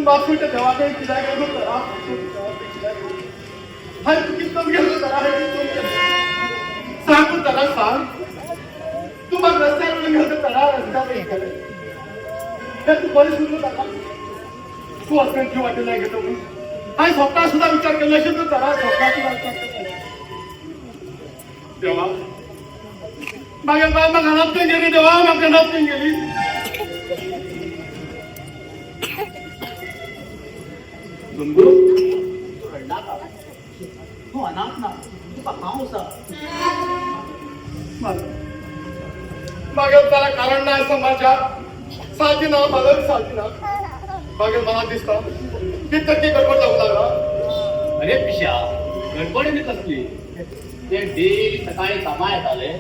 माफूट देवाकडे किल्ला गेलो करा हाय तू किती गेलो करा हाय तू सांग त्याला सांग तू मग रस्त्यावर गेलो करा रस्त्यावर गेलो हे तू बरी सुरू करा तू असं जीव वाटत नाही घेतो हाय स्वतः सुद्धा विचार केला असेल तर करा स्वतः सुद्धा विचार केला देवा माझ्या बाय मग घरात नाही गेली देवा मग घरात नाही गेली दुंदू रडला का तू अनाथ ना तू कहाँ होता मागेल त्याला कारण नाही समाजात साधी ना मालक साधी ना मागेल मला दिसतं किती गडबड जाऊ लागला अरे पिशा गडबडीने कसली ते डेली सकाळी कामात आले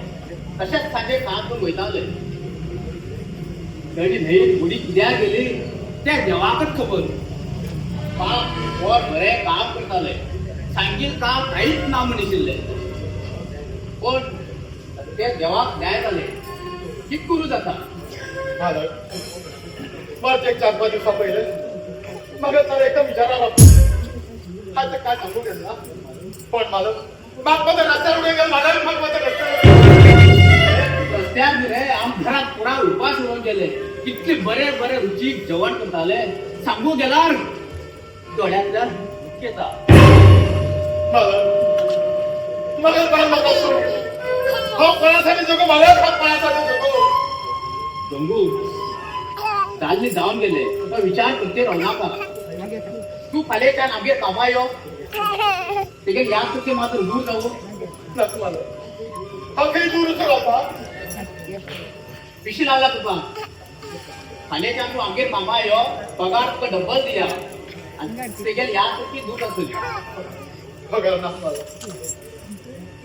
तशाच सांगे काम करून वैतावले तरी नाही थोडी किद्या गेली त्या देवाकच खबर काम वर बरे काम करताले सांगील काम काहीच नाम निशिल्ले पण त्या देवाक न्याय झाले कित करू जाता मालक मला एक 4-5 दिवसा पहिले मग त्याला एकदम विचारायला हा तर काय सांगू घेतला पण मालक मग मध्ये रस्त्यावर गेला मालक मग मध्ये रस्त्यात रे आम घरात पुरा उपास होऊन गेले कितले बरे बरे रुचीक जेवण करताले सांगू गेल्यार डोळ्यातल्यान येता मला काय नको हो कोणासाठी जगो मला कोणासाठी जगो गंगू कालनी जाऊन गेले तो विचार करते राहू नका तू फालेच्या आमगे कामा यो तिथे या तुझे मात्र दूर जाऊ नको मला हा काही दूरच राहता पिशी लावला तुका फालेच्या तू आमगे कामा यो पगार तुका डबल दिया आणि तिथे या तुझी दूर असली बघा ना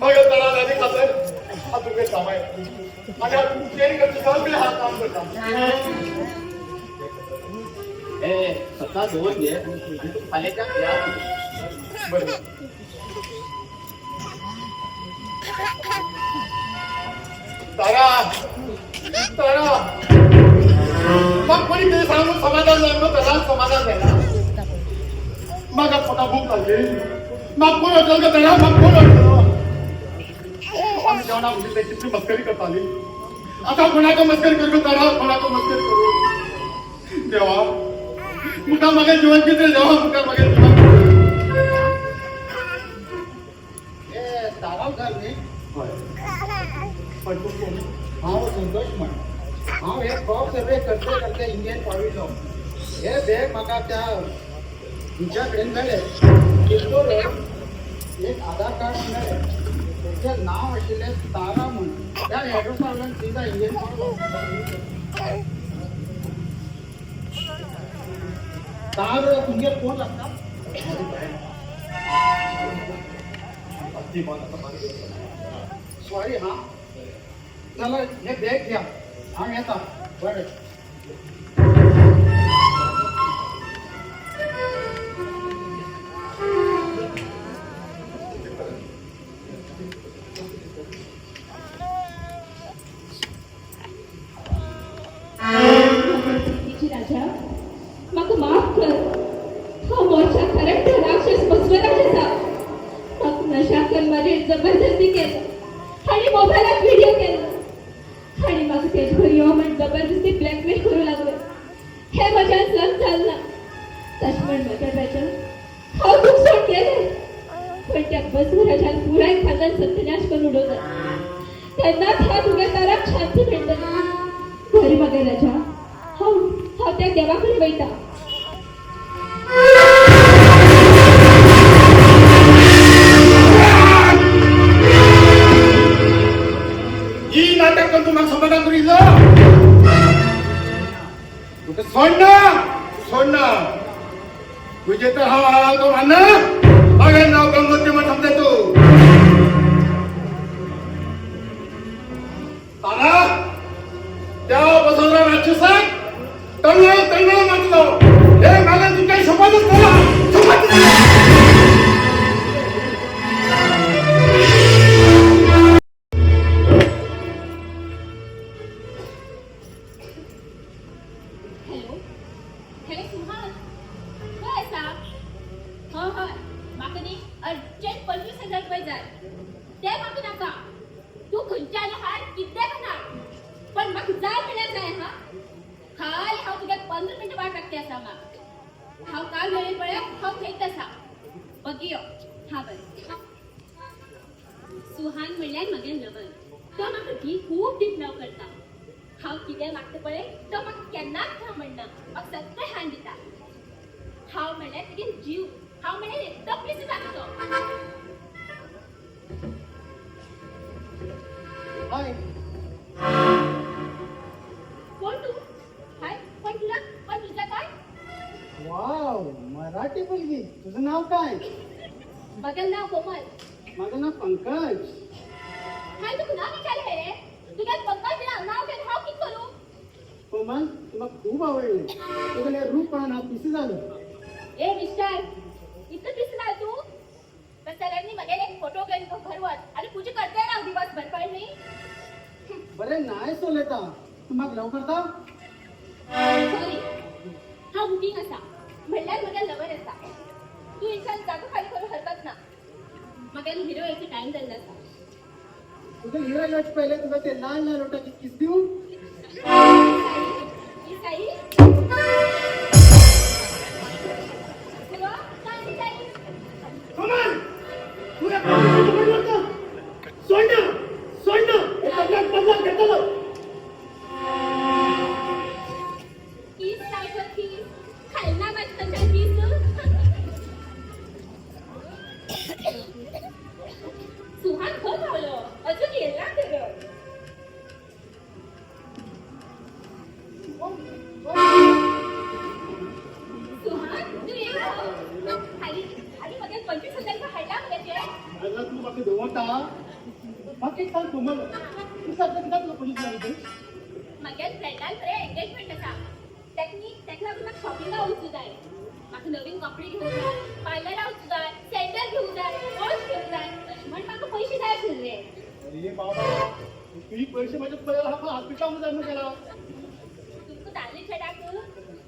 बघा त्याला आधी खातर हा तुझे काम आहे आणि हा तू शेअर करतो सगळे हा काम करता ए स्वतः दोन घे फालेच्या या बरं तारा तारा मग कोणी ते सांगून समाधान नाही मग त्याला समाधान द्यायला मग पोटा भूक लागली मग कोण होतं का त्याला मग कोण होतं आम्ही जेवणामध्ये त्याची मस्करी करता आली आता कोणाचं मस्करी करू त्याला कोणाचं मस्करी करू देवा मुका मागे जीवन किती देवा मुका मागे जीवन ताराव घर नाही पण तू कोण हांव संतोष म्हण हांव हे कॉप सर्वे करते करते इंडियन पाविलो हे बॅग म्हाका त्या तुमच्या कडेन मेळ्ळे कितलो रे एक आधार कार्ड मेळ्ळें तेचें नांव आशिल्लें तारा म्हूण त्या एड्रेसार वयल्यान सीधा इंडियन पावलो तार तुमगे फोन लागता सॉरी हां चला हे बॅग घ्या हांव येता बरें राजा म्हाका माफ कर हांव मोर्चा खरेंच राक्षस बसवेला आसा म्हाका नशा करून म्हाजी जबरदस्ती केली आनी मोबायलात व्हिडिओ केलो आनी म्हाका तेजे घरी यो म्हण जबरदस्ती ब्लॅकमेल करूं लागले हे म्हज्यान सहन जालना तशें म्हण म्हज्या राजा हांव खूब सोड केलें पण त्या बसवराच्यान पुराय खानदान सत्यानाश करून उडोवला तेन्नाच ह्या तुगे ताराक शांती मेळटली घरी मागे राजा हांव त्या देवा कडेन वयता ही नाटक करून तुम्हाला समाधान करील तुझं सोड ना तुझे तर हा तो म्हणा बघा नाव गंगोत्री मग समजा तू तारा त्या बसवला राक्षसात तळलो म्हटलं हे मला तू काही शपथच केला हॅलो सुहास खंयच्यान हार किद्याक ना पण म्हाका जाय म्हणल्यार जाय हा खाय हांव तुका 15 मिनिटं वाट लागते आसा म्हाका हांव काल मेळ्ळें पळय हांव थंयच आसा बगियो हा बरें सुहान म्हणल्यार म्हगें लवण तो म्हाका खूब दीप लव करता हांव कितें मागता पळय तो म्हाका केन्नाच ना म्हणना म्हाका सगळें हाण दिता हांव म्हणल्यार तुगे जीव हांव म्हणल्यार एकदम पिसो जाता हाय कोण तू हाय पण तुझं काय वाव मराठी मुलगी तुझं नाव काय बघेल नाव कोमल माझं नाव पंकज हाय तू नाव विचारले तुझ्या पंकज नाव घेऊन हाव कित करू कोमल तुला खूप आवडले तुला हे रूप पण नाव पिसी झालं ए मिस्टर इतकं दिसला तू तर सरांनी मगे एक फोटो घेऊन भरवत आणि पूजा करते राव दिवसभर पडली बरे नाही सोलेता तू मग लव करता सॉरी हा बुकिंग असा म्हणल्यार मगे लवर असा तू इंसान जागो खाली करू हरकत ना मगे हिरो यायचं टाइम जाल्ला असा तुझं हिरो यायच्या पहिले तुझं ते लाल लाल लोटाची किस देऊ ही साई हेलो काय साई कमल तू या कामाचं पडलं सोड हे सगळ्यात बदला घेतलं किस लावतो किस खायला वाटतं त्या किस सुहान खर लावलं अजून येला तेवढं सुहान तू ये खाली खाली मध्ये 25,000 का हाडला म्हणजे मला तू बाकी दोवता बाकी काय कोमल तू सध्या किती लोक पोलीस लागते माझ्या फ्रेंडान खरे एंगेजमेंट असा त्याक लागून म्हाका शॉपिंगा वचूं जाय म्हाका नवीन कपडे घेवूं जाय पार्लरा वचूं जाय सँडल घेवूं जाय वॉच घेवूं जाय म्हण म्हाका पयशे जाय आशिल्ले अरे बाबा तुझी पैसे माझ्या पळयला हा हॉस्पिटल मध्ये जाय गेला तुमकां दाले छेडाक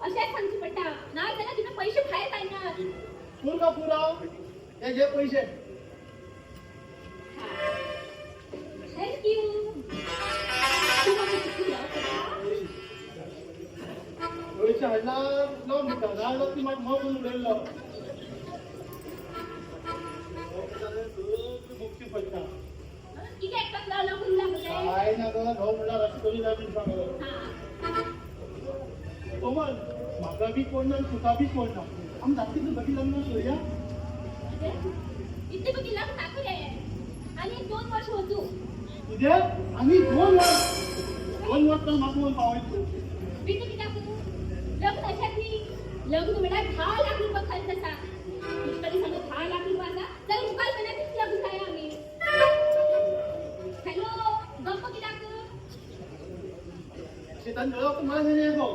अशेंच सांगचें पडटा ना जाल्यार तुका पयशे भायर काडनात पूर का पुराव हे घे पैसे थँक्यू तू म्हाका कितली लव करता पैसे हाडला लो म्हणटा रावलो ती म्हाका मोग करून उडयलो मुक्ती पडटा किती एकटाच लावला कुल्ला म्हणजे काय ना गं नो म्हणला रस्ते करून जाय म्हणून सांगलो हां कोमल म्हाका बी कोण ना तुका बी कोण ना आमी जातीचं बघी लग्न करूया इतले बघी लग्न नाका रे आणि 2 वर्ष वचू उद्या आम्ही 2 वर्ष म्हाका म्हणून पावयतो बितू कित्याक लग्न अशात न्ही लग्न म्हळ्यार 10 लाख रुपया खर्च आसा तरी सांगू 10 लाख रुपया आसा जाल्यार मुखार महिन्यात लग्न जाय आमी हॅलो गप्प कित्याक शेतान जळप मला नाही गो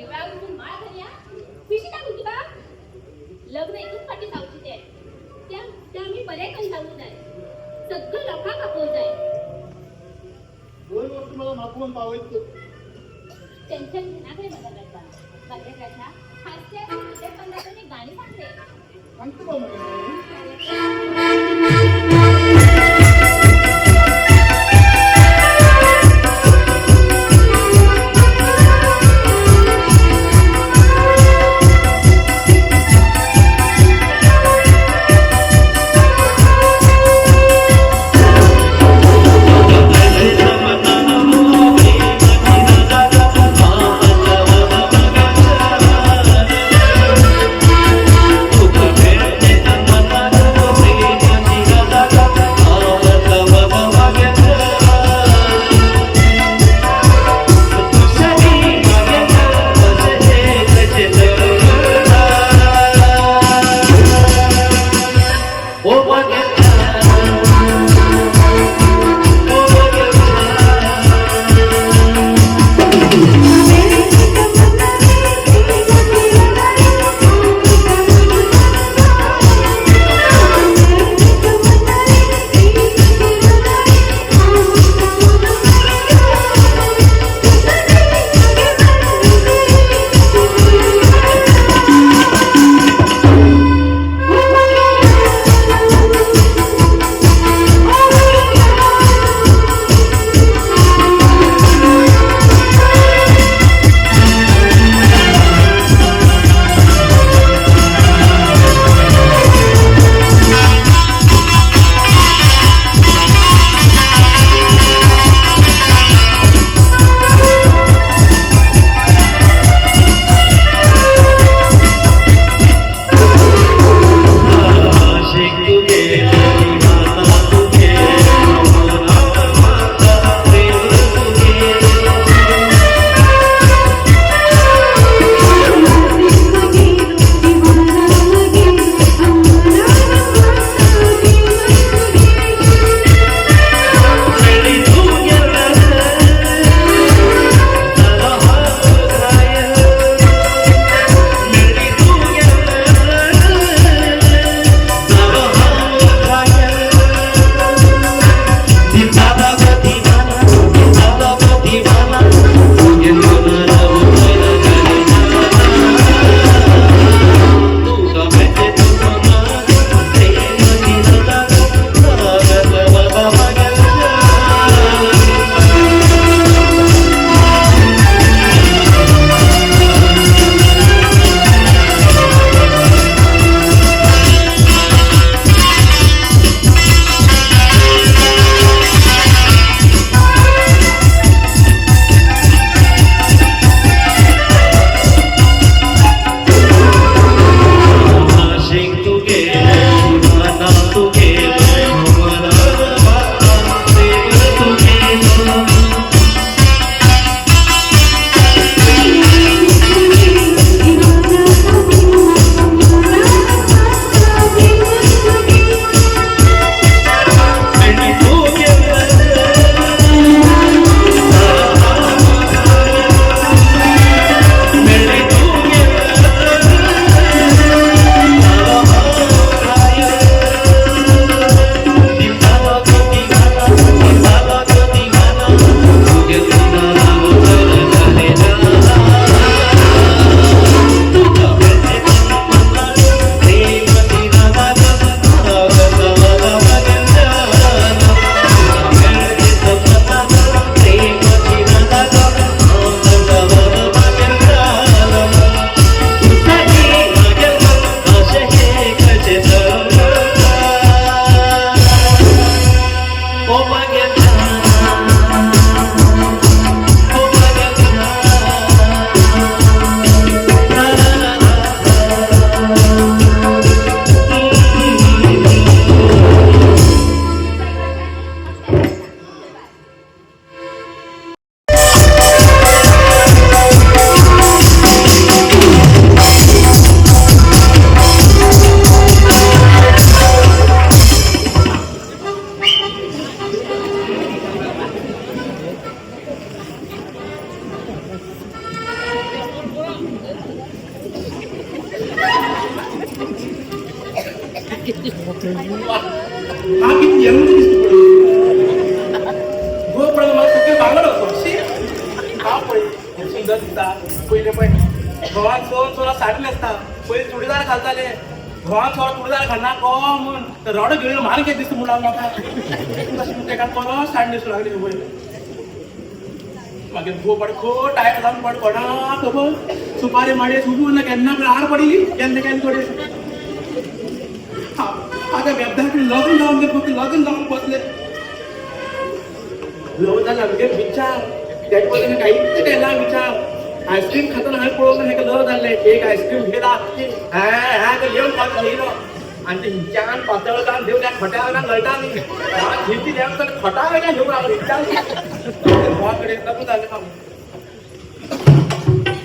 एवढा उठून माळ घालया पिशी टाकू तुका लग्न एकूच फाटी जावची ते आमी बरे करून जावूं जाय सगळं लोकांक आपोव जाय 2 वर्ष मला मागून पावयतो टेन्शन घेनाकडे मला गरबा बघण्याच्या हास्य पंधरा गाणी सांगते सांगतो बा मला Thank you. हा किती यंग दिसतो गोप्रमाणे मला सगळे बांगड होतो शी हा पळय सुंदर दिसता पहिले पण घोवान सोला साडले असता पहिले चुडीदार घालताले घोवान सोला चुडीदार घालना को म्हण तर रॉड घेऊन मार घेत दिसतो म्हणून म्हाका तशी म्हणते का कोण साडी दिसू लागली पहिले मागीर गो पड खो टायट जावन पड कोणा खबर सुपारी माडे सुजून केन्ना आड पडिली केन्ना केन्ना थोडे आता बेबदाकडे लग्न जाऊन दे फक्त लग्न जाऊन बसले लग्न झालं म्हणजे विचार त्याच्यामध्ये काहीच त्याला विचार आईस्क्रीम खाताना हाय पळवलं हे का लग्न झालंय एक आईस्क्रीम घेला हा तर येऊन पाहतो येईल आणि ते हिच्यान पातळ काम देऊ त्या खट्याला गळटा नाही हिंदी द्या तर खटा का घेऊन आलो विचार भावाकडे लग्न झाले का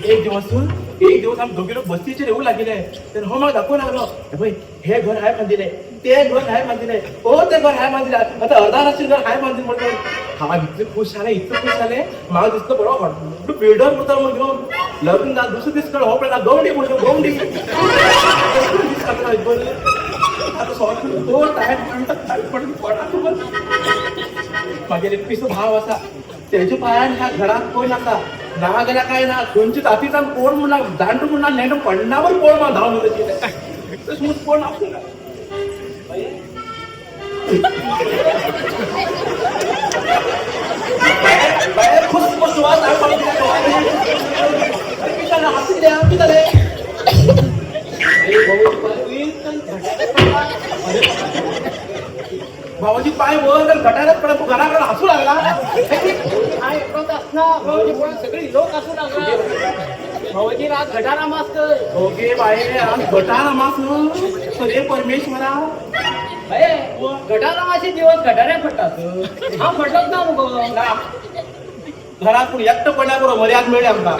एक दिवस आम्ही दोघे लोक बस्तीचे येऊ लागले तर हो मला दाखवून आलो भाई हे घर हाय बांधिले ते घर हाय बांधिले हो ते घर हाय बांधिले आता अर्धा राशील घर हाय बांधील म्हणतो हा इतके खुश झाले मला दिसतं बरोबर बिल्डर होता मग घेऊन लग्न झालं दुसरं दिवस हो पडला गवंडी बोलतो गवंडी आता सॉरी तो टायट पडा मागीर एक पिसो भाव असा त्याच्या पायान ह्या घरात कोण नका ना गेला काय ना दोनची तातीचा कोण म्हणला दांडू म्हणला नेट पडण्यावर कोण मला धाव होत कोण असतो का भावाजी पाय वर गटारात पडत घराकडे हसू लागला सगळी लोक असू लागला भाऊजी आज गटारा मस्त ओके बाय आज गटारा मास सगळे परमेश्वरा गटारा मासे दिवस गटाऱ्या पडतात हा पडत ना मग घरात कोण एकटं पडल्याबरोबर मर्याद मिळेल आमका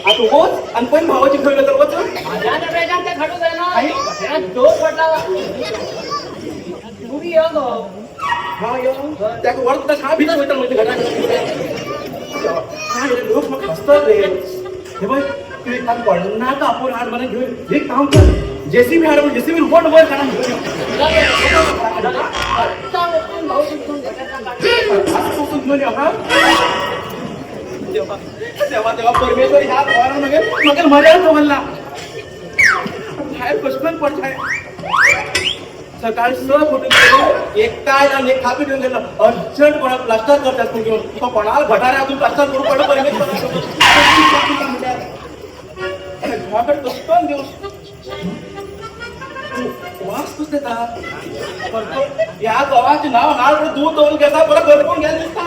आता होच आणि पण भावाची खेळलं तर होत माझ्या नव्याच्या ते खडूच आहे ना जोर पडला तुम्ही या गो हा यो त्या वर हा भीत होतं म्हणजे लोक मग हसतात रे हे बघ तू एक काम पडणार का आपण हाड मला घेऊन एक काम कर जेसीबी हाड जेसीबी रोड वर काढा तेव्हा परमेश्वर ह्या मग मजा म्हणला बाहेर बसपन पडताय सकाळी सर फुटून एक काय आणि एक खापी घेऊन गेलं अर्जंट कोणा प्लास्टर करतात घेऊन तो कोणाला घटारे अजून प्लास्टर करून पडलं परमेश्वर बसपन दिवस वाचतोच देतात या गावाचे नाव नाळ दूध दोन घेता परत घर पण घ्यायला दिसता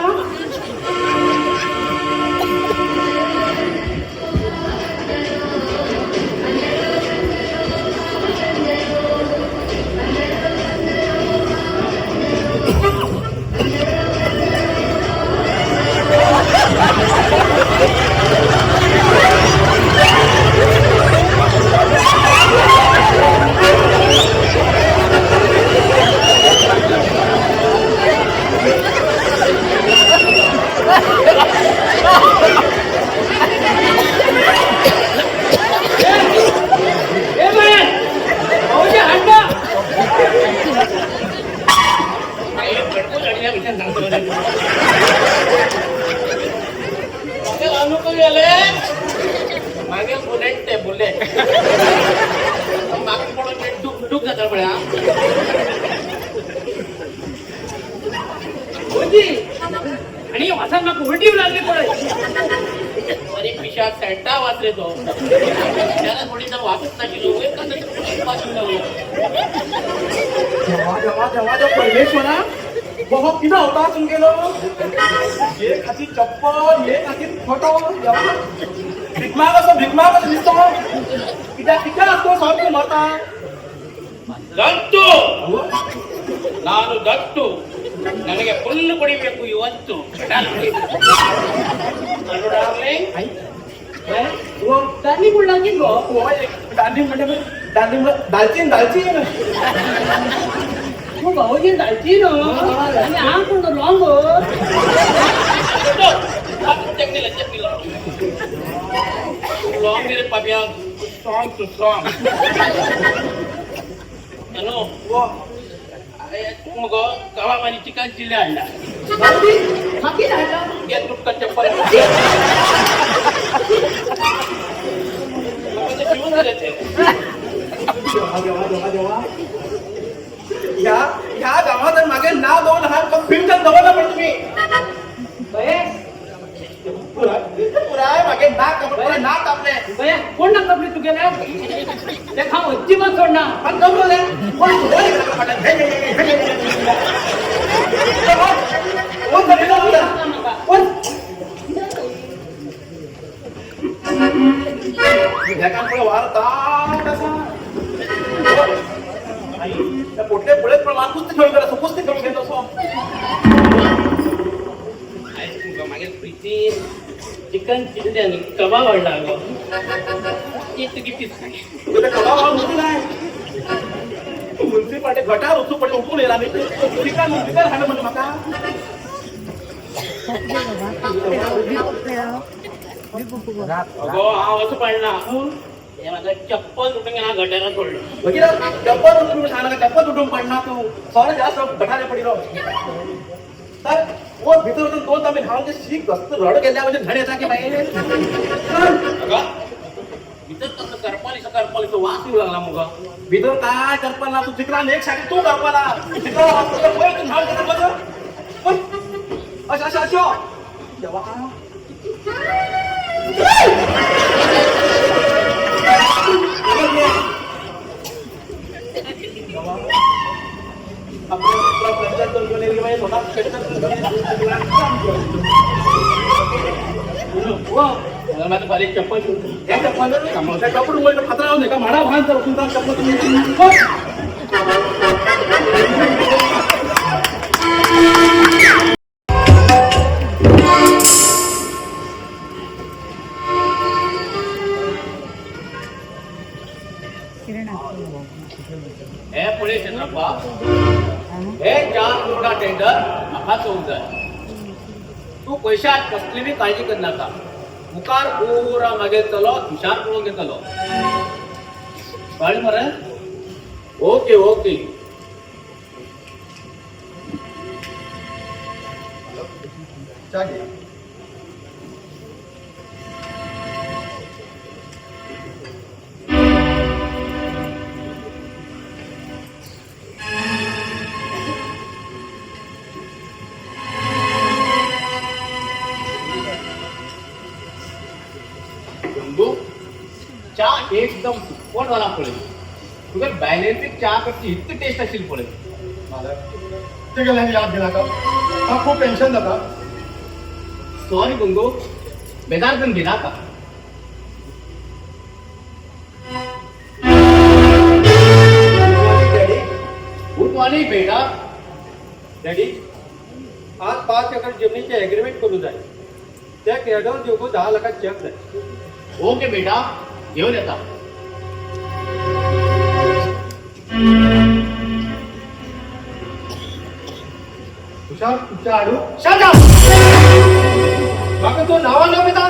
मागे बुलेट ते बुलेट मागे पडून डुक डुक जाता पळ्या आणि वासान म्हाका उलटी लागली पळय अरे पिशाच सेंटा वाचले तो त्याला थोडी तर वाचत नाही गेलो जेव्हा परमेश्वरा बाबा किती होता असून गेलो एक हाती चप्पल एक हाती फोटो भिकमाग दिसतो किती असतो सारखं मरता ಗಂಟು ನಾನು ಗಂಟು ನನಗೆ ಫುಲ್ ಕುಡಿಬೇಕು ಇವತ್ತು दांडी मुलांची गो दांडी म्हणजे दालचीन हो भाऊजी दालची नो आणि हा कोण रॉंग हो लॉंग पाप्या स्ट्रॉंग टू स्ट्रॉंग हॅलो मग गावामध्ये चिकन चिल्ली आणला हाकी झालं एक तुटका चप्पल शिवून झाले ते ह्या गावात मागे नाव दोन हात फिरतात जवळ पण तुम्ही मागे नाक आपले कोण ना कपडे तू गेल्या ते खाऊ अजिबात सोडणार पण गमले पोटले पुढे पण मला कुस्ती खेळून गेला कुस्ती खेळून घेत असो मागे प्रीती चिकन चिल्ली आणि कबाब आणला कबाब होती नाही म्युन्सिपाल्टी गटार वचूं पडलें उठून येयला आमी चिकन खाणं म्हणजे म्हाका अगो हांव वचूं पडना हे म्हाका चप्पल तुटून गेला गटारात पडलो चप्पल तुटून सांगना चप्पल तुटून पडना तूं सोरो जास्त गटारे पडिलो तर वो भितर वचून दोन आमी हांव शीक घस्त रड गेल्या म्हणजे धड येता की बाई भितर तसं करपालीचो वास येऊ लागला मुगा भितर काय करपाला तू चिकलान एक साडी तू करपाला अशा अशो देवा माझं बारीक चप्पल चप्पल फातरा होते का म्हाडा भान तुमचा चप्पल हे पुढे चंद्रप्पा हे 4 करोडा टेंडर म्हाका चोवूंक जाय तू पैशात कसली बी काळजी कर नाका मुखार पुरा मागीर चलो खिशात पळोवन घेतलो कळ्ळें मरे ओके ओके चा एकदम सुपर झाला पळय तुगे बॅलेन्सिक चा कशी इतकी टेस्ट असेल पळय ते गेल्याने याद दिला का हा खूप टेन्शन जाता सॉरी गंगो बेजार पण घेना का गुड मॉर्निंग बेटा डॅडी आज 5 एकर जमिनीचे एग्रीमेंट करू जाय त्या केडवर देऊ 10 लाखात चेक जाय ओके बेटा घेऊन येता तुषार तुमच्या आडू शांत बाकी तू नावा न पिता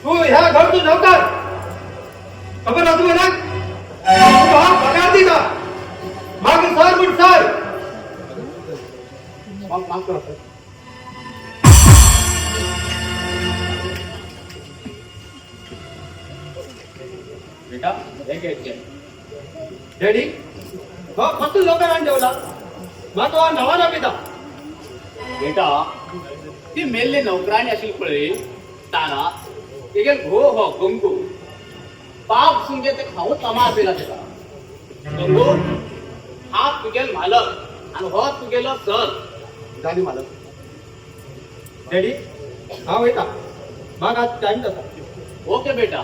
तू ह्या घर तू नौकर खबर राहतो ना तू हा पगार दी का मागे सर गुड सर माफ करा सर बेटा हे घ्यायचे डॅडी हा फक्त लोकांना ठेवला मग तो नवा न पिता बेटा ती मेल्ले नौकराणी असेल पळय तारा तेगे घो हो गंगू पाप सुंगे ते खाऊ तमा असेल त्याला गंगू हा तुगेल मालक आणि हो तुगेलो सर झाली मालक डॅडी हा वयता मग आज टाइम जाता ओके बेटा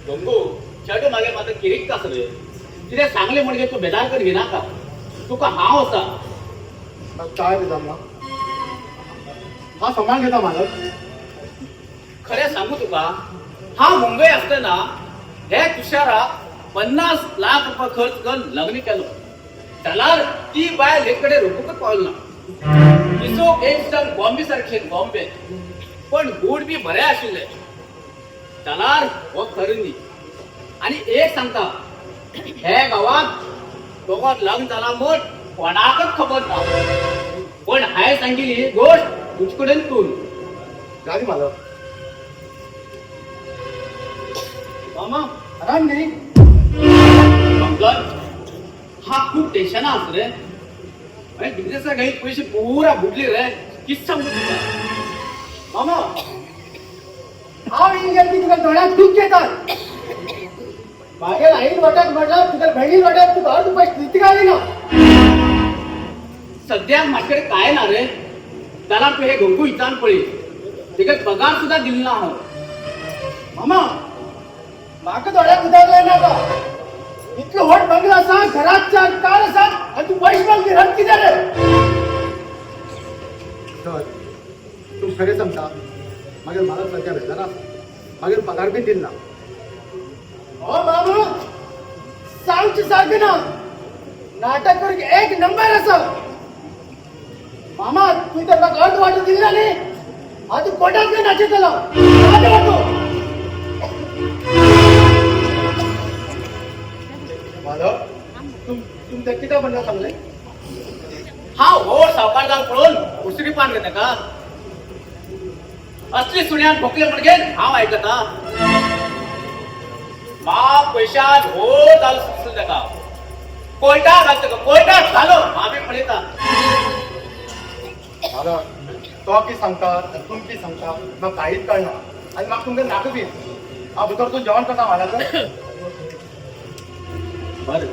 गंगू चेडू मागे मात्र किरीक का सगळे तिथे सांगले म्हणजे तू बेजार कर घेना का तुका हाव असा मग काय बेजारला हा समान घेता मालक खरे सांगू तुका हा मुंबई असताना हे तुषारा 50 लाख रुपये खर्च करून लग्न केलं त्याला ती बाय लेकडे रोखूकच पावल ना तिसो एकदम बॉम्बे सारखे बॉम्बे पण गुड बी बरे आशिल्ले जाणार हो खरं न्ही. आणि एक सांगता हे गावात दोघांत लग्न झाला म्हण कोणाकच खबर ना. पण हाय सांगितली ही गोष्ट तुझकडेन तू गाडी मालक मामा आराम नाही. मंगल हा खूप टेन्शन आस रे. अरे बिझनेसला काही पैसे पुरा बुडले रे. किस सांगू तुला. मामा हांव इंग्लिश तुका दोळ्यात खूप घेतात. मागीर आईन वाटत म्हटलं तुका बहिणीन वाटत तू घर पैसे दिती घाली ना. सध्या माझ्याकडे काय ना रे. त्याला तू हे गंगू इचान पळी तिकडे पगार सुद्धा दिला ना. हो मामा म्हाका दोळ्यात उदक ना का. इतलं व्हड बंगला आसा घरात चार कार आसा आणि तू पैसे मागली रन कितें रे. सर तू खरें सांगता मागीर मला सध्या बेजारा मागीर पगार बी दिना. हो मामा सांगचे सारखें ना. नाटक करूंक एक नंबर आसा. मामा तू तर म्हाका अर्ध वाटो दिला न्ही. आता तू कोटाक नाचयतलो. अर्ध वाटो मालक तुमच्या कित्या बंदा सांगले. हा हो सावकार जाऊन पळून उसरी पान घेते का. असली सुण्यात भोकले म्हणजे हांव ऐकता. बाप पैशात हो झालं सुचलं का. कोयटा घालतो का कोयटा घालो आम्ही पळयता. मालक तो की सांगता तुमकी सांगता म्हाका काहीच कळना आनी म्हाका तुमकां नाका बी. हांव भितर तूं जेवण करता मालक. बरं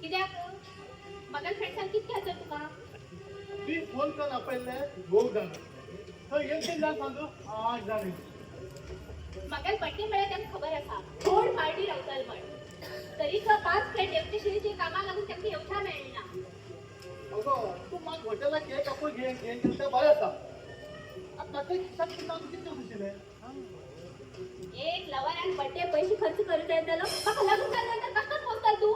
कित्याक म्हाका फ्रेंड्सान कितें घालता तुका. ती फोन कर आपयल्ले 2 जाण थंय येवन जाण सांगू 8 जाण. म्हाका बड्डे म्हळ्यार ताका खबर आसा गोड पार्टी रावतल म्हण. तरी तो 5 फ्रेंड एकटेशीचे कामाक लागून ताका येवचा मेळना. अगो तू म्हाका हॉटेलाक केक कापून घे तें बरें आसा. आतां ताका कित्याक कितें दिशिल्लें. एक लवरान बड्डे पैसे खर्च करूं जाय जालो म्हाका लग्न जाल्यानंतर कशाक पोसता तू.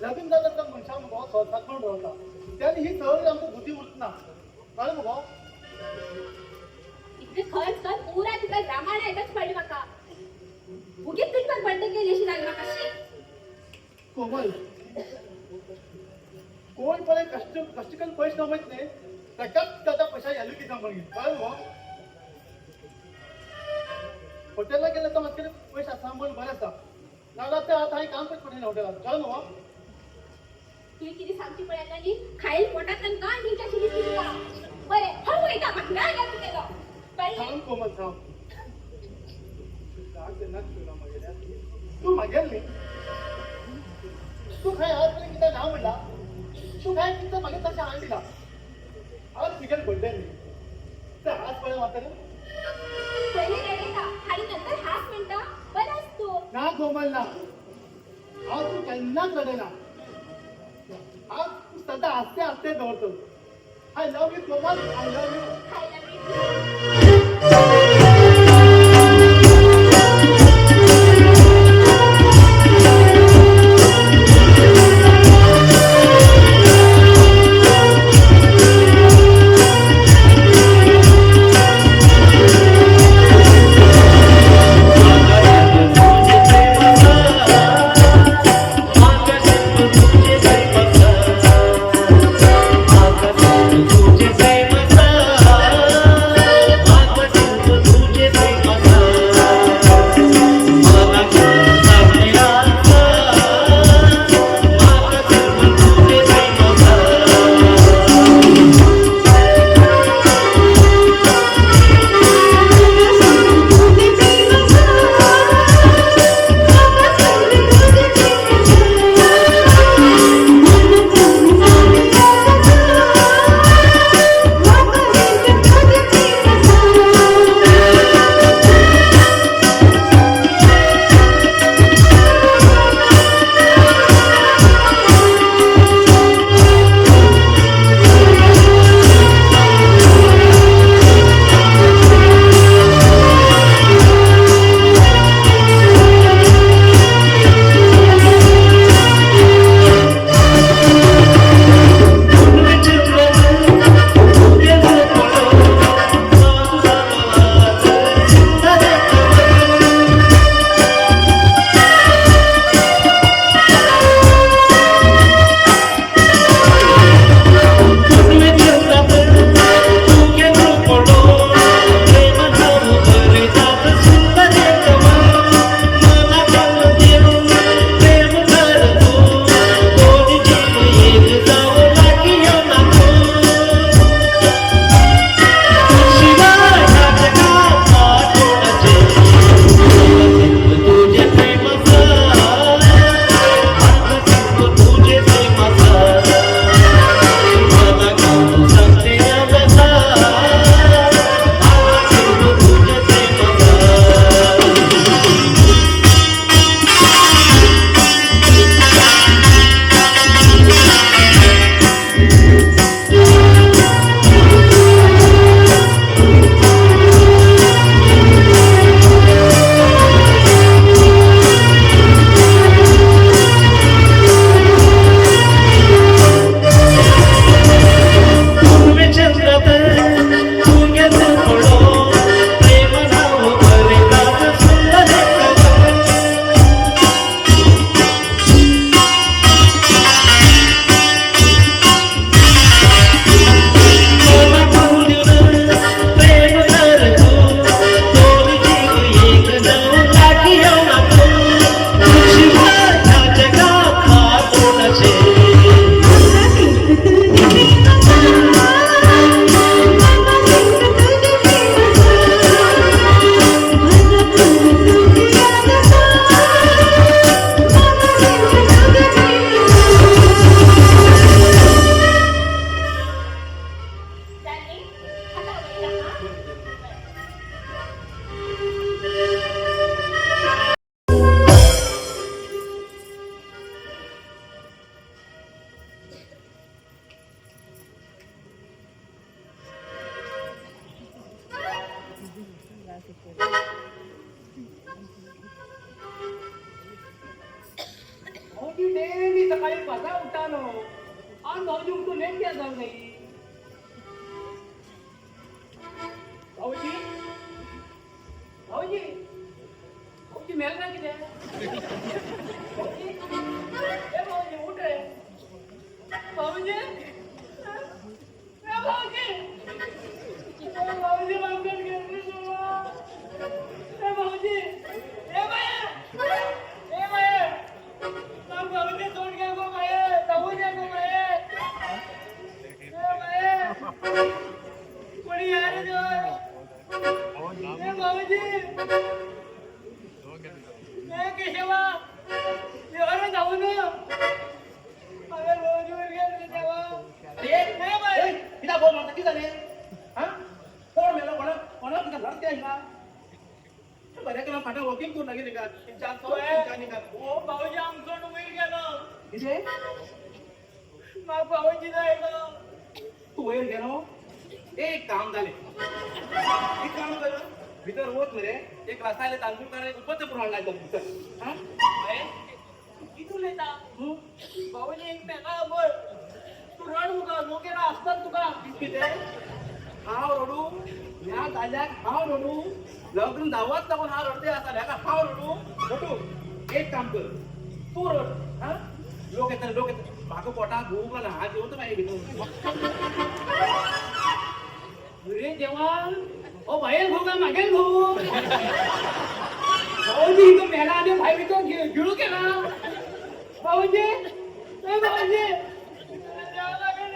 लगीन जाता तर मनशाक मुगो स्वताक करून रावता. त्यानी ही सगळी आमकां बुद्धी उरना कळ्ळें मुगो. इतले खर्च कर पुरा तुका रामायण येताच पडली म्हाका. उगीच तुमकां बड्डे केली अशी जाली म्हाका शी. कोमल कोण पण कष्ट करून पैसे कमयत न्ही ताकाच ताका पैसा व्हॅल्यू दिता म्हणून कळ्ळें मुगो. हॉटेलाक गेल्यार तर म्हाजे कडेन पयशे आसा म्हण बरें आसा. नाजाल्यार ते आतां हांवें काम करचें पडलें हॉटेलाक कळ्ळें मुगो. तुवें कितें सांगची पळयता न्ही खायला पोटांतल्यान कांय दिवच्या शिरीत तुका. बरें हळू वयता म्हाका नाय लागू केलो कळ्ळें. थांब कोमल थांब. तू मागेल न्ही तू खंय आज पर्यंत कितें ना म्हणला. तू खंय कितें मागीर तशें हांवें दिला. आज तुगेले बड्डे न्ही तें आज पळय म्हाका. पयलीं रडयता आनी नंतर हास म्हणटा बरो आसतो. ना कोमल ना हांव तूं केन्नाच रडयना. हांव तूं सदां आस्ते आस्ते दवरतो. I love you Komal I love you. खायला मिळते. तुझे भाऊजी डेली सकाळी 5 उठानो आणि भाऊजी उठून लेट क्या जाऊ नाही भाऊजी भाऊजी भाऊजी मेल ना किती भाऊजी ए भाऊजी उठ रे भाऊजी ए भाऊजी भाऊजी मागून घेतली ए भाऊजी ए बाया ए बाया मग भाऊजी सोड घ्या गो बाया जाऊ द्या गो बाया ए बाया कोणी यार ए भाऊजी ए केशवा एवढं जाऊ ना अरे भाऊजीवर गेले तेव्हा ए बाय किती बोल म्हणता किती झाले हा कोण मेलो कोणा तुझा लढते आहे का बऱ्या केला फाटा वॉकिंग करून लागेल का ओ भाऊजी आमचं उमेर गेलं किती मग भाऊजी जायला तू वयर गेलो एक काम झाले एक काम कर भितर होत रे एक रसायला तांदूळ करायला उपच पुराण लागलं भितर हा किती लेता भाऊजी एक मेला बोल तू रड मुका लोकेला असतात तुका किती हाव रडू ह्या दाल्याक हाव रडू लग्न दावत जाऊन हा रडते असा का हाव रडू एक काम कर तू रड हा लोक येतात मागं पोटा भूक ना हा जेवतो पाहिजे घेतो अरे देवा ओ बाहेर भाऊ का मागेल भाऊ भाऊजी इथं मेला आणि भाई इथं गिळू केला भाऊजी ए भाऊजी जावं लागेल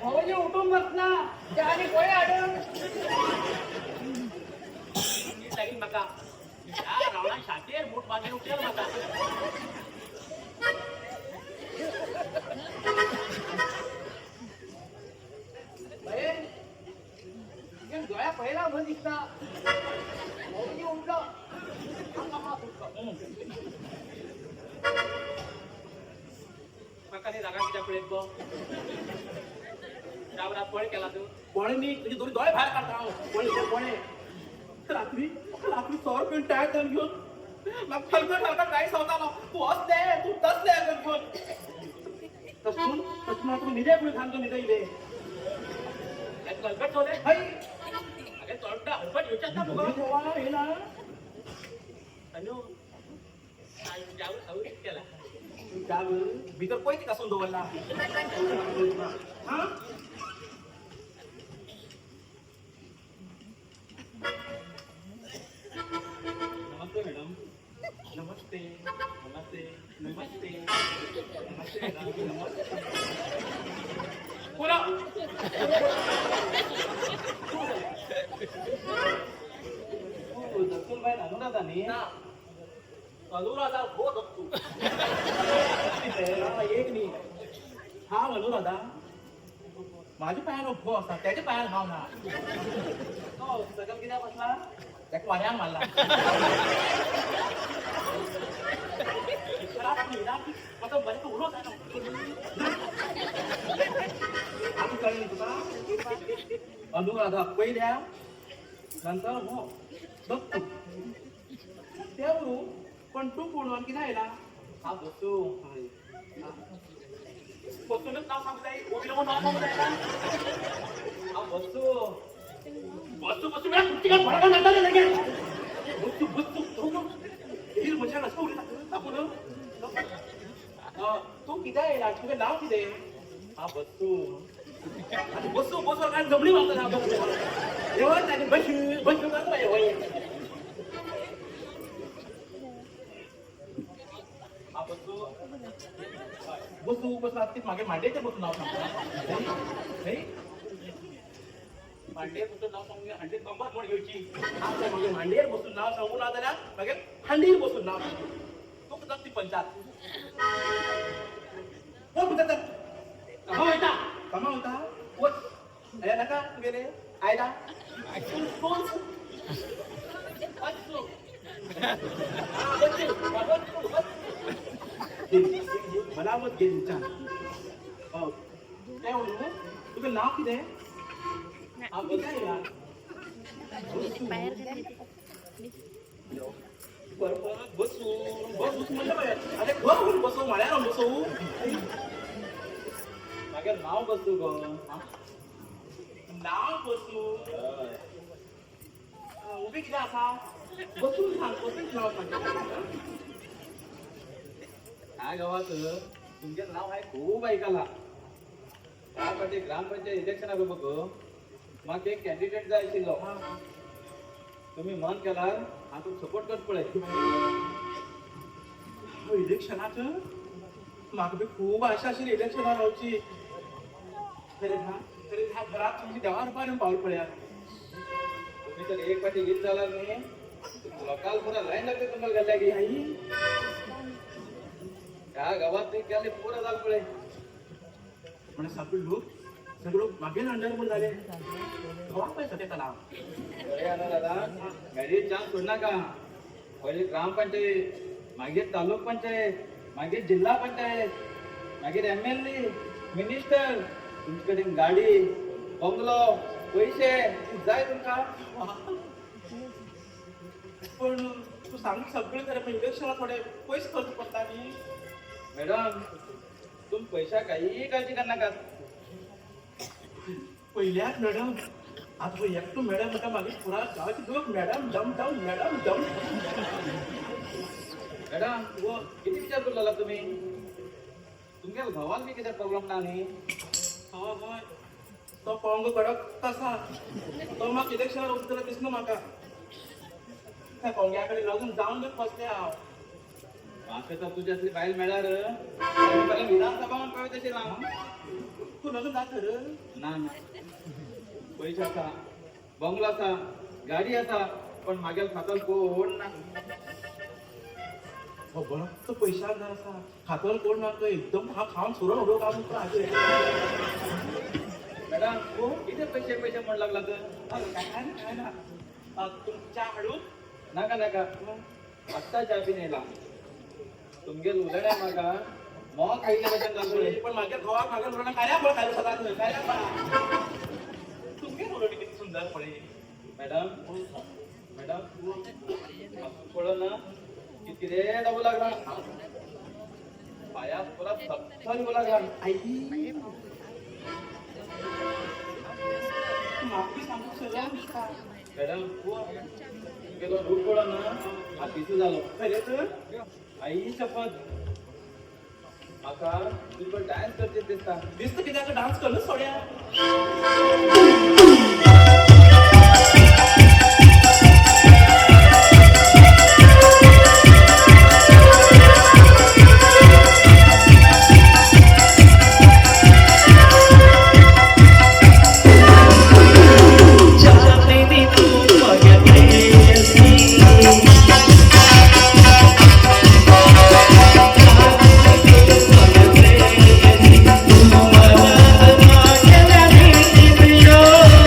भाऊजी उठून बसला आणि कोणी आढळ मका रावणा शातेर मोठ बांधून उठेल मका डोळ्या पहिला भर दिसता भाऊजी उठलं मका जागा किती पडेल बघ रावरात पळ केला तू कोणी तुझे दोन्ही डोळे बाहेर काढता कोणी रात्री 100 रुपये टाय करून घेऊन मग फलकट काही सांगता तू असते तू तसले घेऊन तसून तू निजे पुढे थांबतो निजे इथे गलबट होते अगे तोंडा हलबट विचार ना तुका हे ना अनु जाऊ खाऊ केला भीतर पैसे कसून दोवरला हा नमस्ते मॅडम नमस्ते नमस्ते नमस्ते नमस्ते नमस्ते पुरा दक्षिण बाई अनुराधा नी अनुराधा हो दत्तू एक नी हा अनुराधा माझ्या पायानं भो असता त्याच्या पायानं भाव ना तो सगळं किती बसला त्या वाऱ्यान मारला आता बरे तो उडवत आहे तुका अनुराधा पहिल्या नंतर हो बघ तू तेवढू पण तू कोण की नाही ना हा बसू बसूनच नाव सांगताय ओबीला पण नाव सांगताय ना हा बसू बसू बसू मला कुठची काय भडका नंतर नाही बसू बसू ही मजा नसतो आपण तू किती आहे ना तुझं नाव किती हा बसू बसू बसू काय जमली मागतो ना बसू एवढं नाही बसू बसू करतो पाहिजे बसू बसू आता मागे मांडेचं बसून नाव सांगतो नाही मांडे बसून नाव सांगून हंडी कंबात म्हणून घ्यायची आपल्या मागे मांडेर बसून नाव सांगून ना त्याला मागे हंडीर बसून नाव सांगतो तो कुठं ती पंचायत कोण कुठं कमा होता कोण अरे नका गेले आयला कोण मला मत घे विचार काय म्हणू तुझं नाव किती आहे बसू बसू म्हणलं अरे बसू म्हळ्या बसू मागे नाव बसू ग नाव बसू उभी किती असा बसून सांग बसून नाव सांग ह्या गावात तुमचं नाव आहे खूप ऐकायला त्यासाठी ग्रामपंचायत इलेक्शन आहे बघ मग एक कॅन्डिडेट जाय आशिल्लो तुम्ही मन केल्यार हांव तुका सपोर्ट करता पळय इलेक्शनाचं म्हाका बी खूब आशा आशिल्ली इलेक्शनाक रावची तरी ह्या घरात तुमची देवा रुपान पावल पळया तुम्ही तर एक पाटी गीत झाला न्ही लोकाल पुरा लाईन लागते तुम्हाला घालल्या की आई ह्या गावात ते केले पुरा जाल पळय म्हणजे सगळं मागे अंडर पण झाले गावात पाहिजे सध्या नाव दादा गाडी चान्स सोड नाका पहिले ग्रामपंचायत मागीर तालुक पंचायत मागीर जिल्हा पंचायत मागीर MLA मिनिस्टर तुमचे कडेन गाडी बंगलो पैसे जाय तुमका पण तू सांग सगळे तरी पण इलेक्शनात थोडे पयस खर्च पडटा न्ही मॅडम तुम पैसा काही काळजी कर नाका पहिल्याच मॅडम आता एकटो मॅडम म्हणटा मागे पुरा गावाची लोक मॅडम जम मॅडम जम मॅडम वो किती विचार करू तुम्ही तुमच्या भावान बी किती प्रॉब्लेम ना न्ही हय तो पंग कडक कसा तो म्हाका इलेक्शनार उतर दिसना म्हाका त्या पंग्या कडेन लागून जावन बी बसले हांव म्हाका तर तुजी असली बायल मेळ्यार पयलीं विधानसभान पळय तशें ना तू लग्न जात तर ना पैसे आसा बंगलो आसा गाडी आसा पण मागेल खात्यात कोण ना बरो तो पैशाक जाय आसा खातर कोण ना तो एकदम हा खावन सोडून उडोवंक काम मॅडम किती पैसे म्हण लागला तर काय ना तुमच्या हाडून नाका नाका आत्ता च्या बी नेला तुमगे उलड्या म्हाका मोग खायल्या भशेन जातले पण माझ्या घोवाक मागे म्हणून काय बळ खायला सदाच काय तुमगे उलडी किती सुंदर पळे मॅडम पळो ना किती रे डबू लागला पायात पुरा थप्पल येऊ लागला आई माफी सांगू सगळं मॅडम तुमगे तो रूप पळो ना हा पिसू झालो खरे तर आई शपथ म्हाका तुका डान्स करचे दिसता दिसतं की त्याचा डान्स करणं सोड्या Yo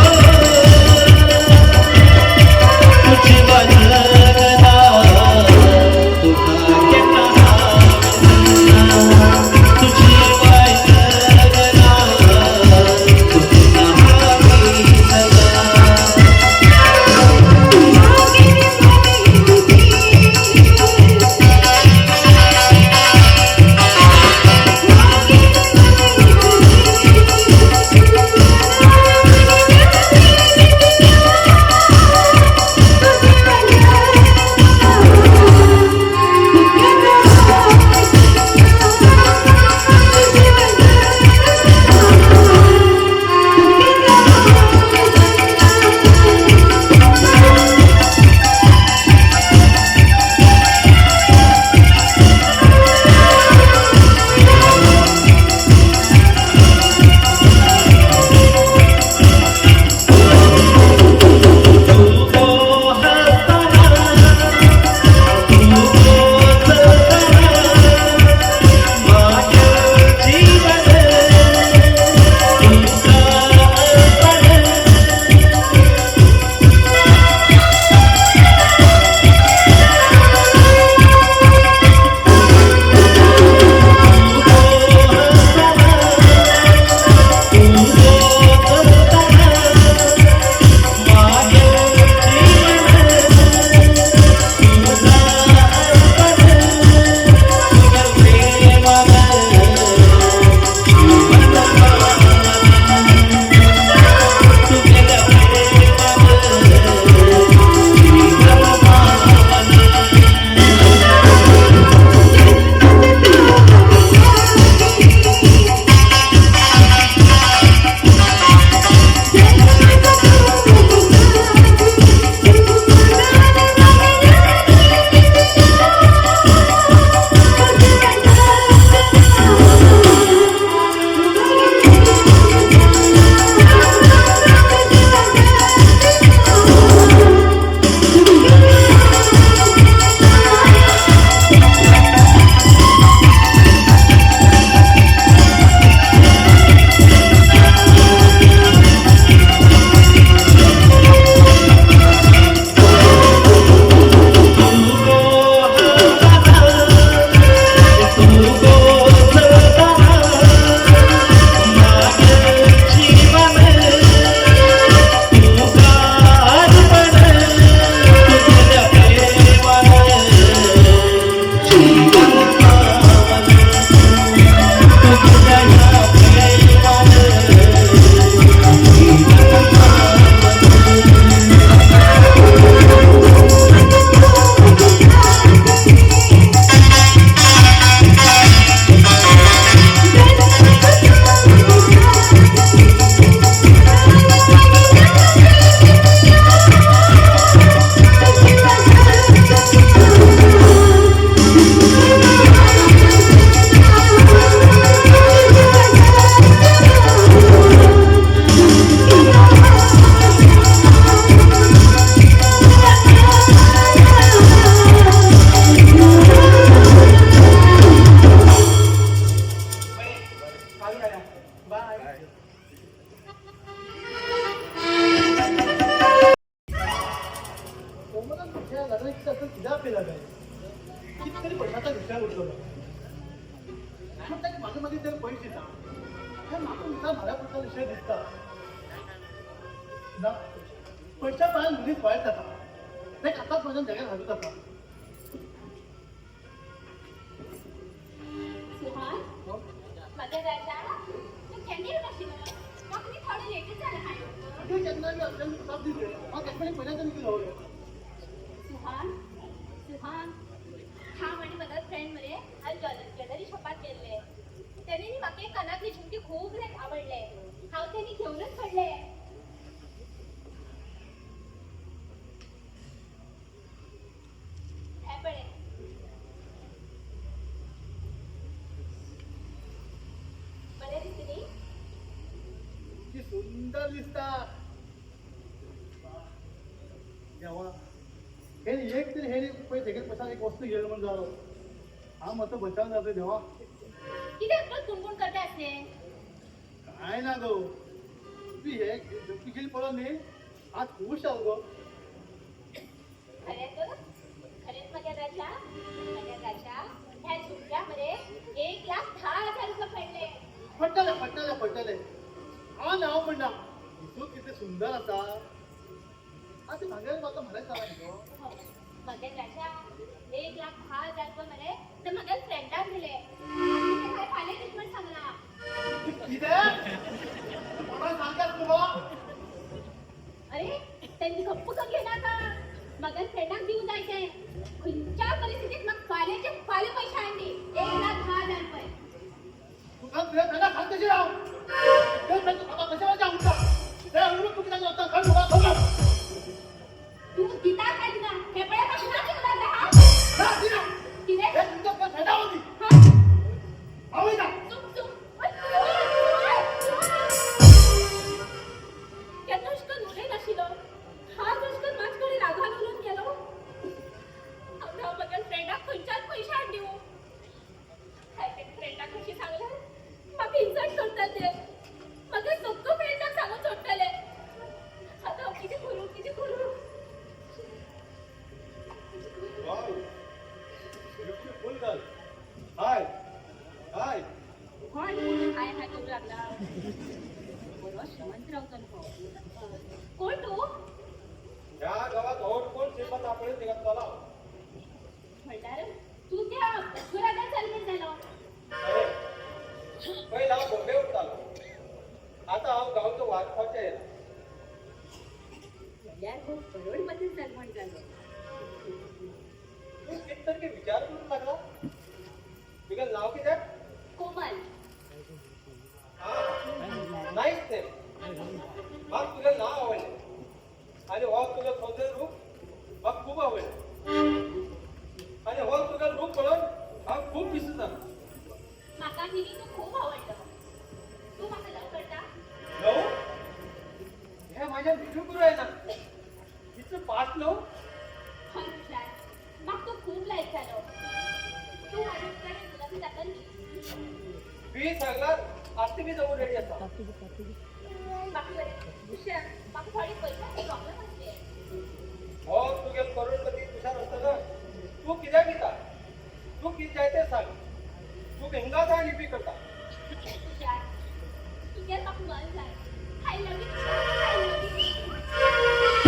जाय कितीतरी पैशाचा विचार उठवला मागे मागे जर पैसे ना हे मागून विचार माझ्या पुढचा विषय दिसता ना पैसा पाय मुलीच वाईट जाता नाही खातात माझ्या जगात घालत जाता सुहास माझ्या राजा तू कॅन्डी नशी मग मी थोडं लेट झालं आहे अगदी त्यांना मी अत्यंत प्रताप दिले मग त्याच्यामध्ये पहिल्यांदा मी केलं सुहान सुहान हा म्हणजे माझा फ्रेंड मध्ये आज ज्वेलरी शॉपात गेले त्याने म्हाका कानातली झुमकी खूप आवडले हांव त्यांनी घेऊनच पडले हे पळे बरे दिसली ती सुंदर दिसता जेव्हा हे एक तरी हे पैसे घेत पैसा एक वस्तू गेलं म्हणून झालं हा मत बचावून जातो जेव्हा किती आपलं गुणगुण करते असते काय ना गो ती हे गेली पडून नाही आज खुश आहो गो खरेच माझ्या राजा ह्या झुमक्यामध्ये 1,10,000 रुपये पडले पटले हा नाव म्हणा तू किती सुंदर आता हा ते सांगायला मला म्हणायचं आला माझ्या राजा 1,10,000 रुपये मध्ये तर माझ्या फ्रेंडाक दिले खाली ट्रीटमेंट सांगला सांगतात तुला अरे त्यांनी गप्प का घेणार का माझ्या फ्रेंडाक देऊन जायचंय कोणत्या परिस्थितीत मग पाले पैसे आणले 1,10,000 रुपये तुझा त्यांना खात कशी राहू कशाला जाऊ ते अंगरूप तुम्ही त्यांना आता खंड उभा करू तू गीता काय दिला हे पळे पासून नाही तुला हा किती हे तुमच्या फायदा होती आवई ना हाय हाय कोण तू या गावात और कोण श्रीमंत आपण निघत चाला म्हणणार तू त्या घरात चालून झालो पहिला बॉम्बे उठतालो आता हांव गावचो वारखावचे यार खूप करोडपती सलमान झालो तू किततरी विचार करून लागला तुझं नाव किती कोमल नाहीच ते मग तुझं नाव आवडलं आणि हो तुझं सौंदर्य रूप मग खूप आवडलं आणि हो तुझं रूप म्हणून हा खूप दिसत झाला माका मिनी तू खूप आवडलं तू माका लव करता नऊ हे माझ्या विष्णू गुरु आहे ना तिचं पाच नऊ हुशार मग तू खूप लाईक झालो तू माझ्याकडे तुला मी जाता मी सांगणार आरती मी जाऊन रेडी असता बाकी बरे हुशार बाकी थोडी पैशाची प्रॉब्लेम असते हो तुझे करोडपती तुषार असतं ना तू किती घेता तू किती जायते सांग तू गंगाचा लिपी करता हुशार तू काय बाकी मन झालं I love you. I love you.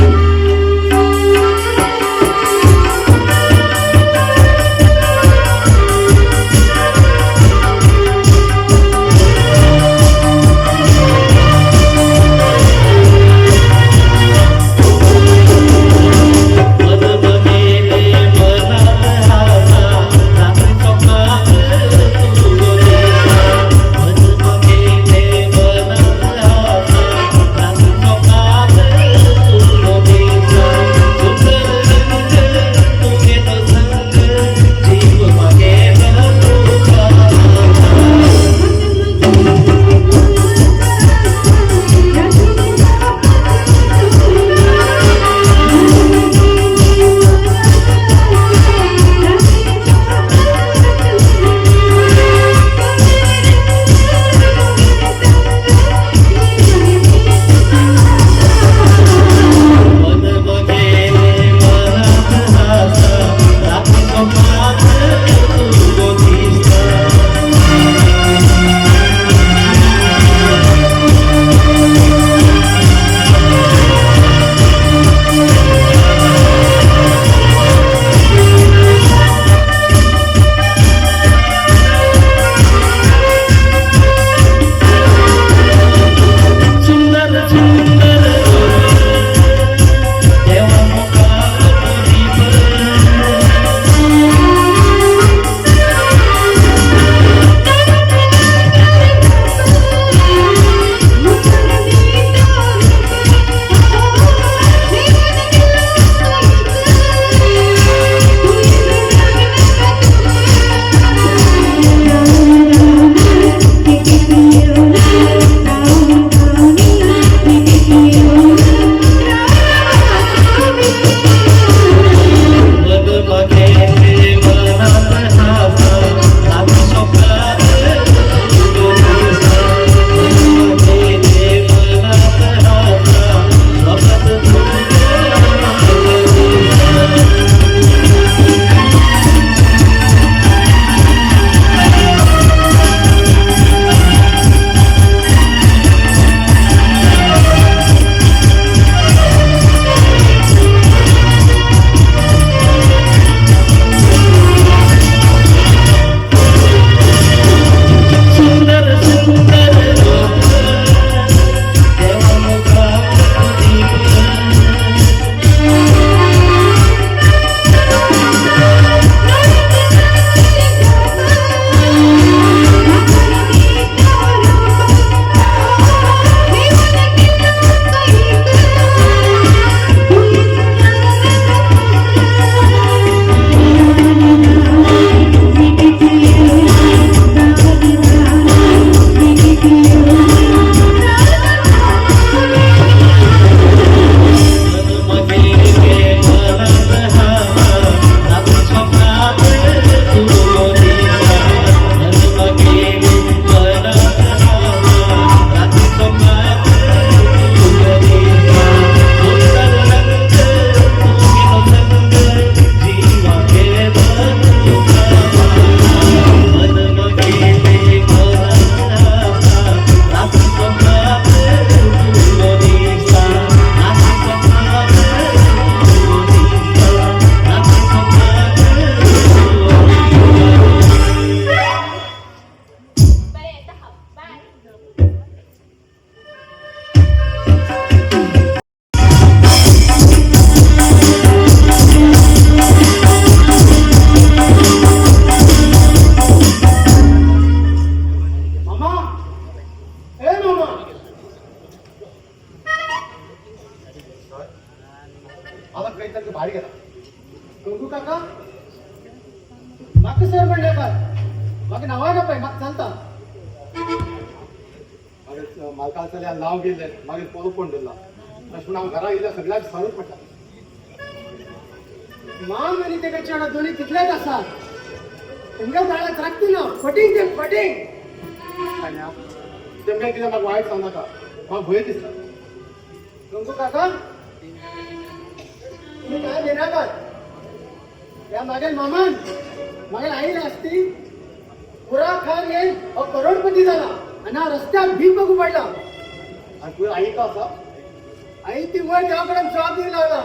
मला काहीतरी भारी गेला गंगू काका म्हाका सर म्हणले काय म्हाका नांवा पळय म्हाका चलता मागीर मालकाचें नांव गेलें मागीर पळोव फोन दिला तशें म्हण हांव घरा येयल्या सगळ्याक सारूच पडटा माम आनी तेका चेडो दोनी तितलेच आसात तुमच्या जाळ्यात राखती ना फटींग ते फटींग आनी तेमगे कितें म्हाका वायट सांगनाका म्हाका भंय दिसता गंगू काका तुम्ही काय देणार या मागेल मामान मागेल आई असती पुरा खान येईल करोडपती झाला आणि हा रस्त्यात भीक बघू पडला आनी तुवें आई का आसा आई ती वर देवाकडे जॉब दिला लागला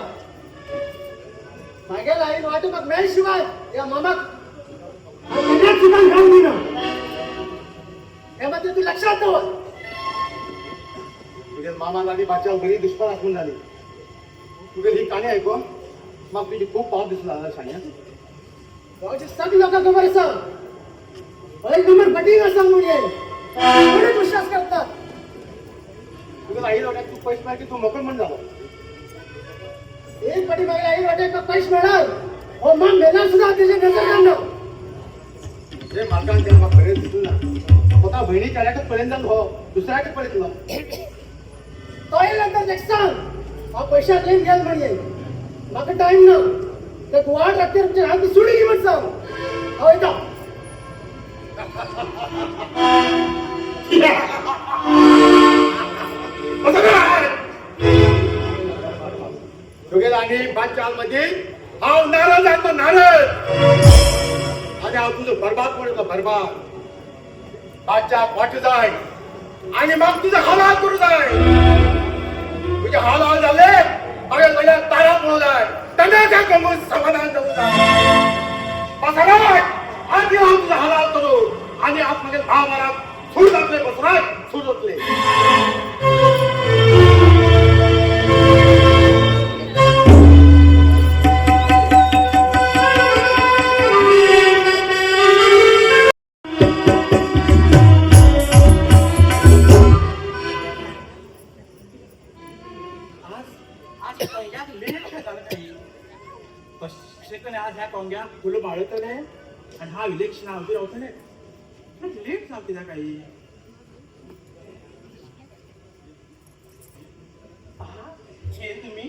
मागेल आई वाटपाक मेळ शिवाय या मामाक मनात सुद्धा घाल दिना हे मात्र तू लक्षात ठेव तुगे मामा लागीं बाच्या बरी दुश्मन आसून जाली तुगे ही काणी आयकून म्हाका तुजी खूब पावस दिसला शाण्या गावचे सगळे लोक खबर आसा हय खबर फटींग आसा म्हणजे कोणी विश्वास करतात तुगे आई लोट्याक तूं पयस मागीर तूं मोकळ म्हण जालो एक पटी मागेल आई वाटे पैसे मिळणार हो मग मेला सुद्धा त्याचे नजर काढणं जे मालकान केलं म्हाका खरेंच दिसलें ना स्वता भयणी चेड्याकच पळयन जालो हो दुसऱ्याकच पळयतलो तो येयल्यानंतर नेक्स्ट सांग हा पैशात येईन गेल म्हणजे म्हाका टाइम ना ते गुवाहाट रात्री तुमच्या हाती सोडी म्हण सांग हांव येता तुगे आनी बाच्या मध्ये हांव नारळ जाता नारळ आनी हांव तुजो बरबाद पडटा बरबाद बाच्याक वाट जाय आनी म्हाका तुजो हालाल करूं जाय तुजे हालाल जाले मागीर म्हळ्यार तारा पळोवं जाय तेन्ना गंगून समाधान जावूं जाय पासराय आनी हांव तुजो हालाल करूं आनी आप मागीर महाभारत सूर जातले बसराय सूर जातले आज ह्या कोंग्याक फुलं माळतले आणि हा इलेक्शन हावती रावतले लेट जावं कित्याक काही तुम्ही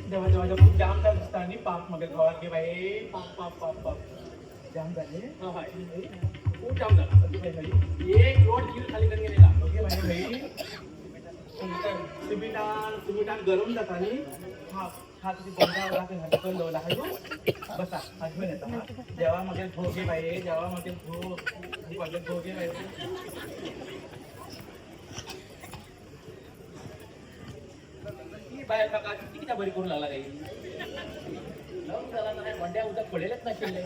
देवा देवा देवा खूप जाम जाम दिसता न्ही पाप म्हाका गांवांत गे बाये पाप पाप पाप पाप जाम जाले खूप जाम जाला एक रोड किल खाली करून गेलेला ओके बाई सिमिटान गरम जाता न्ही हा तुझी बंदा करून दवरला बसा हजबंड येता देवा म्हागे भोगे बाये देवा म्हागे म्हागे भोगे बाये ही बाय म्हाका किती कित्याक बरी करूं लागला काही लग्न जाला ना वंड्या उदक पडयलेच नाशिल्ले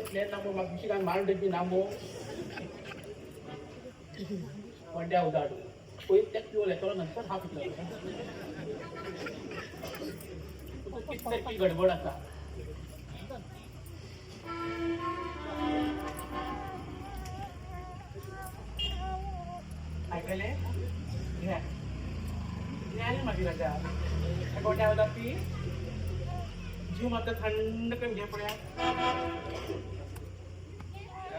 प्लेन नामो म्हाका मिशिगान मारून डब्बी नामो वंड्या उदाड पयलीं तेच पिवल येतलो नंतर हा पिकलो कित तरी गडबड आसा आयकले मागीर राजा गोट्या उदक पी जीव मात्र थंड करून घे पळया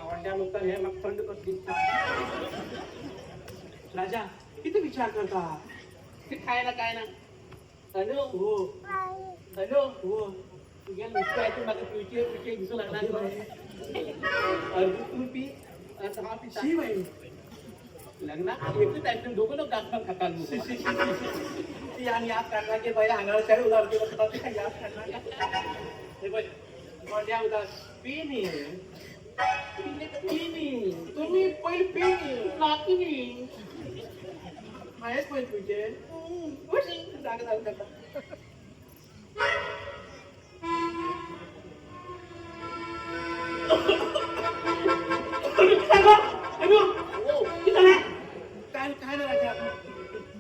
वंड्या मुखार हे म्हाका थंड कसो दिसता राजा किती विचार करता काय ना हॅलो हो हॅलो हो तुझ्या नुसतं ऐकून माझं पिवचे दिसू लागला अर्धी तुम्ही पी आता हा पिशी बाई लग्नात एकच ऐकून दोघं लोक दाखवा खातात ती आणि याद काढला की बाई अंगावर चढ उदार केलं ते काय याद काढणार हे बाई गोंड्या उदार पिनी तुम्ही पहिले पिनी नाकिनी आहेच पण तुझे जागा जाऊ नका काय ना राजा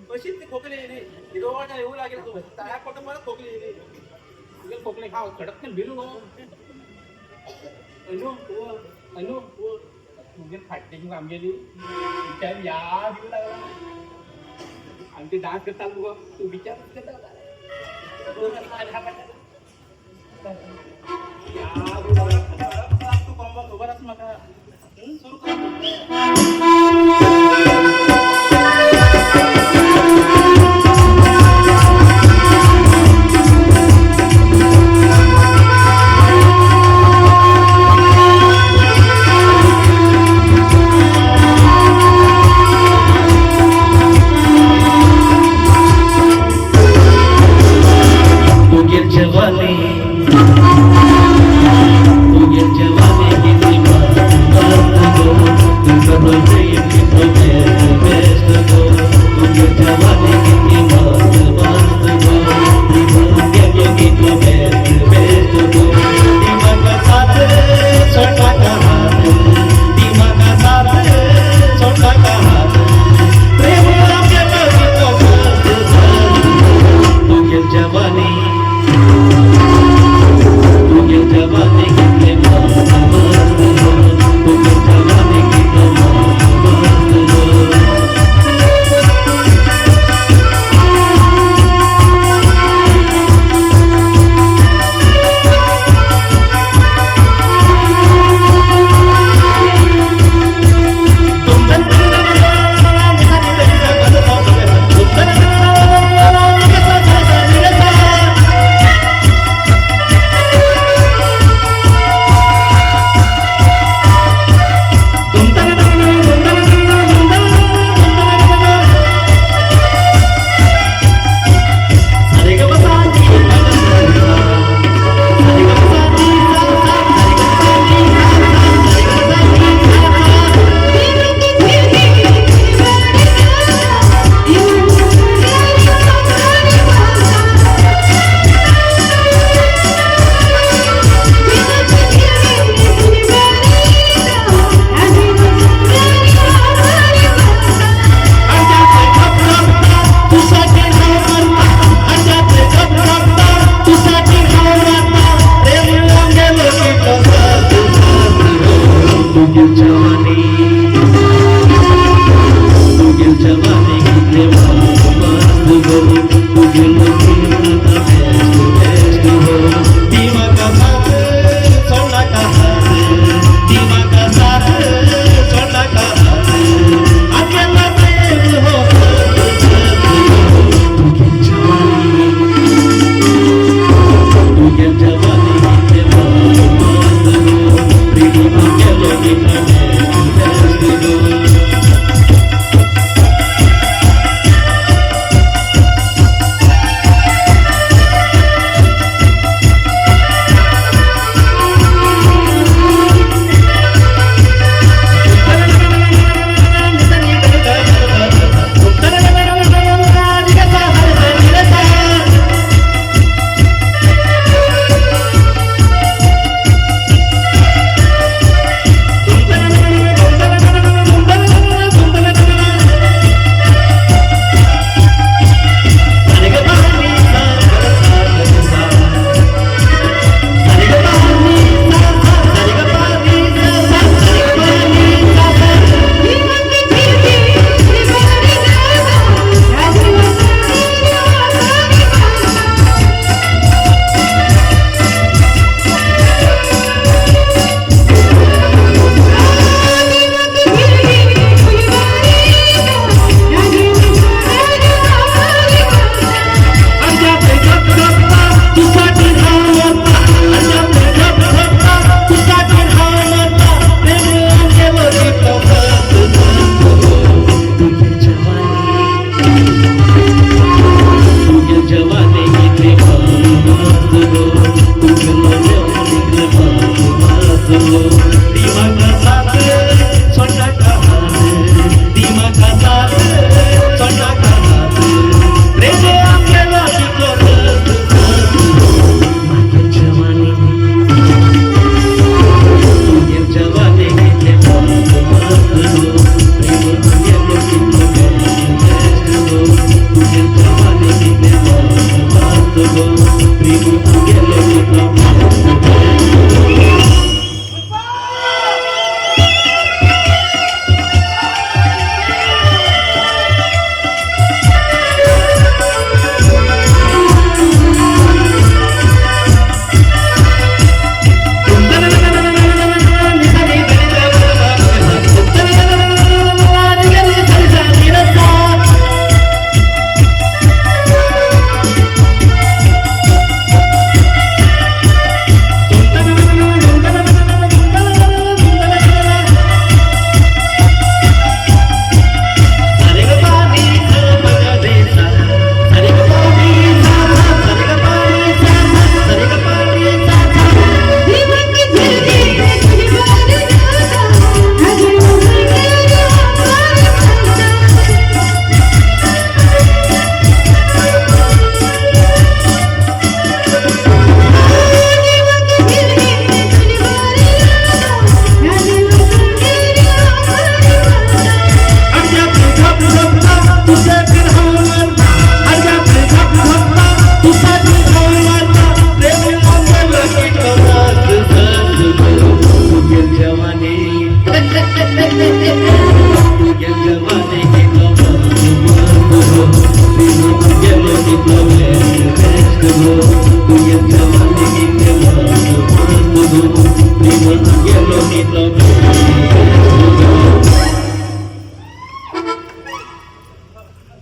कशीच ती खोकली येणे हिरोवाच्या येऊ लागेल तू त्या पोट मला खोकली येणे तुझे खोकले खाव खडक भिलू नो अनु तुझे फाटण्याची कामगिरी विचार या देऊ लागला आणि ते डान्स करतात तू तू विचार करता तू कॉम्बो खबरच मका सुरू कर जवानी की दीवार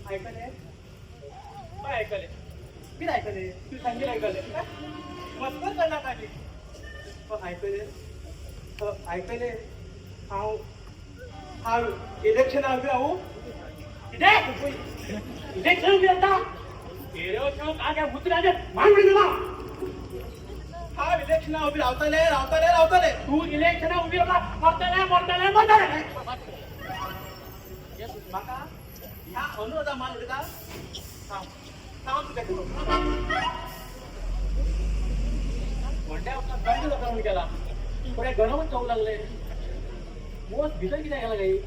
ऐकले काय ऐकले मी ऐकले तू सांगेल ऐकले मस्त करणार नाही ऐकले हा इलेक्शन आम्ही राहू इलेक्शन उभी आता काय मुद्रा मांडली तुला हा इलेक्शन उभी रावताले तू इलेक्शन उभी मोडताले माका ह्या अनुरोधा मान होता मोठ्या गेला पुढे गरमच जाऊ लागले मोस भितर किती गेला काही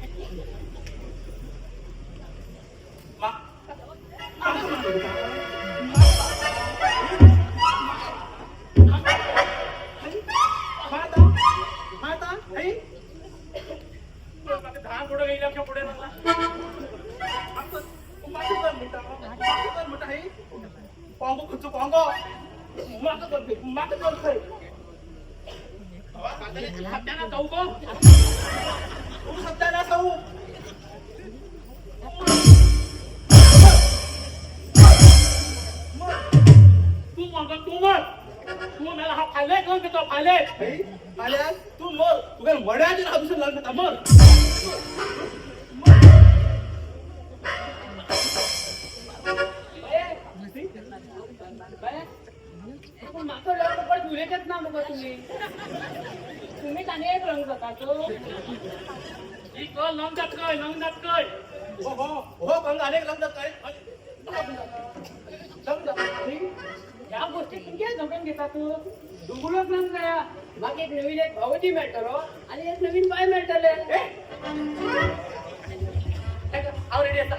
दहा पुढे गेल्या पुढे कॉंगो खुचू कॉंगो माग करतोय सत्याना जाऊ गो तू सत्याना जाऊ तू मला हा फायले घेऊन घेतो फायले तू मर तुला वड्याचे हा दुसरं लग्न मर ना मग तुम्ही त्याने एक रंग जाता तो लंग जातकय हो कंग अनेक लंग जातकय या गोष्टी तुमच्या जमून घेता तू दुगुलच लंग गया मग एक नवीन एक भावती मेळटलो आणि एक नवीन बाय मेळटले ऑलरेडी आता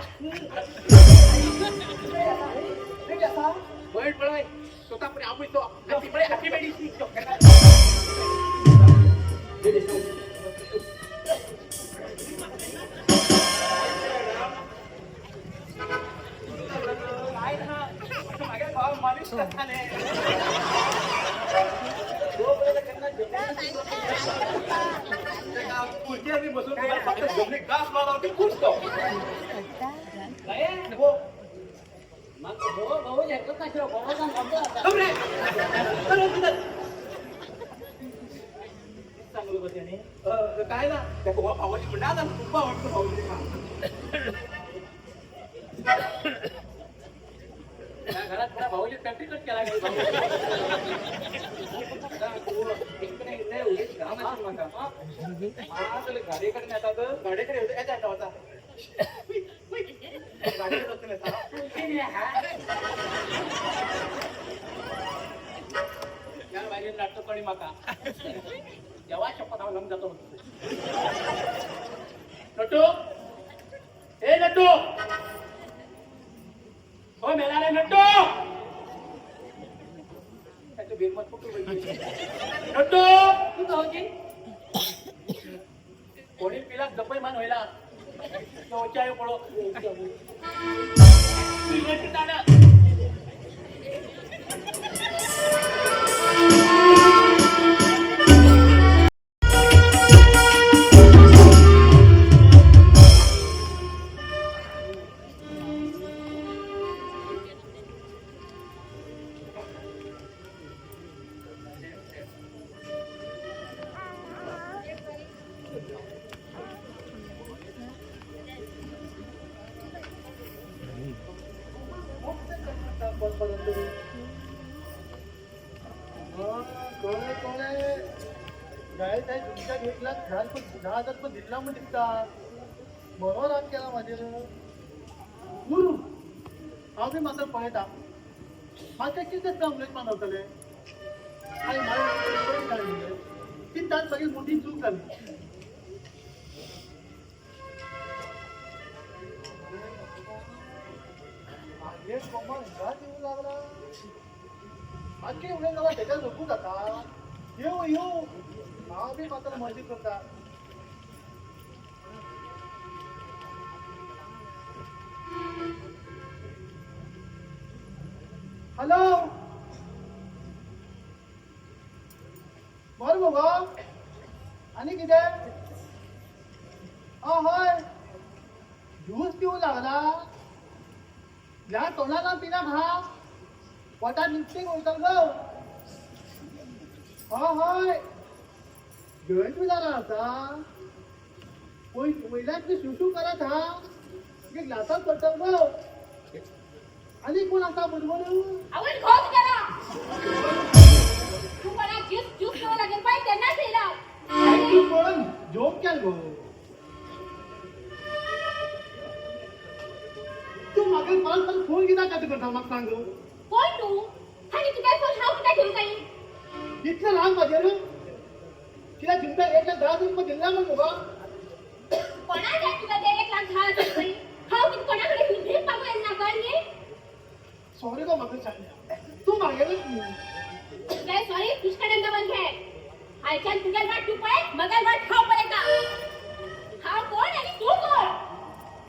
बैठ पळाय स्वतः पण आपण तो हॅपी बर्थडे हॅपी बर्थडे मागे भाव मालिश करताने खुर्ची आम्ही बसून फक्त जमली गास मारावती खुशतो काय ना त्या भावाची म्हणा खूप आवडतो भाऊजी घरात थोडा भाऊजी प्रॅक्टिकच केला गाडीकडे येतात गाडीकडे येतात होता या बाहेर नाटकपणी माका जेव्हा शपथ हा लंग जातो नटू हे नटू हो मेला नटू त्याचं बेरमत फुटू नटू तू भाऊजी कोणी पिला गप्पई मान व्हायला शौचालय पडो घेतला 10,000 पण दिला मग दिसता बरोबर राग केला माझे हांव मात्र पळयता म्हाका कितें जमलें मानवतले आनी म्हाका ती ताच सगळी मोठी चूक जाली एक कोमल घरात येऊ लागला आजची उडे जावा त्याच्या झोपू जाता येऊ हांव बी मात्र मस्ती करता हॅलो बर मगो आणि कितें हय ज्यूस पिवूं लागला ह्या तोंडाला पिना हा पोटात निपटीक वयता गो हय जॉईंट बी जाला आता वयल्यान ती सुसू करत हा की ग्लासात पडटा गो आणि कोण आता बरोबर आवड खोक करा तू मला ज्यूस ज्यूस पिऊ लागेल पाहिजे त्यांना ठेला तू कोण जोक केल गो तू मागे मला फोन कित्याक करता म्हाका सांग कोण तू आणि तू काय फोन हाव किती घेऊन काही इतलं लहान माझ्या तिला चिंता 1,10,000 रुपये दिला मग बाबा कोणाला तुला ते 1,10,000 रुपये हाव किती कोणाकडे घेऊन भीक मागू यांना कळली सॉरी गो म्हाका सांग तू मागेलच काय सॉरी तुझकडे डबल घे आयच्यान तुझ्या वाट तू पाय मगर वाट खाऊ पडे का हा कोण आणि तू कोण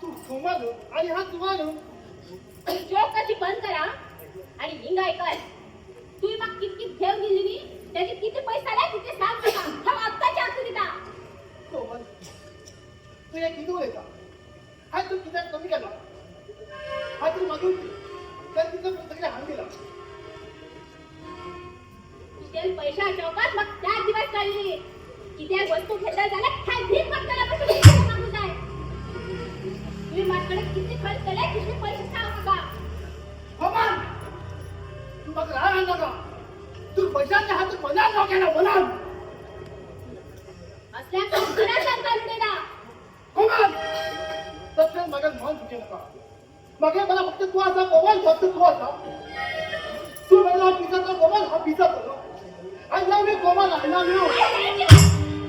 तू कोमल आणि हा तुम्हाला जोक कशी बंद करा आणि हिंगाय कर तू मग किती ठेव दिली त्याचे किती पैसा आला किती सांग नका हा आत्ताच्या आत दिला कोमल तू एक किती होता हा तू किती कमी केला हा तू मागून तर तिचा पुस्तकाला हात दिला तुझे पैसा चौकात मग त्या दिवस काढली किती वस्तू घेतल्या झाल्या काय भीक मागताना कसं मागू जाय तुम्ही माझ्याकडे किती खर्च केले किती पैसे सांग नका कोमल तू मग राहा नका तू पैशाच्या हात बोला नका बोला असल्या कंपन्या सरकार देना कोमल तसं मग म्हणून तुझे नका मग मला फक्त तू असा कोमल फक्त तू असा तू मला पिझ्झाचा कोमल हा पिझ्झा करो I love you Komal I love you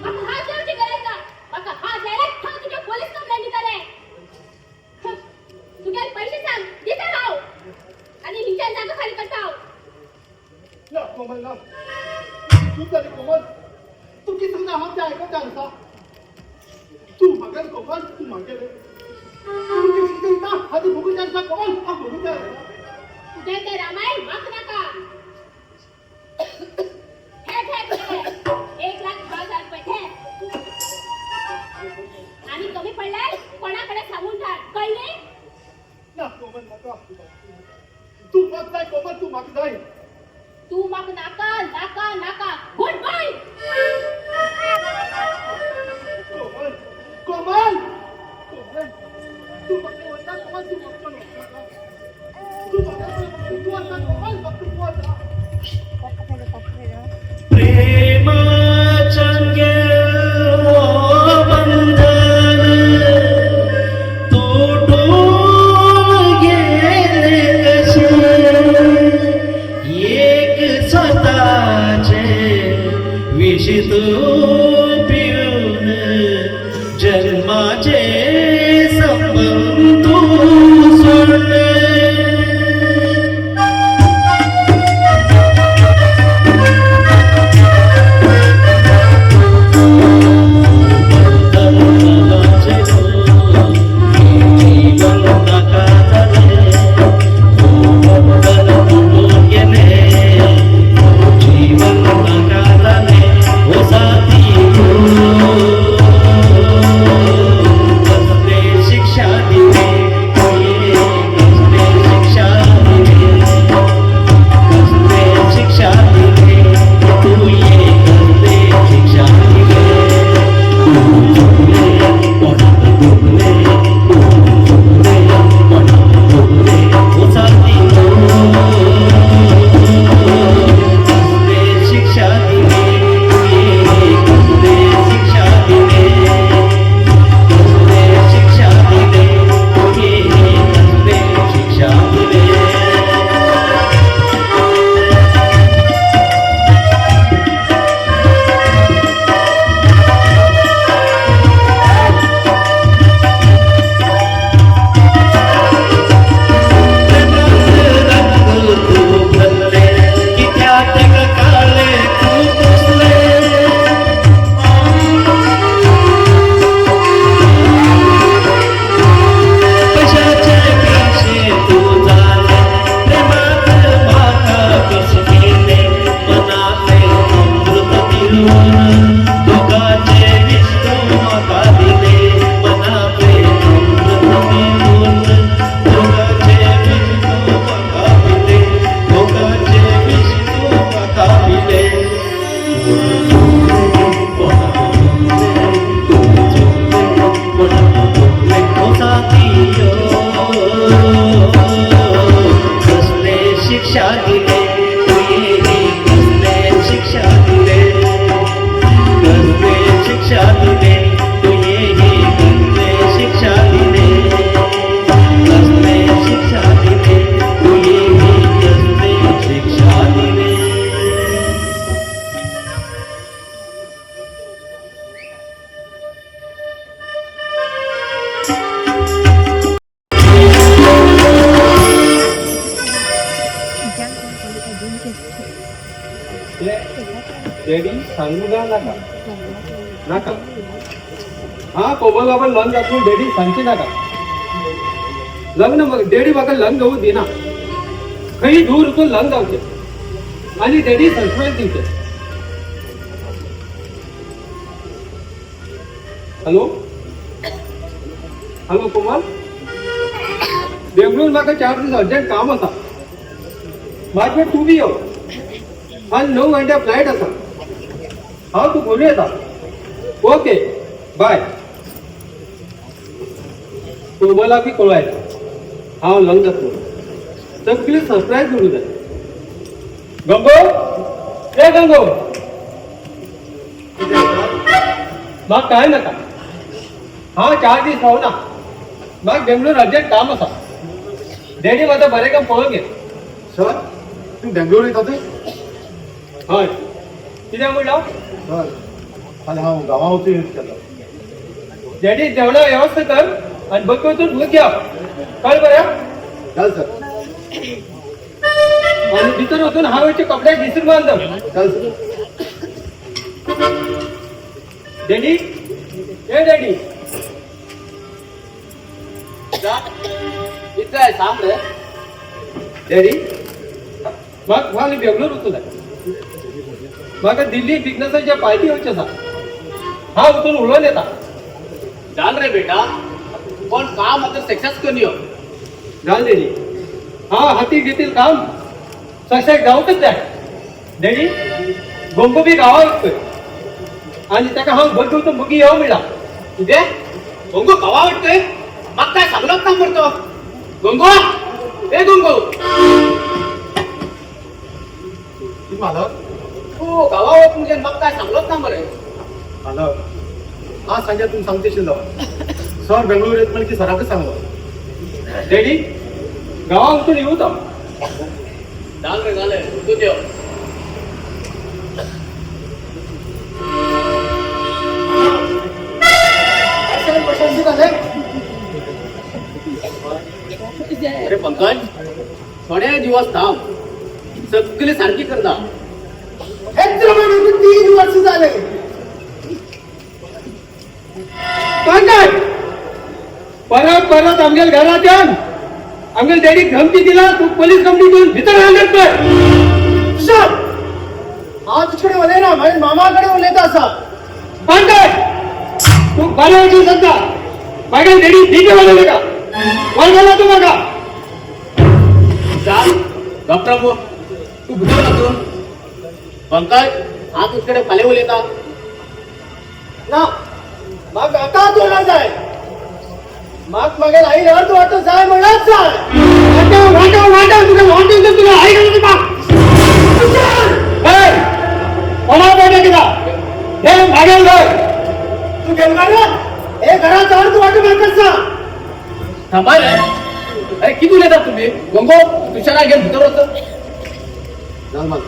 मग हा जेवढी करायचा मग हा जायला थांब तुझ्या पोलीस कंप्लेंट दिले तुझे पैसे सांग देता राव आणि हिच्या जागा खाली करता ना कोमल ना तू तरी कोमल तू किती ना हम जाए का जानता तू मगन कोमल तू मागे तू किती ना आधी बघू जानता कोमल हा बघू जा तुझे ते रामायण माग नका ठे 1,10,000 रुपये ठे आणि कमी पडलाय कोणाकडे सांगून टाक कळले ना कोमल नका तू मग जाय कोमल तू मग जाय तू मग नाका नाका नाका गुड बाय कोमल कोमल कोमल तू मग वरता कोमल तू मग तू मग तू आता कोमल मग तू आता प्रेम चंगे बंधन तोडून गेले कसे एक स्वतःचे विष पिऊन जन्माचे संबंध सोडले डॅडी सांगू का नाका नाका हा कोमल बाबा लग्न जातून डॅडी सांगचे नाका लग्न मग डॅडी म्हाका लग्न जाऊ दिना खंय दूर वचून लग्न जावचे आनी डॅडी सरप्राईज दिवचे हॅलो हॅलो कोमल बेंगळूर म्हाका 4 दीस अर्जंट काम आसा माझे तू बी यो आज 9 घंटे फ्लायट आसा हांव तू घेवन येता ओके बाय कोमला बी कळवायला हांव लग्न जातलो सगळी सरप्राईज करूं जाय गंगो ए गंगो म्हाका काय नाका हांव 4 दीस रावना म्हाका बेंगळूर अर्जंट काम आसा डॅडी म्हाका बरें काम पळोवन घे सर तू बेंगलोर येता ते हय कित्याक म्हणला सर फाल्यां हांव गांवां वचून येता डॅडी जेवणा वेवस्था कर आनी बघ वचून दूध घ्या कळ्ळें बरें चल सर आनी भितर वचून हांवेचे कपडे दिसून बांद चल सर डॅडी ए डॅडी इथं आहे सांग रे डॅडी म्हाका फाल्यां बेंगलोर वचूं जाय म्हाका दिल्ली बिजनसाच्या पार्टी वचचें आसा हांव वचून उलोवन येता जाण रे बेटा पण काम आता सक्सेस करून यो जाल डॅडी हांव हाती घेतील काम सक्सेस जावंकच जाय डॅडी गंगो बी गांवां वचपय आनी ताका हांव बघ वचून बगी येवं म्हणला कितें गंगो गावा वाटतोय मग काय सांगलोच ना करतो गंगो ए गंगो मालक तू गावा वच म्हणजे मग काय सांगलोच ना मरे मालक आज सांजे तुम्ही सांगतेशिल्लो सर बेंगलोर येत म्हणजे सराकच सांगलो डॅडी गांवां वचून येवं तो जाल रे जाले तू देव पसंती झाले अरे पंकज थोडे दिवस थांब सगळे सारखी करता हेच महिन्याचे 3 वर्ष झाले पंकज परत परत आमच्या घरात येऊन आमच्या डॅडी धमकी दिला तू पोलीस कंपनीतून भितर हँडल कर सर आज तुझकडे ओले ना माझ्या मामाकडे ओलेता असा पंकज तू बरे होती सध्या माझ्या डॅडी ठीक आहे का बोला तू बघा चाल डॉक्टर तू बुद्धिवर लागतो पंकज हा तुझकडे पाले बोल ना मग आता तोला जाय मग मागे आई अर्ध वाटत जाय म्हणत जाय वाटा तुला वाटून तर तुला आई घालू का कोणा पाहिजे तुला हे मागेल घर तू गेला ना हे घरात अर्ध वाटत मागचा थांबा रे अरे किती येतात तुम्ही गंगो तुझ्याला घेऊन भीतर होतं जाल मग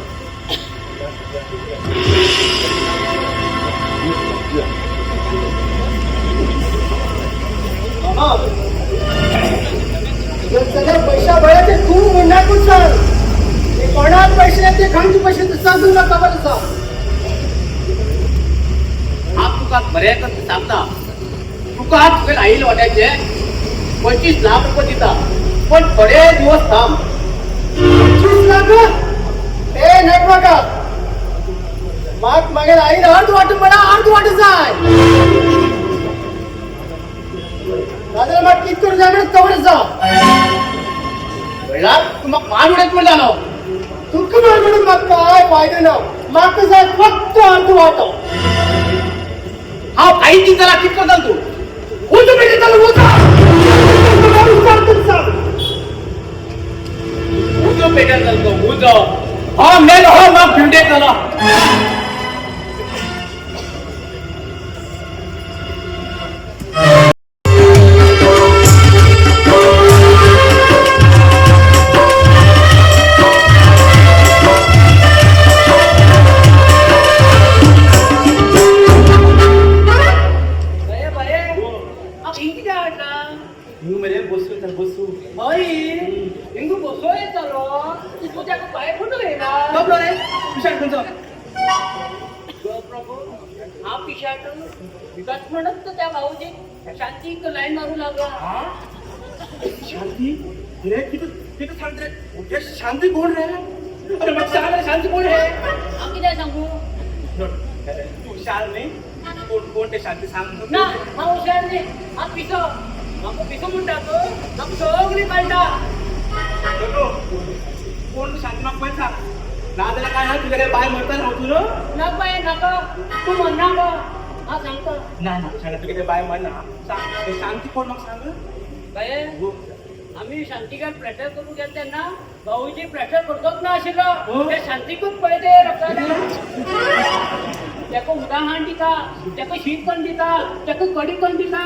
सगळ्या पैसा भरायचे खूप म्हणण्याकून सर कोणात पैसे ते खंड पैसे सांगू नका बरं सर हा तुका बऱ्या करता सांगता तुका तुझ्या आईला वाटायचे 25 लाख रुपये दिता पण थोडे दिवस थांब 25 लाख ए नेट बघा मग मागे आई अर्ध वाटत मला अर्ध वाटत जाय दादा मग किती करून जाणार तेवढंच जा वेळा तू मग मान उडत पण जाणव तुका म्हणून मग काय फायदा ना मग जाय फक्त अर्ध वाटव हा काही चिंता किती करताल तू होतो बेटे चालू होता उजो पेट्यात चालतो उजो हा मेल हो मग फिंडे चला प्रभू हा पिशाट विकास म्हणत तर त्या भाऊजी शांती लाईन मारू लागला. हा? शांती रे किती सांगते रे शांती कोण रे अरे मग सांग रे, शांती कोण रे आम्ही काय सांगू तू शाल नाही कोण ते शांती सांग ना. हा हुशार नाही हा पिसो मग पिसो म्हणतात मग सगळी काढला. कोण शांती मग पण सांग ना त्याला काय हा तुझ्या बाय म्हणता राहतो ना नक बाय नका तू म्हणणार का हा सांगतो नाही शाळा तुझ्या बाय म्हण ना सांग ते शांती कोण मग सांग काय आम्ही शांतिकात प्रचार करू गेल त्यांना भाऊजी प्रचार करतोच ना आशिल्लो त्या शांतिकूच पळते रक्ताला त्याको उदाहरण दिता त्याको शीत पण दिता त्याको कडी पण दिता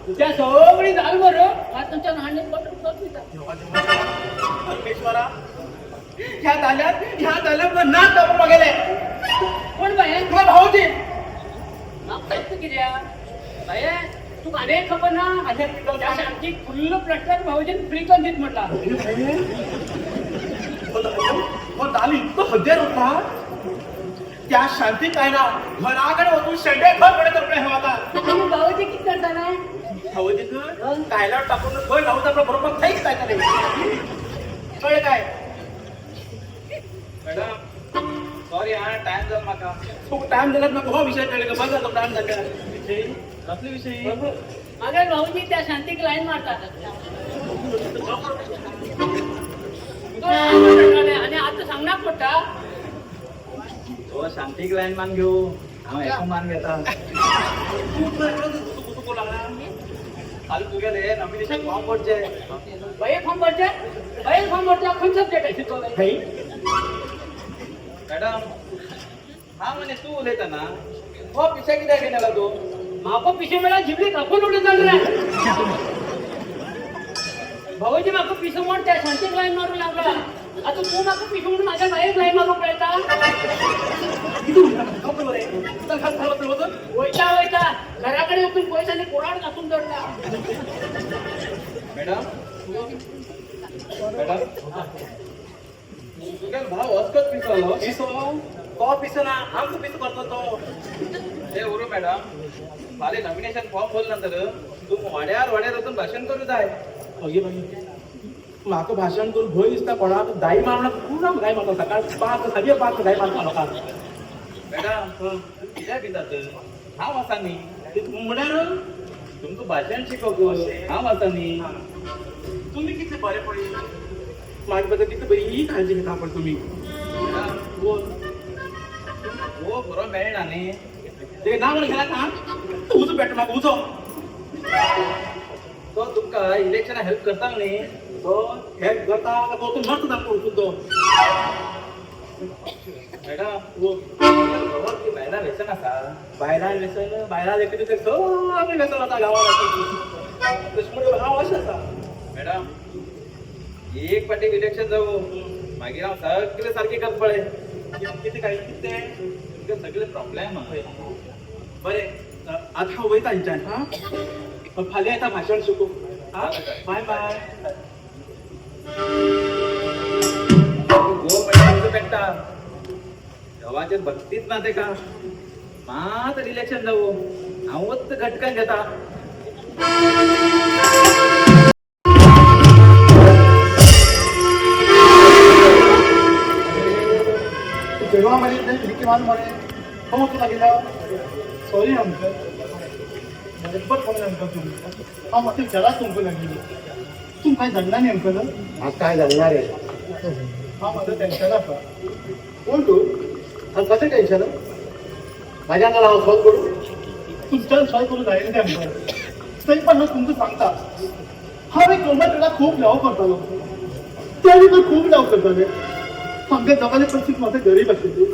त्या सगळी घाल बरं हा तुमच्या लहान पटकन दिता. परमेश्वरा ह्या झाल्यात ना करून बघेले कोण बाय तुला भाऊजी किती बाय तू अनेक खबर ना त्या शांती फुल्ल प्रचार भाऊजी फ्री पण देत म्हटला. झाली इतकं हद्यार होता त्या शांती काय ना घराकडे होतो शेंडे घर पडे तर हे होता तुम्ही भाऊजी किती करता ना भाऊजी तू कायला टाकून घर राहू आपलं बरोबर काहीच काय नाही कळ काय मॅडम सॉरी हा टाइम झाला माका. खूप टाइम दिला ना हो विषय कळले का बघा तो टाइम झाला विषयी कसले विषयी माझ्या भाऊजी त्या शांतीक लाईन मारतात आणि आता सांगणार पडता हो शांतिक लाईन मान घेऊ हा ऐकून मान घेता. काल तू गेले नॉमिनेशन फॉर्म पडचे बाई फॉर्म भरते अखंड सब्जेक्ट आहे शिकवलाय. मॅडम हा म्हणे तू उलयता ना हो पिशा किती घेण्याला तू माको पिशे मला जिबली कापून उडून चालू भाऊजी माको पिशे म्हणून त्या शांतीक लाईन मारू लागला. आता तू माको पिशे म्हणून माझ्या बाहेर लाईन मारू पळता वैता घराकडे उठून पैशाने कोराड घासून जोडला. मॅडम तुझ्या भाव असतोच पिसवलो पिसो ना आमचं पिसो करतो तो हे उरू मॅडम मला नॉमिनेशन फॉर्म भरल्यानंतर तू वाड्यार वतून भाषण करू जाय. अगे बाई म्हाका भाषण करून भंय दिसता कोणाक दाई मारना पुरा दाई मारता सकाळ 5 सगळे 5 दाई मारता लोकांक मॅडम कित्याक भितात हांव आसा न्ही म्हळ्यार तुमकां भाषण शिकोवक हांव आसा न्ही. तुम्ही कितले बरे पडले माझ्या बद्दल किती बरी काळजी घेता पण तुम्ही हो बरो मेळना न्ही ते ना म्हणून गेला का उजो भेट म्हाका उजो तो तुमकां इलेक्शनाक हेल्प करता न्ही तो हेल्प करता तो मस्त दाखवू सुद्धा मॅडम की भायला व्यसन आसा बायला देखील ते सगळे व्यसन आता गावाला दुश्मन भाव अशें आसा मॅडम एक पाटी इलेक्शन जाऊ मागीर हांव सगळे सारखे करता पळय किती काय किती तुमकां सगळे प्रॉब्लेम बरें आतां हांव वयता हिंच्यान हा फाल्यां येता भाशण शिकू हा बाय बाय गो म्हणजे पेट्टा देवाचेर भक्तीच ना तेका मात इलेक्शन जाऊ हांवच घटकन घेता. जेव्हा मला विकीमान म्हणे हो तुला गेला सॉरी अंकल बरोबर फोन अंकल तुम्ही हा मग जरा तुमको लागली तुम काय जगणार नाही अंकल आज काय जगणार आहे हा माझं टेन्शन असा कोण तू आणि कसं टेन्शन माझ्या अंगाला हाऊस सॉल्व करू तुमच्या सॉय करून जाईल ते अंकल तरी पण तुमचं सांगता हा एक कोंबडीला खूप लव करतालो त्यावेळी तो खूप लव करताले आमच्या जगाने परिस्थिती माझं गरीब असते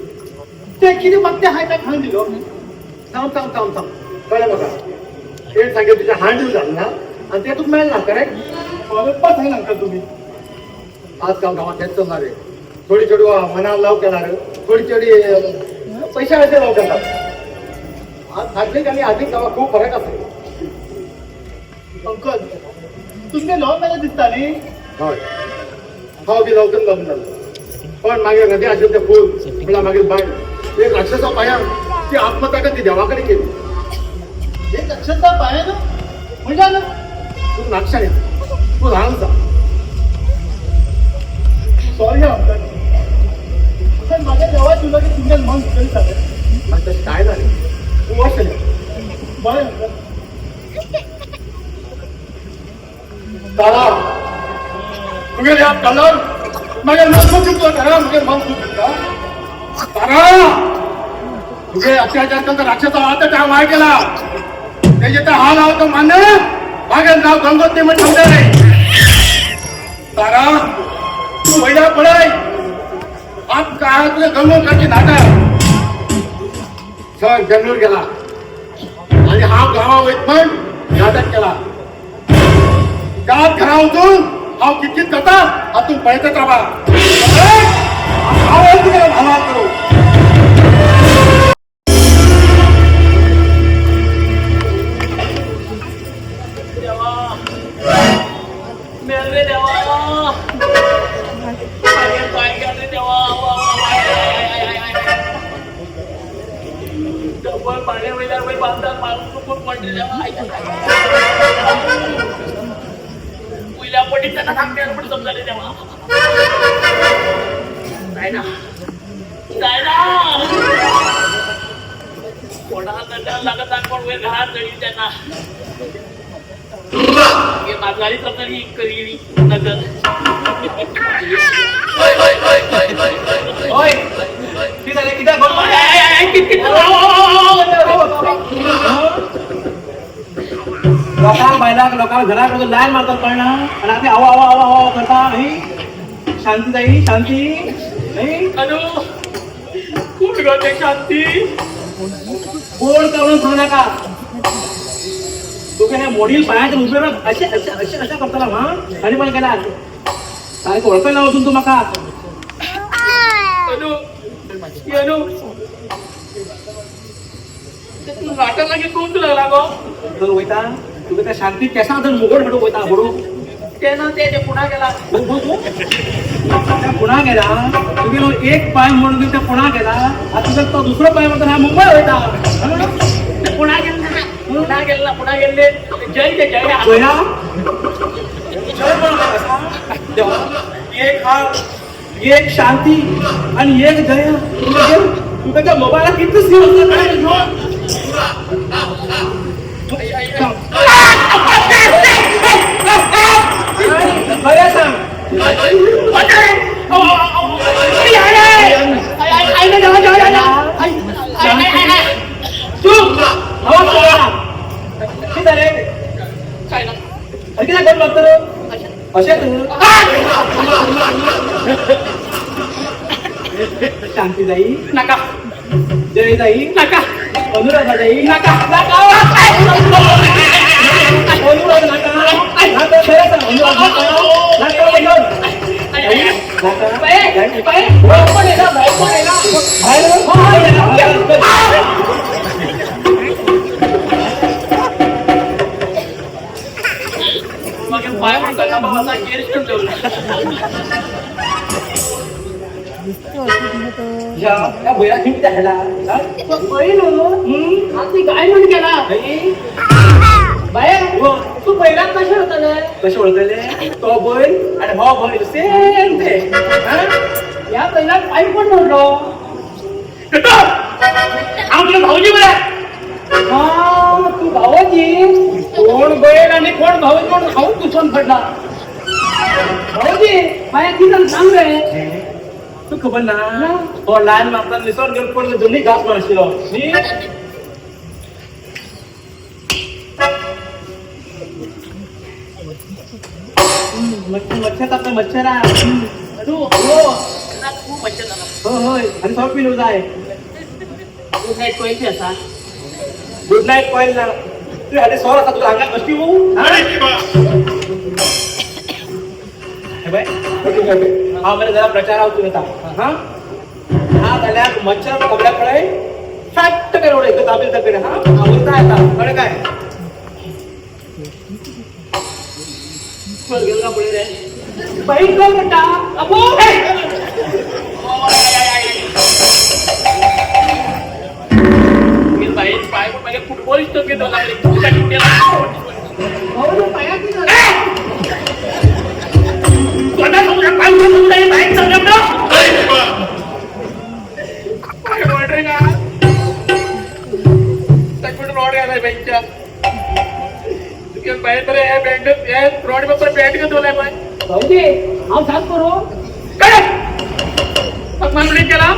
ते किती मग ते हाय काय खाऊन दिलो थांब कळलं बघा ते सांगेल तुझ्या हांड येऊ झालं ना आणि ते तू मिळणार करेक्ट बरोबर आहे ना अंकल तुम्ही आजकाल गावात हेच चालणार आहे थोडी थोडी मनाला लाव करणार थोडी थोडी पैशाचे लाव करतात आज खाजगी आणि आधी गावात खूप फरक असतो. अंकल तुमचे लव मला दिसता न्ही होय हांव बी लवकर लग्न झालं पण मागीर नदी आशिल्लें तें फूल म्हणल्यार मागीर बायल एक राक्षसा पांयाक ती आत्महत्या ती देवाकडे केली. हे अक्षरशः पाहिजे ना म्हणजे ना तू नाक्षाने तू लहान जा. सॉरी पण माझ्या जेव्हा तुला की तुमच्या मन विकली चालेल आता काय झाले तू वर्ष बरं तारा तुझे याद कलर मगर मन को चुप करा मगर मन को चुप तारा तुझे अत्याचार करता राक्षसा आता त्या माय केला त्याचे तर हाल आहो तो मान्य मागे नाव गंगोत्री मध्ये ठेवले नाही. तारा तू महिला पडाय आप काय तुझे गंगोत्रीची नाटक सर बेंगलोर गेला आणि हा गावावर पण नाटक केला. गावात घरावतून हा कितकित करता हातून पळतच राहा. भावा करू मेरे देवा काय करते देवा डबल पाणी वैद्यावर बांधतात मारून खूप पडले देवा पहिल्या पटी त्यांना सांगते पण समजाले देवा जाय ना कोणाला लागत आपण वेळ घरात जळी त्यांना माघारी प्रकारे करी नगर लोकांना घराकडे लाईन मारतात पण आणि आता आवा आवा आवा आवा करता नाही शांती जाई शांती नाही अनु कुठ गते शांती गोड करून सांगू नका. तू काय मोडील पायाच्या उभे असे असे असे अशा करताना हा आणि पण केला काय ओळखायला होतून तू माका अनु अनु तू नाटक लागे कोण तुला लागो तर होता तुझं त्या शांती केसा जर मुघड हडू होता हडू त्यानं ते पुन्हा गेला त्या पुन्हा गेला तुम्ही एक पाय म्हणून त्या पुन्हा गेला आता तुझा तो दुसरा पाय म्हणतो हा मुंबई होता पुन्हा गेला पुन्हा गेले जय ते जय जोया एक हा एक शांती आणि एक जया तू त्याच्या मोबाईलला किती खरं सांग शांती जाई नका जय जाई नका अनुराधा जाई नका अनुराध पाय म्हणता बाबा केस ठेवला त्या बैरा खिंड त्याला काय म्हणून गेला बाय तू पहिला कसे होता कसे ओळखले तो बैल आणि हा बैल सेम ते या पहिला काय पण म्हणलो तुला भाऊजी बरा हा तू भाऊजी कोण बैल आणि कोण भाऊ कोण खाऊ तुझून पडला भाऊजी माझ्या तिथं सांग रे तू खबर ना हो लहान मारताना निसर्ग घेऊन कोण दोन्ही घास मारशील मच्छर आपला मच्छर हो होय आणि सॉफ्ट पिलो जाय गुड नाईट कोयची असा गुड नाईट कॉईल ना तू ह्याचे सॉर असा तुला अंगात नसती होऊ हा मला जरा प्रचार होतो येता हा झाल्यात मच्छर कपड्याकडे फॅक्ट काय एवढे दाबील तकडे हा आवडता येतात कळे काय गेला पुढे रे बाईक कर बेटा अबो मागे फुटबॉलिस्ट घेतो लागले तुझ्या ड्युटीला भाऊ पाया की स्वतः काय म्हणून बाईक चालवलं काय ऑर्डर का तकून रोड गेलाय बाईकच्या तुझ्या बाहेर तर या बँड या रोड पेपर बँड घेतो बाई भाऊजी हम साथ करो काय मग मागणी केला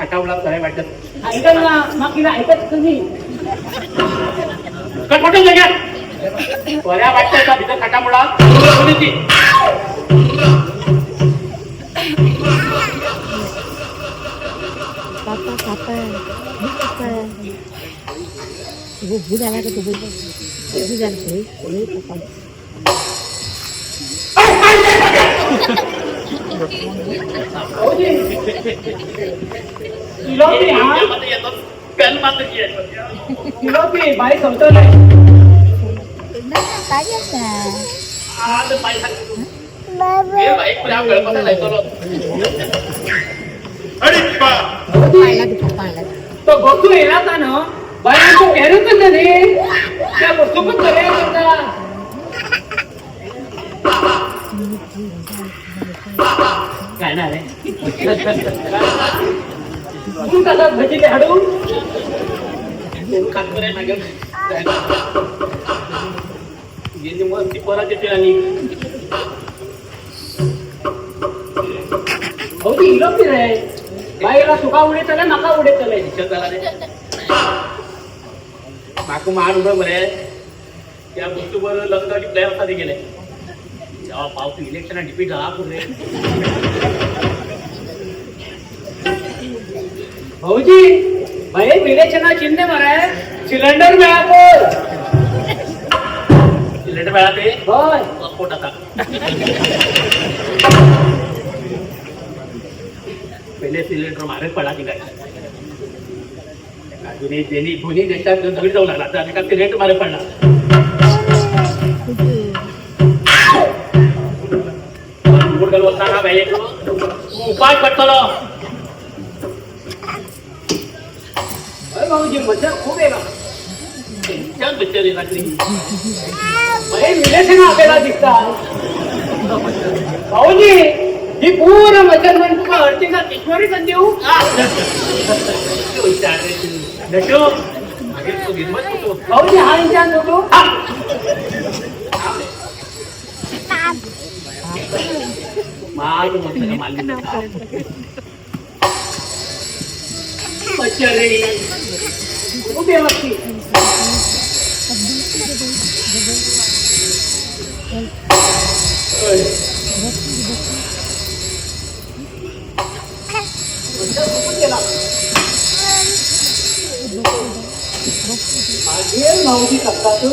हटावला काय वाटत ऐका ना मग तिला ऐकत तुम्ही कटपटून घ्या बऱ्या वाटतंय का भीतर खटामुळा होण्याची पापा पापा पापा वो भूल आया तो भूल जान कोई पापा किलोची हा यामध्ये येतो पेन मात्र किलोची बाई संपतलंय काय असता आज पैसा हे बाईक पुऱ्या गळपता लायतो पाहिला तू पाहिला तो गोतू येला का ना बाईंचं पेरू कसं रे त्या वस्तू पण करे काय ना रे तू कसा भजी हाडू काम करे मागे गेली मग ती पोराची ती आणि भाऊजी इलोपी रे बाईला सुका उडे चले नका उडे चले विचार झाला रे माकू मार उभं बरे त्या गोष्टीवर लग्नाची प्लॅन असा गेले जेव्हा पावती इलेक्शन डिपीट झाला पुढे भाऊजी बाई विवेचना चिन्ह माराय सिलेंडर मिळा बोल सिलेंडर मिळा ते होय पोट आता पहिले सिलेंडर मारे पडा की काय अजूनही त्यांनी दोन्ही देशात दगड जाऊ लागला तर एका सिलेंडर मारे पडला गुडगल होता बाई उपाय पटलो भाऊजी मजा खूप आहे त्याच बिचारी लागली बाई विवेचना आपल्याला दिसतात भाऊजी ही पूर्ण मच्छर म्हणजे तुम्हाला अर्थिंगा ईश्वरीच देऊ भाऊजी हा इंचान होतो खूप व्यवस्थित भाऊजी करतात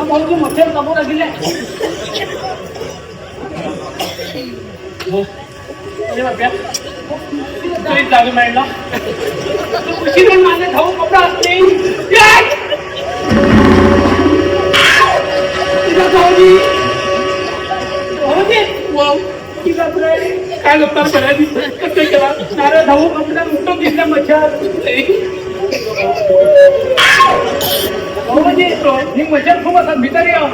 भाऊजी मच्छर कमू लागले जागा मिळला खुशी पण माझे भाऊ कपडा असते भाऊजी काय गप्पा करायची कसं केला नारळ धाऊ कपडा मुठो घेतला मच्छर भाऊजी ही मच्छर खूप असतात भीतर या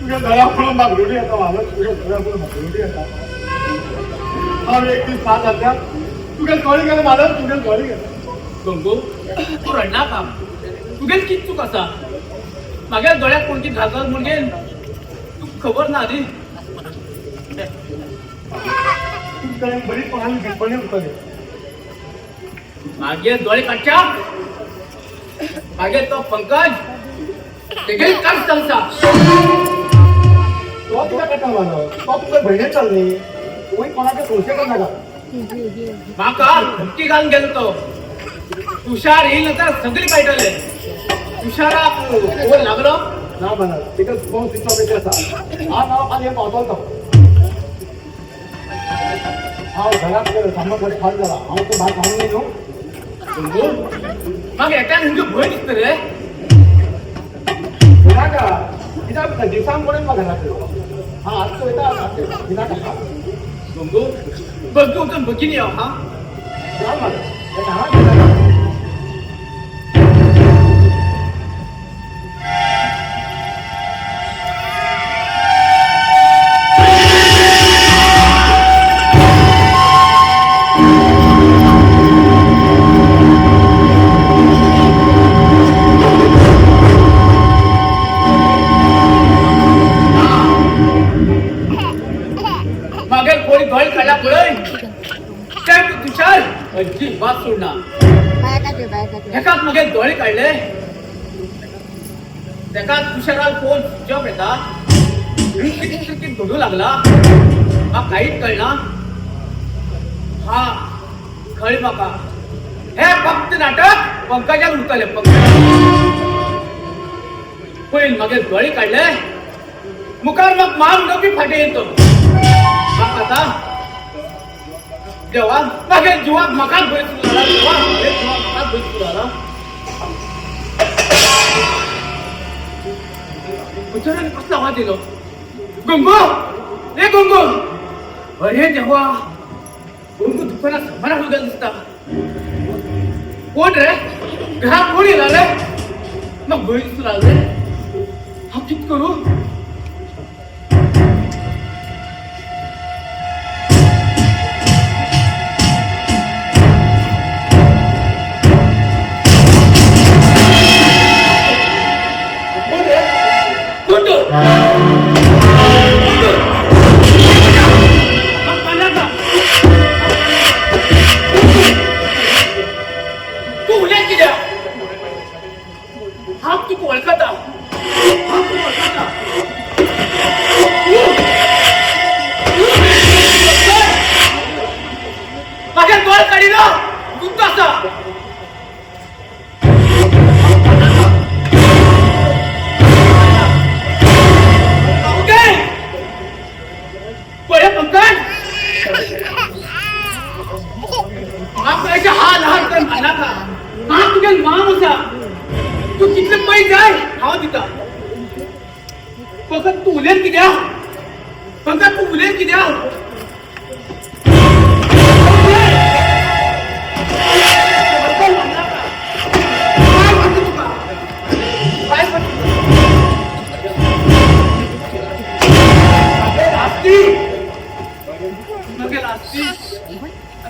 तुझ्या घरापुढं मागरुडी आता मला तुझ्या घरापुढं मागरुडी आता हा व्यक्ती साथ आता तुझ्या गळी गेला मला तुझ्या गळी गेला गंगू तू रडणार का तुझे किती चूक असा मागे गळ्यात कोणती घागर मुलगे तू खबर ना आधी कडेन बरीच कोणाली भिरपणी उरतली मागे डोळे काढच्या मागे तो पंकज तेगे काढ चलता तो तुला कटा मानो तो तुका भयणे चालली कोणी कोणाचे संशय करना का माका धमकी घालून गेलो तो तुषार येईल तर सगळी पायटले तुषारा कोण लागलो ना म्हणा तिकडे बहुत सिस्टमॅटिक असा हा नाव खाली पावतो तो हा घरात गेलो सामोर खाली झाला हा तो भात खाऊन नाही मग एका हिंदू भय दिसत रे विनाका कित्याक दिसांग पडून मग घरात गेलो हा आज तो येता विनाका गंगू बघू उठून बघिनी हा ना म्हणा मागे कोणी डोळे काढला पळय काय तुषार अजिबात सोडणार एकाच मागे डोळे काढले त्याका तुषाराला फोन जॉब येता किती घडू लागला हा काहीच कळना हा कळी बाका हे फक्त नाटक पंकजात उरतले पहिले मागे डोळे काढले मुखार मग मान डोकी फाटे येतो आता जेव्हा मागे जीवात मकान भय सुरू झाला जेव्हा मागे जीवात मकान भय सुरू झाला बिचाराने कसला आवाज दिलो गंगू ए गंगू अरे जेव्हा गंगू दुकानात सामाना होगा दिसता कोण रे घरात कोण येणार रे मग भय सुरू झाले हा कित करू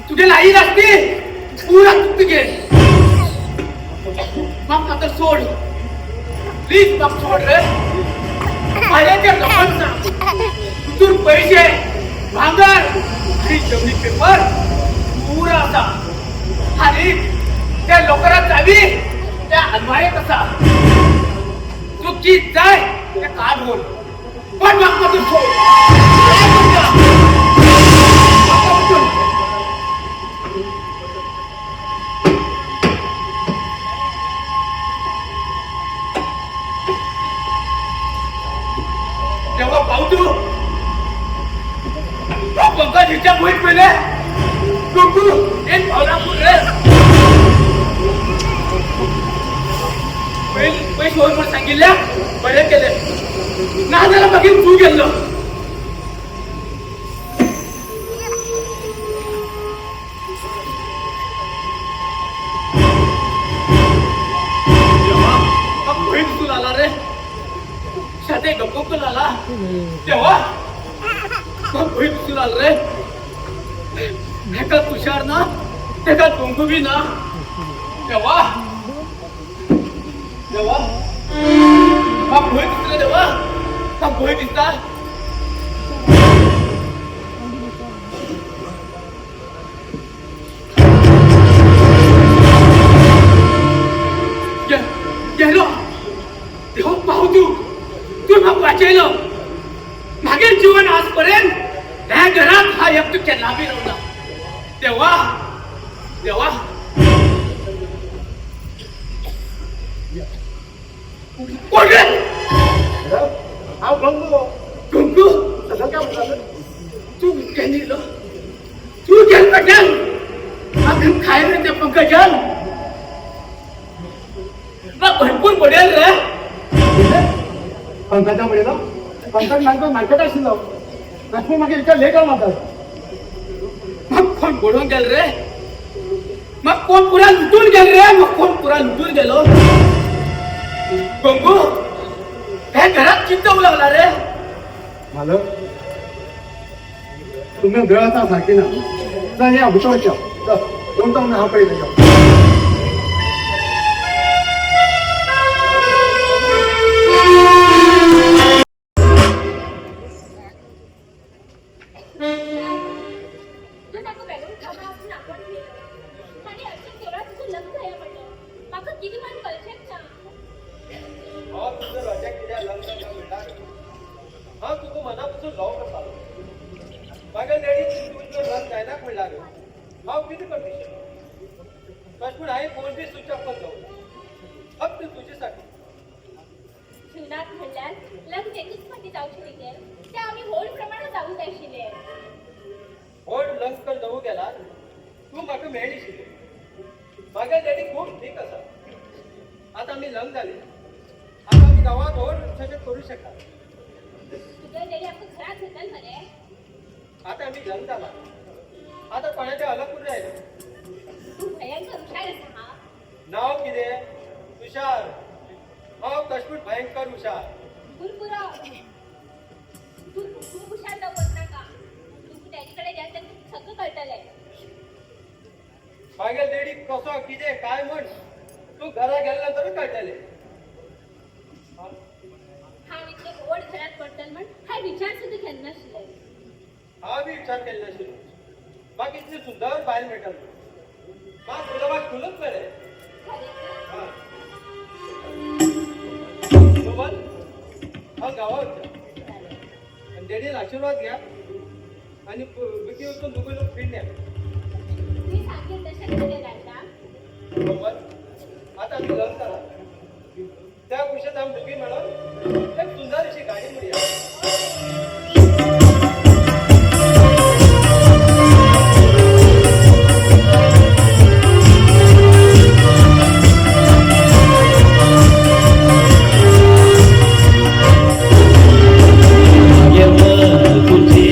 तुझे लाई लागते पुरा तुझे मग आता सोड प्लीज मग सोड रे माझ्या लोकांचा तुझून पैसे भांगर आणि जमिनी पेपर पुरा असा आणि त्या लोकांना जावी त्या अन्वये कसा चुकी जाय त्या काढ बोल पण मग तू सोड तेव्हा पाहतो पंकज हिच्या भुईत पहिले टुकू एक भावनापूर रे पैसे होईल म्हणून सांगितल्या बरे केले ना त्याला बघीन तू गेलो भुईत तू आला रे शाते गप्प आला तेव्हा भुईत तू आला रे एका तुषार ना एका डोंगुबी ना तेव्हा देवा हा भोय दिसला देवा हा भोय दिसला मेलो देव पाहू तू म्हाका वाचयलो मागीर जीवन आजपर्यंत ह्या घरात हा एकटो केन्ना बी रावना देवा देवा कोण रे हांव गंगू गंगू सगळं काय म्हणतात तू केन्ना तू केन्ना आम्ही खाय रे ते पंकजान मग भरपूर पडेल रे पंकजा म्हणलो पंकज मार्केट आशिल्लो लक्ष्मी मागे इतका लेट म्हणतात मग कोण बुडून गेल रे मग कोण पुरा लुटून गेल रे मग कोण पुरा लुटून गेलो गंगू हे घरात चिंता लागला रे मालक तुम्ही वेळ आता सारखी ना चल या भुतवच्या कोण जाऊन हा पहिले जाऊ तू म्हाका वेगळं खावं आसून आपण केलं आनी अशें केवळा तुझं लग्न जाया म्हणलं म्हाका कितें म्हण कळचेंच ना हांव तुजो रजा कित्याक लग्न करता म्हणटा हांव तुका मनापासून लव करता म्हाका लेडीज तुजो लग्न जायना म्हणल्यार हांव कितें करतलें तशें पूण हांवें फोन बी स्विच ऑफ करतो फक्त तुजे साठी जीवनात म्हणल्यार लग्न एकूच फावटी जावचें न्ही तें तें आमी व्हड प्रमाणात जावूं जाय आशिल्लें व्हड लग्न कर जावूं गेला तूं म्हाका मेळ्ळीशी म्हाका डॅडी खूब ठीक आसा आतां आमी लग्न जालें आतां आमी गांवांत व्हड तशें करूं शकता तुगे डॅडी आमकां घरांत घेतल मरे आतां आमी लग्न जाला आतां कोणाचें अलग करून राहिलें तूं भयंकर हुशार आसा हा नांव कितें तुषार हांव कशपूट भयंकर हुशार पुरो तू खूब हुशार जावं नाका तू डॅडी कडेन गेल तेन्ना तुका सगळं कळटलें मागे लेडी कसो कितें काय म्हण तूं घरा गेल्या नंतर कळटलें हांव इतलें व्हड घरांत पडटलें म्हण हांवें विचार सुद्दां केन्ना नाशिल्ले हांव बी विचार केल्लो नाशिल्लो म्हाका इतली सुंदर बायल मेळटली म्हाका तुला म्हाका फुलूच मेळ्ळें सोबत हांव गांवां वयता आनी डॅडीन आशिर्वाद घ्या आनी बुकी वचून दोगूय लोक फिरून या मी सांगेन तशें कितें घालता सोबत आतां आमी लग्न करा त्या खुशात आमी दोगूय मेळोन एक सुंदर अशी गाडी म्हणया तुझे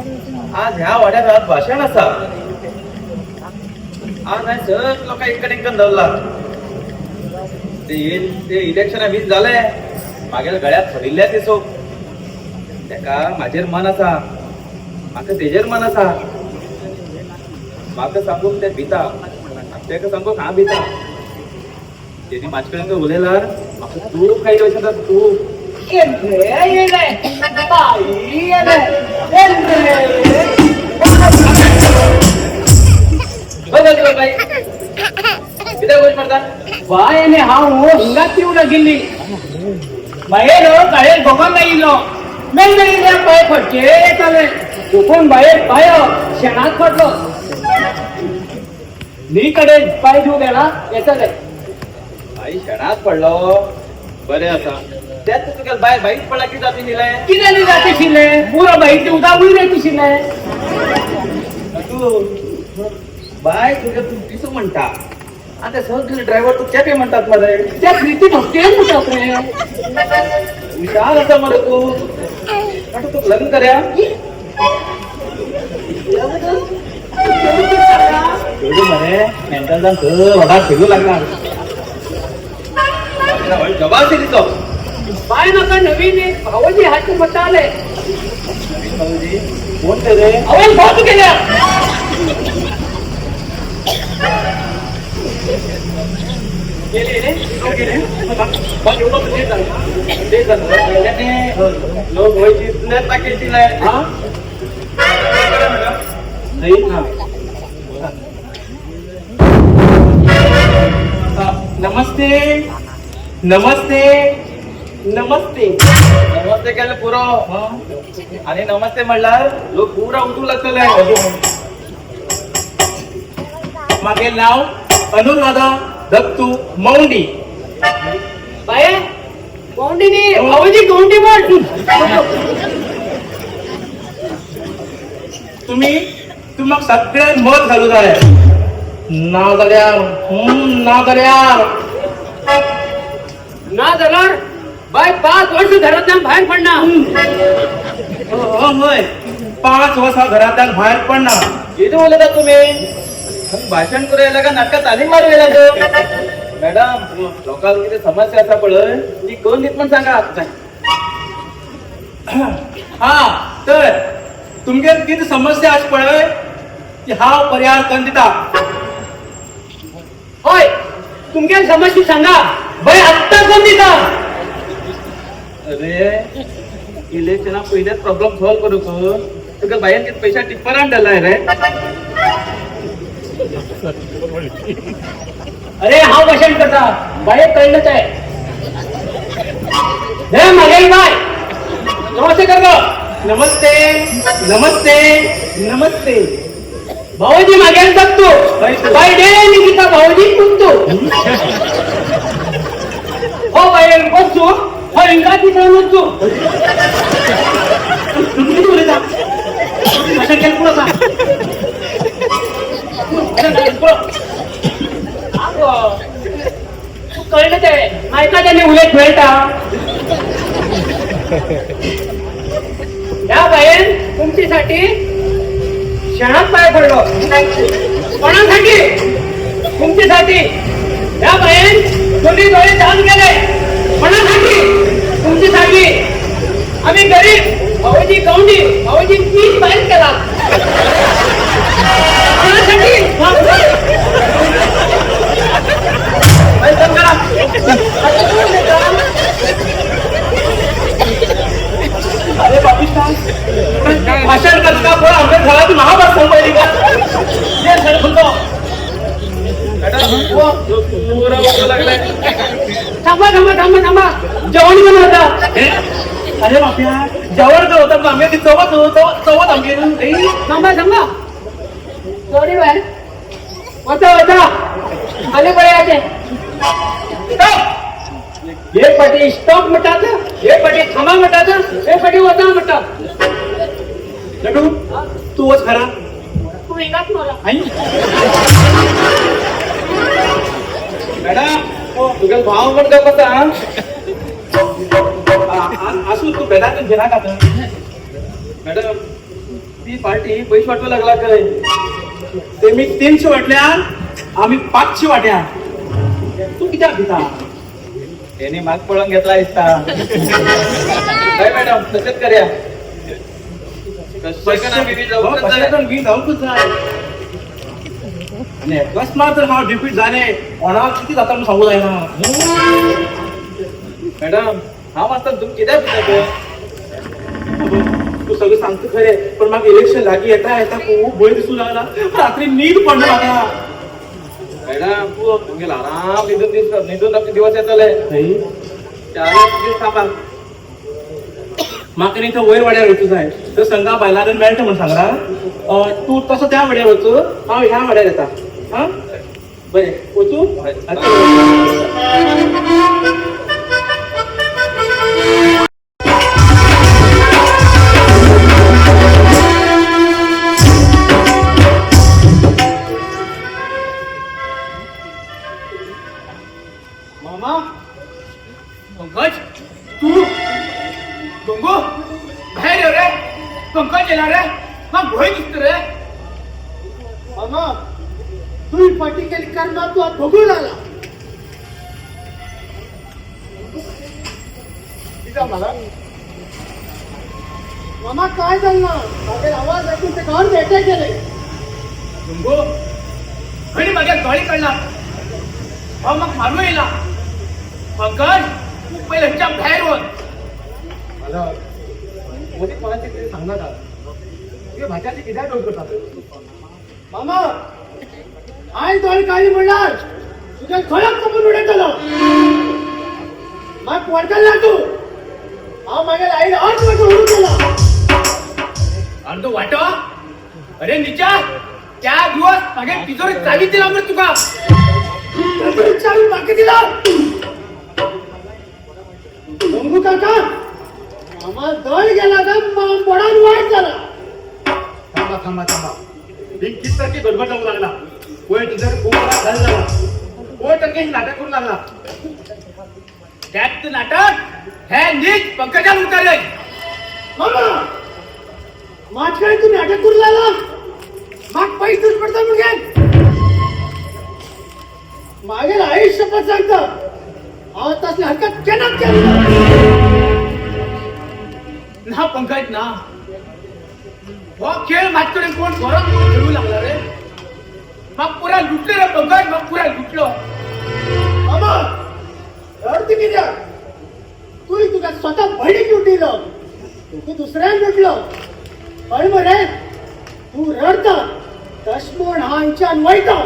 आज ह्या वाड्यात भाषण असा आज नाही सर लोक इकडे धरला ते इलेक्शन वीज झालंय मागेल गळ्यात फरिल्ल्या ते सोप तेका माझेर मन असा म्हाका तेजेर मन असा म्हाका सांगूक ते भिता तेका सांगूक हांव भिता तेणी म्हाजे कडेन उलयल्यार म्हाका खूब काही वयता तूं बायने हांव हिंगात येवन गेल्ली बाहेर गाळेर भोगोन आयिल्लो मेळमेळिल्ल्या पांय फटके येताले दुखून बाहेर पांयो शेणात पडलो न्ही कडेन पांय धुवूंक गेला येताले आई शेणात पडलो बरें आसा त्यात तुका बाय बाईक पडला की जाती दिले कितें न्ही जाता आशिल्लें पुरो बाईचे उदावूय येत आशिल्लें तू बाय तुझ्या तू दिसू म्हणता आता सगळे ड्रायव्हर तू केपे म्हणतात मरे त्या प्रीती भक्तीन म्हणतात रे विचार असा मरे तू आता तू लग्न करया मरे मेंटल जाऊन वडा फिरू लागणार जबाब दिसतो बाय म्हाका नवीन एक भावजी हात म्हणटाले कोण ते रे हांवें फोन केल्या लोक व्हायची पॅकेज दिलाय नमस्ते नमस्ते नमस्ते नमस्ते केलं पुरो आणि नमस्ते म्हणल्यार लोक पुरा उठू लागतले मागे नाव अनुराधा दत्तू मौंडी बाय कोंडीनी भावजी कोंडी म्हण तुम्हाला सगळ्यात मत घालू जाय नाव जाल्यार नाव जाल्यार ना जाल्यार बाय 5 वर्ष घरांतल्यान भायर पडना होय 5 वर्सां घरांतल्यान भायर पडना किती उलयता तुम्ही भाषण करू येयला का नाटकात तालीम मारू येयला तो मॅडम लोकांना किती समस्या असा पळय ती कोण नीट पण सांगा हा तर तुमगे किती समस्या आस पळय की हांव पर्याय करून दिता होय तुमगे समस्या सांगा बाय आत्ता कोण दिता अरे इलेक्शना पयलेच प्रॉब्लेम सॉल्व करूक तुका बाहेर किती पैसा टिप्परान दिलाय रे अरे हांव भाषण करता बाय कळलंच आहे हे मागे बाय नमस्ते कर गो नमस्ते नमस्ते नमस्ते भाऊजी मागे बघतो बाय डे निकिता भाऊजी कुंतू हो बाय बघतो हो इंगा तिकडे बघतो तुम्ही बोलत जा भाषण केलं पुढं जा कळलं ते ऐका त्याने उलट मिळता या बाहेर तुमच्यासाठी क्षणात पाय पडलो कोणासाठी तुमच्यासाठी या बाहेर दोन्ही डोळे दान केले कोणासाठी तुमच्यासाठी आम्ही गरीब भाऊजी गौंडी भाऊजी 3 बाहेर केला कोणासाठी अरे बापिष्टा भाषण करता पण आम्ही घरात महाभारत संपवली का ये सर बोलतो थांबा थांबा थांबा थांबा जेवण पण होता अरे बाप्या जेवण तर होतं आम्ही ती चवत आमची थांबा थांबा थोडी वेळ होता होता आले बळे एक पाठी स्टॉप म्हणतात एक पाठी थांबा म्हणतात एक पाठी होता म्हणतात लड्डू तू वच खरा तू इंगात मला मॅडम तुझा भाव पण का कसा असू तू बेदातून घेणार का मॅडम ती पार्टी पैसे वाटू लागला काय ते मी 300 वाटल्या आम्ही 500 वाट्या तू किती भिता त्याने माग पळून घेतला असता काय मॅडम तसंच करूया आणि अकस्मात जर हा डिफीट झाले कोणाला किती जाता म्हणून सांगू जाय ना मॅडम हा मास्तर तुम्ही किती पिता तू सगळं सांगतो खरे पण मग इलेक्शन लागी येता येता खूप भय दिसू लागला रात्री नीट पडलं लागला मॅडम तुम्ही आराम निधून दिवस येतले थांबा माका इथं वयर वाड्यार वचूच आहे तर संघा बायलांना मेळटा म्हणून सांगला तू तसं त्या वाड्यार वचू हांव ह्या वाड्यार येता हा बरें वचू मामा पंकज तू गंगू बाहेर ये रे पंकज येणार रे मग भय दिसतो रे मामा तू ही पार्टी केली कारण मग तू बघून आला मला मामा काय झालं माझे आवाज ऐकून ते घर भेटे गेले गंगू घडी माझ्या गळी काढला मग मारू येला पंकज तू पहिल्याच्या बाहेर होत मला मोदी कोणाचे तरी सांगणार तुझ्या भाच्याची किती डोस करतात मामा आई दोन काही म्हणणार तुझ्या खळक कपून उडत आलो मग पडकाल तू हा माझ्या आईला 8 वर्ष उडून गेला आणि तो वाट अरे निचा त्या दिवस माझ्या तिजोरीत चावी दिला म्हणजे तुका चावी बाकी दिला गंगू काका आम्हाला दळ गेला का पडान वाईट झाला थांबा थांबा थांबा किती सारखी गडबड लावू लागला होय तुझ्या कोणाला घाल झाला होय टक्के ही नाटक करू लागला त्यात नाटक हे नीट पंकजाला उतारले मामा माझ्याकडे तुम्ही अटक करू लागला माग पैसेच पडतात मग मागेल आयुष्य पण सांगतं आता असली हरकत केना केली ना पंकज ना हो खेळ माझ्याकडे कोण घरात खेळू लागला रे मग पुरा लुटले रे पंकज मग पुरा लुटलो मामा रडती किती तू तुझ्या स्वतः बहिणी लुटीलं तू दुसऱ्याला लुटलं पण म्हणे तू रडता दशमोण हांच्या वैता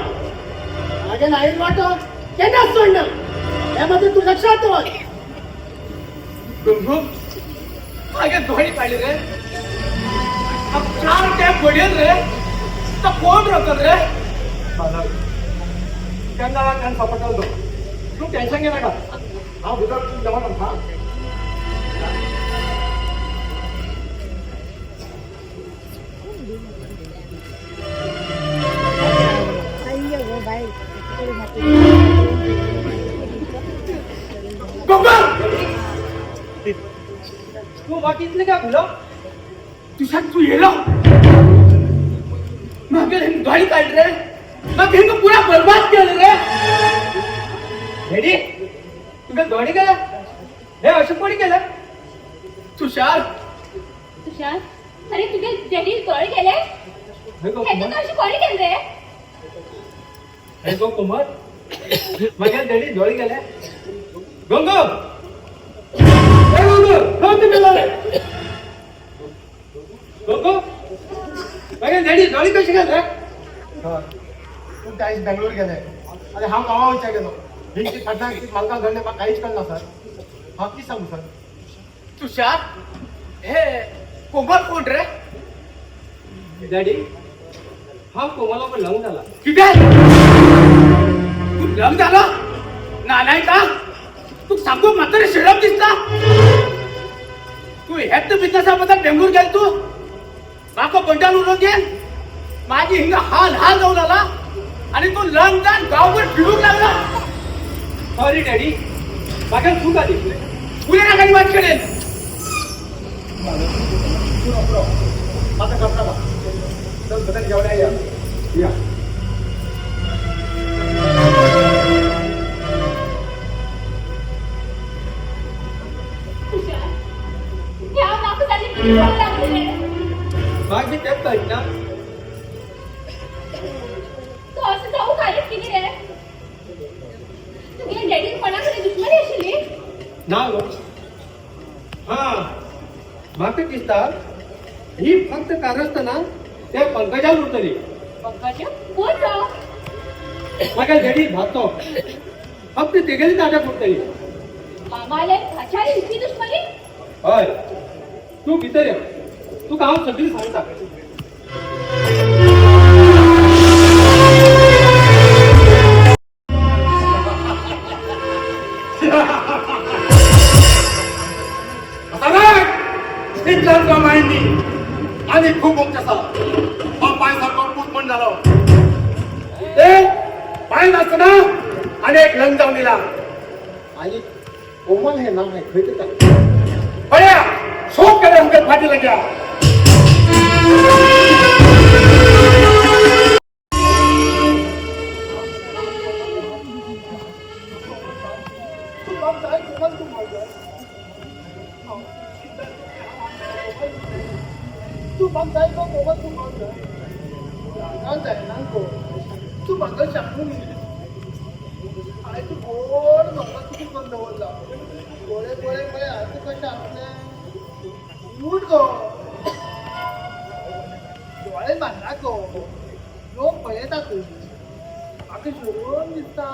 माझ्या नाही वाट केना सोडणं यामध्ये तू लक्षात ठेव गंगू माझ्या धोळी काढली रे अब 4 टॅप पडेल रे तर कोण रोकत रे त्यांना कान सापडतो तू टेन्शन घे नका हा बुधा तू जमा ना तू बाकीतले काय बोल तुझ्यात तू येलो मग गाडी काढ रे मग हे पुरा बर्बाद केलं रे रेडी तुझ्या गाडी केलं हे असं कोणी केलं तुषार तुषार अरे तुझे जडी तोड गेले हे तू कशी कोणी केले रे हे गो कुमार माझ्या डॅडी जोडी गेल्या गंगो गंगो माझ्या डॅडी जोडी कशी गेल्या तू त्यावेळेस बेंगलोर गेले आणि हा गावावरच्या गेलो भिंती फाटणार मालका घडले मग काहीच कळलं सर हा की सांगू सर तुषार हे कोमल कोण रे डॅडी हा कोमाला पण लग्न झाला किती तू लग्न झाला नाही का तू सांगू मात्र शिरप दिसला तू ह्यात बिझनेसाबद्दल बेंगूर गेल तू माका बंडाल उडून गेल माझी हिंग हाल जाऊ लागला आणि तू लंडन गावभर फिरून लागला सॉरी डॅडी माझ्या चूक आली पुढे ना काही वाट करेल आता करता केली रे तुझ्या डॅडी कोणाकडे दुश्मनी आशिल्ली ना गो हा म्हाका दिसता ही फक्त कारस्थाना त्या पंकजाक उरतली पंकजा कोण तो म्हाका डॅडी भातो फक्त तेगेली ताटाक उरतली मामाले भाच्याली इतकी दुश्मनी हय तू भितर ये तुका हांव सगळी सांगता हिटलरचा माहिती आणि खूप कसा हा पाय सारखा पूत पण झालो ते पाय नसताना आणि एक लंग जाऊन दिला आणि कोमल हे नाव आहे खैत का बड्या शोक करे हमके फाटी लग गया तू बघताय तो कोमल तू बघताय काय नांको तू बघा शाकून आणि तू गोड बघा किती बंद होता गोळे गोळे गोळे आज कशा असले उठ गो डोळे बांधा गो लोक पळयता तू आखे सोडून दिसता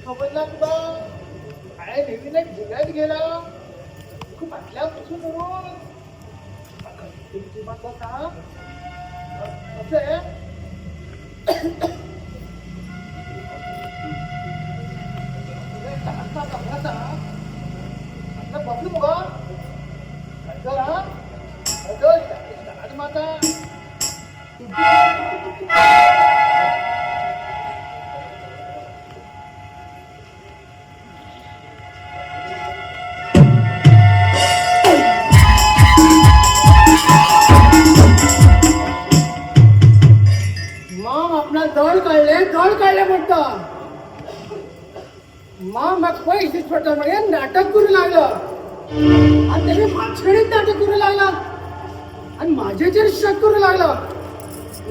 खबर ना तुला काय नेहमी नाही भुल्यात गेला खूप फाटल्यापासून तुमची मत का कसं आहे बसलो बघा माता दौड काढले म्हणता मग पैसे छोटा म्हणजे नाटक करू लागलं आणि त्याने माझ्याकडे नाटक करू लागला आणि माझ्याचेर शक करू लागला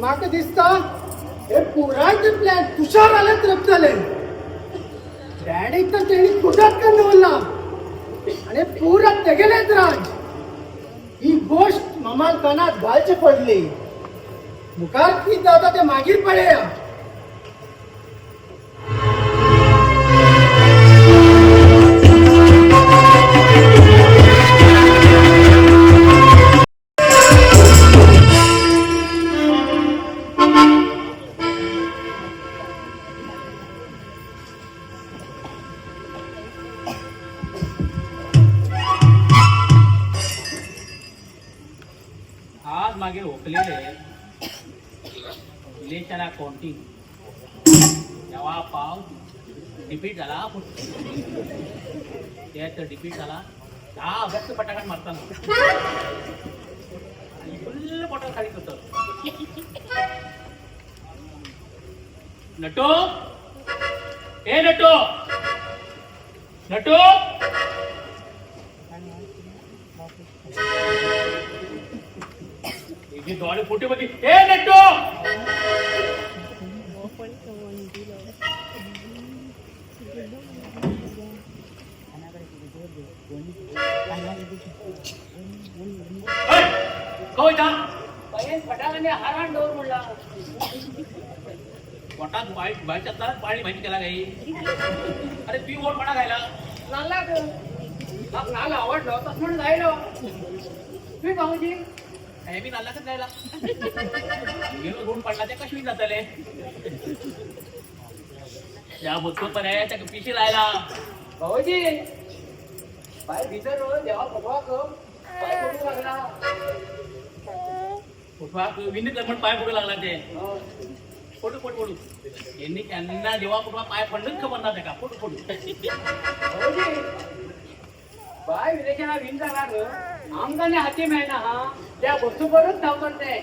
माका दिसता हे पुराचे प्लॅन तुषार आले तरफ झाले डॅडी तर त्यांनी कुठात का बोलला आणि पुरा तेगेलेच राज ही गोष्ट ममाल कानात घालची पडली मुखार किती जाता ते मागीर पडया आज मागे ओकलेले इलेक्शन काउंटिंग जेव्हा पाव डिपीट झाला त्यात डिपीट झाला दहा अभ्यास पटाकात मारताना आणि फुल्ल पटाक खाली होतं नटो ए नटो नटो डोळे फोटे मध्ये ए नटो हारान डोर म्हणला पोटात बायच्या तारात पाणी माहिती केला काही अरे ती वोट कोणा खायला लागला नाला आवडलं तस म्हणून जायलो तुम्ही भाऊजी हे बी नाला जायला गेलो गुण पडला त्या कशी जातले या भूतको पण आहे त्या पिशी राहिला भाऊजी बाय भीतर देवा फुटवा पाय पडू लागला फुटवा विनी तर पाय पडू लागला ते फोटो फोटो फोटो यांनी त्यांना देवा फुटवा पाय पडलंच खबर ना का फोटो फोटो भाऊजी बाय विदेशाला विन झाला आमदाने हाती मिळना हा त्या वस्तूवरच धाव करते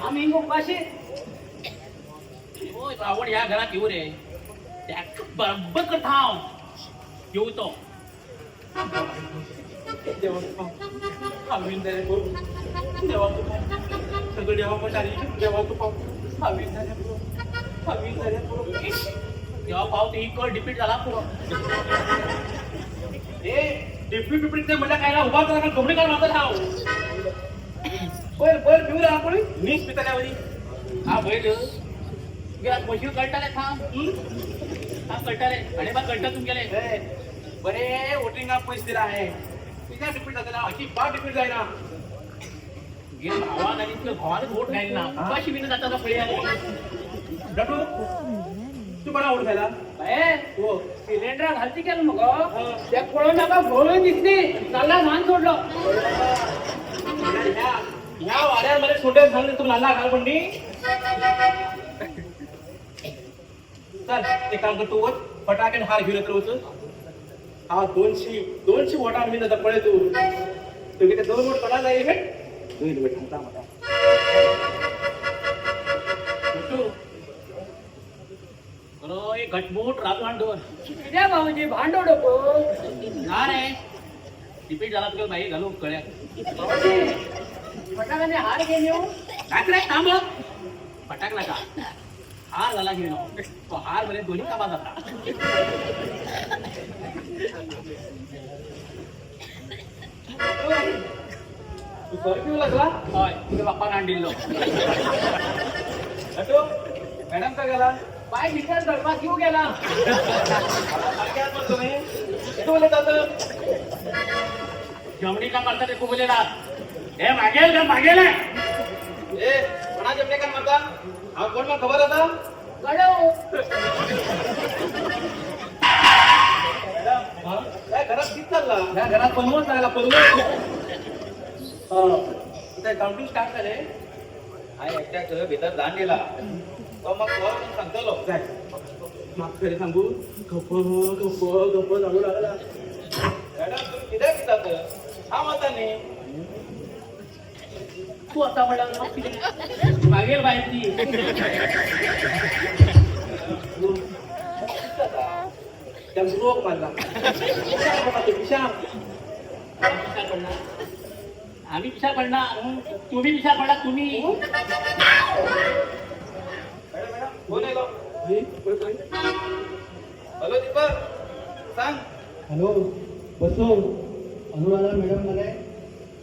आम्ही उपाशी होय आवड या घरात येऊ रे त्या बरोबर थांब येऊ तो देवा तू पाव आम्ही झाले करू देवा तू पाव सगळं देवा पण आली देवा तू पाव आम्ही झाले करू आम्ही झाले करू जेव्हा पाव ते इक्वल डिपीट झाला पुढं ए डिप्टी पिपडी ते म्हणजे काय ना उभा करा कंपनी काय मारतात हा बैल पिऊ राहा कोणी नीस पिताल्यावरी हा बैल गेला म्हशी कळटाले थांब हा कळटाले आणि बा कळटा तुम गेले बरे वोटिंग पैसे दिला आहे तिच्या डिपीट जाते अशी फार डिपीट जाय ना गेम भावान आणि तुझ्या भावाने वोट घाईल ना कशी बिन जाता फळी आली डटू तू बरा वोट घ्यायला हो सिलेंडर घालती केलं मग त्या पळून नका भोवून दिसली चालला मान सोडलं या वाड्यांमध्ये छोटे झाले तू लाला घाल पण चल एक काम करतो वर फटाके हार घेऊन येतो रोज हा 200 वोटा मी नंतर पळे तू किती 2 वोट पडा जाईल भेट 2 मिनिट थांबता मला बरो एक घटमुट राजू भांडवल किती भाऊजी भांडव डोको ना रे रिपीट झाला तुला बाई घालू कळ्या फटाकाने हार घेऊन येऊ टाकले थांब फटाक नका हार झाला घेऊन तो हार मध्ये दोन्ही कामा जाता तू सॉरी पिऊ लागला होय तुझ्या बाप्पा नांडिल्लो हटो मॅडम का गेला पाय भितर गळपा घेऊ गेला बोलत जमणी का करता ते कुबलेला हे मागेल ए कोणा जमले का म्हणता हा कोण मला खबर आता गडव काय घरात किती चालला या घरात बनवत लागला काउंटिंग स्टार्ट झाले हाय एकट्या भीतर दान दिला तो मग सांगतो काय माफ करे सांगू गप्प लागू लागला मॅडम तुम्ही किती पितात हा माताने तू आता म्हणला मागेल बाहेर ती त्याला रोग मारला विषाम आम्ही पिशार पडणार तुम्ही पिशार पडला तुम्ही मॅडम कोण आहे हॅलो दीपक सांग हॅलो बसो अनुराधा मॅडम मला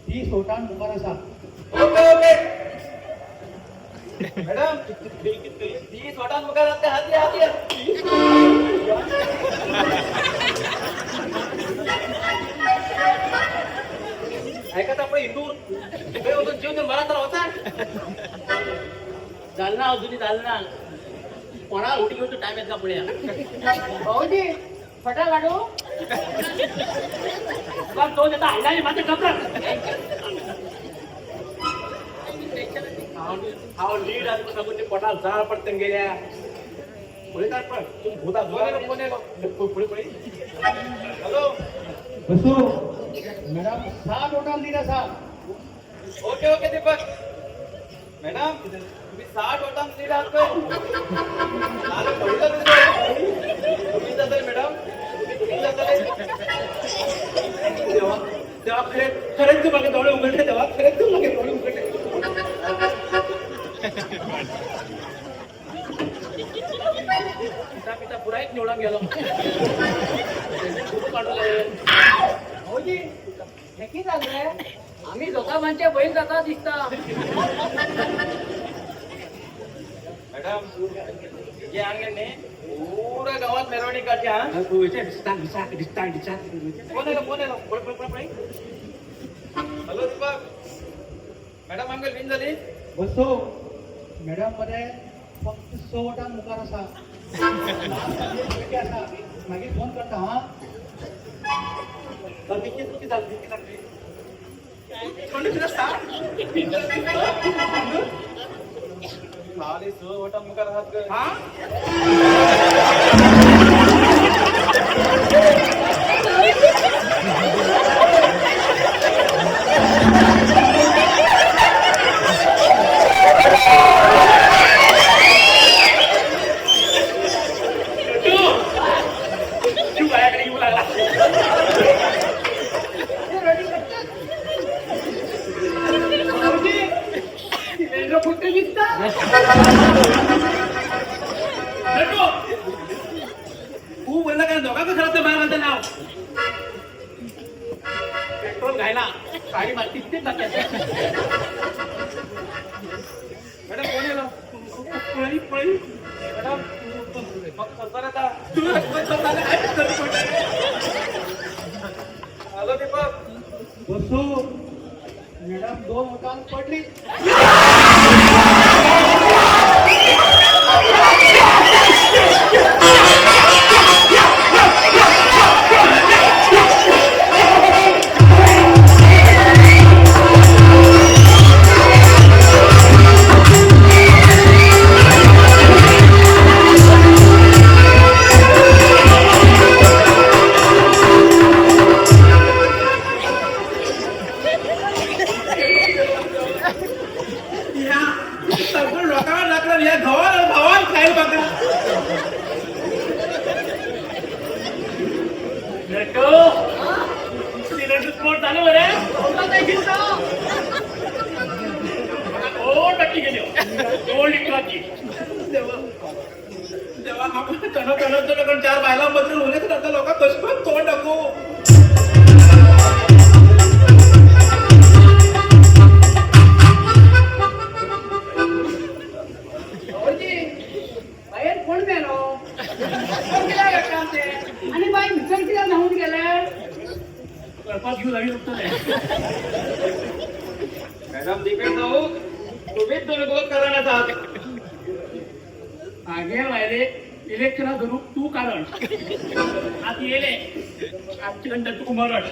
30 वोटां मुखार आसा ओके मॅडम 30 वोटां मुखार आसा हाती ऐकत आपण इंदूर जीवन मला तर होता जालना अजूनही जालना कोणा उठी घेऊन टाइम येत का पुढे भाऊजी फटा काढू तो देता हल्ला माझे कपडा हा लीड असतो सगळं ते पोटात जाळ पडतं गेल्या पुढे काय पण तुम्ही भूता पुढे पुढे हॅलो बसो मॅडम 60 वोटां दिला सा ओके ओके दीपक मॅडम तुम्ही 60 वोटां लीड आहात काय तुम्ही जाताय मॅडम तुम्ही जाताय तेव्हा खरेच तुम्हाला डोळे उघडले तेव्हा खरेच तुम्हाला डोळे उघडले पिता पुरा एक निवडून गेलो भाऊजी हे की झालंय आम्ही जोगाबांच्या बैल जाता दिसता मॅडम जे अंगणे पुरा गावात मिरवणूक काढते हा कोण हॅलो दीपक मॅडम अंगल बिन झाली बसो मॅडम मध्ये फक्त 100 वोटां मुखार आसा मागीर फोन करता हा किती झाली कोणी तुला सांग खाली 100 वोटां मुखार आहात हा तू बायाकडे येऊ लागला साडी मारती ते जाते मॅडम कोण येलो पळी पळी मॅडम मग कसं आता तू हॅलो दीपक बसू मॅडम 2 होतान पडली सगळं लोकांना लागलं या धावान खायला बघा सिलेंडर स्फोट झालं बरे टक्की गेली 2 लिटराची तेव्हा आपण तण 4 बायला बदलून होणे तर आता लोक कसं तोंड टाकू बाहेर कोण गेलो आणि बाई विचार किती धावून गेले करपास घेऊन लागली नुकतं मॅडम दीपेश भाऊ तुम्हीच दोन करण्यात आहात मागे वायले इलेक्शन धरू तू कारण आता येले आजची घंटा तू मरण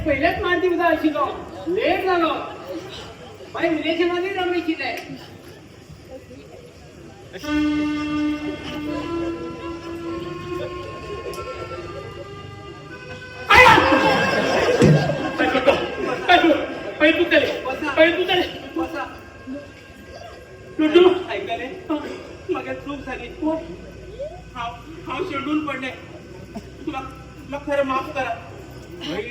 पहिल्याच मारती उदा आशिलो लेट झालो बाई विदेशामध्ये रमायची नाही ऐकले मग चूक झाली हा शेड्यूल पडले मग खरं माफ करा भाई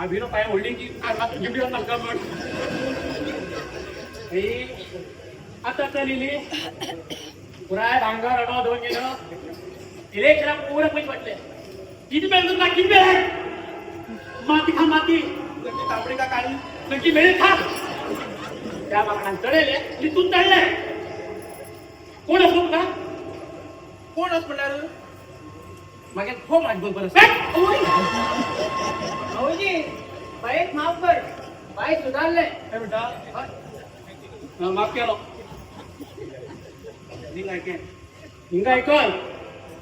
आभिनो काय होल्डिंग की आता चालली पुराय भांगार अडवा दोन गेलं इलेक्शन पूर्ण पैसे पडले किती पेल तुला किती पेल माती खा माती तापडी का काढून नक्की मिळेल खा त्या बागडान चढेले तिथून चढले कोण असतो का कोण असं म्हणणार मग हो माझ बोल बरं भाऊजी बाईक माफ कर बाईक सुधारले बेटा माफ केलो निघाय के हिंगा ऐकल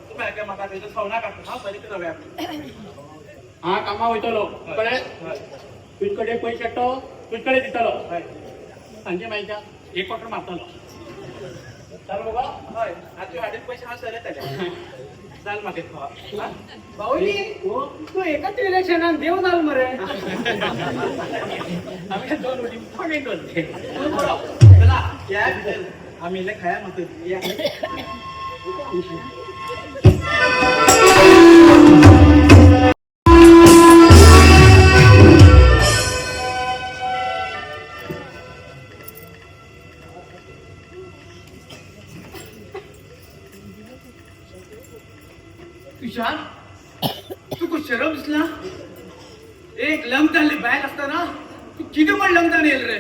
तुम्ही काय माका त्याचं सवना काढतो हा तरी नव्या हा कामा वयतलो कळे तुझकडे पैसे तो तुझकडे दितलो सांजे माहिती 1 क्वार्टर मारतलो चाल बाबा हय आजचे वाढीत पैसे हा सर येतले चाल मागे भाऊजी तू एकच इलेक्शनात देव जाल मरे आम्ही 2 वोटिंग फॉर्मेट होते चला या आम्ही ले खाया मत या तुका शरम दिसला एक लग्न झाले बॅग असताना तू किती पण लग्न येईल रे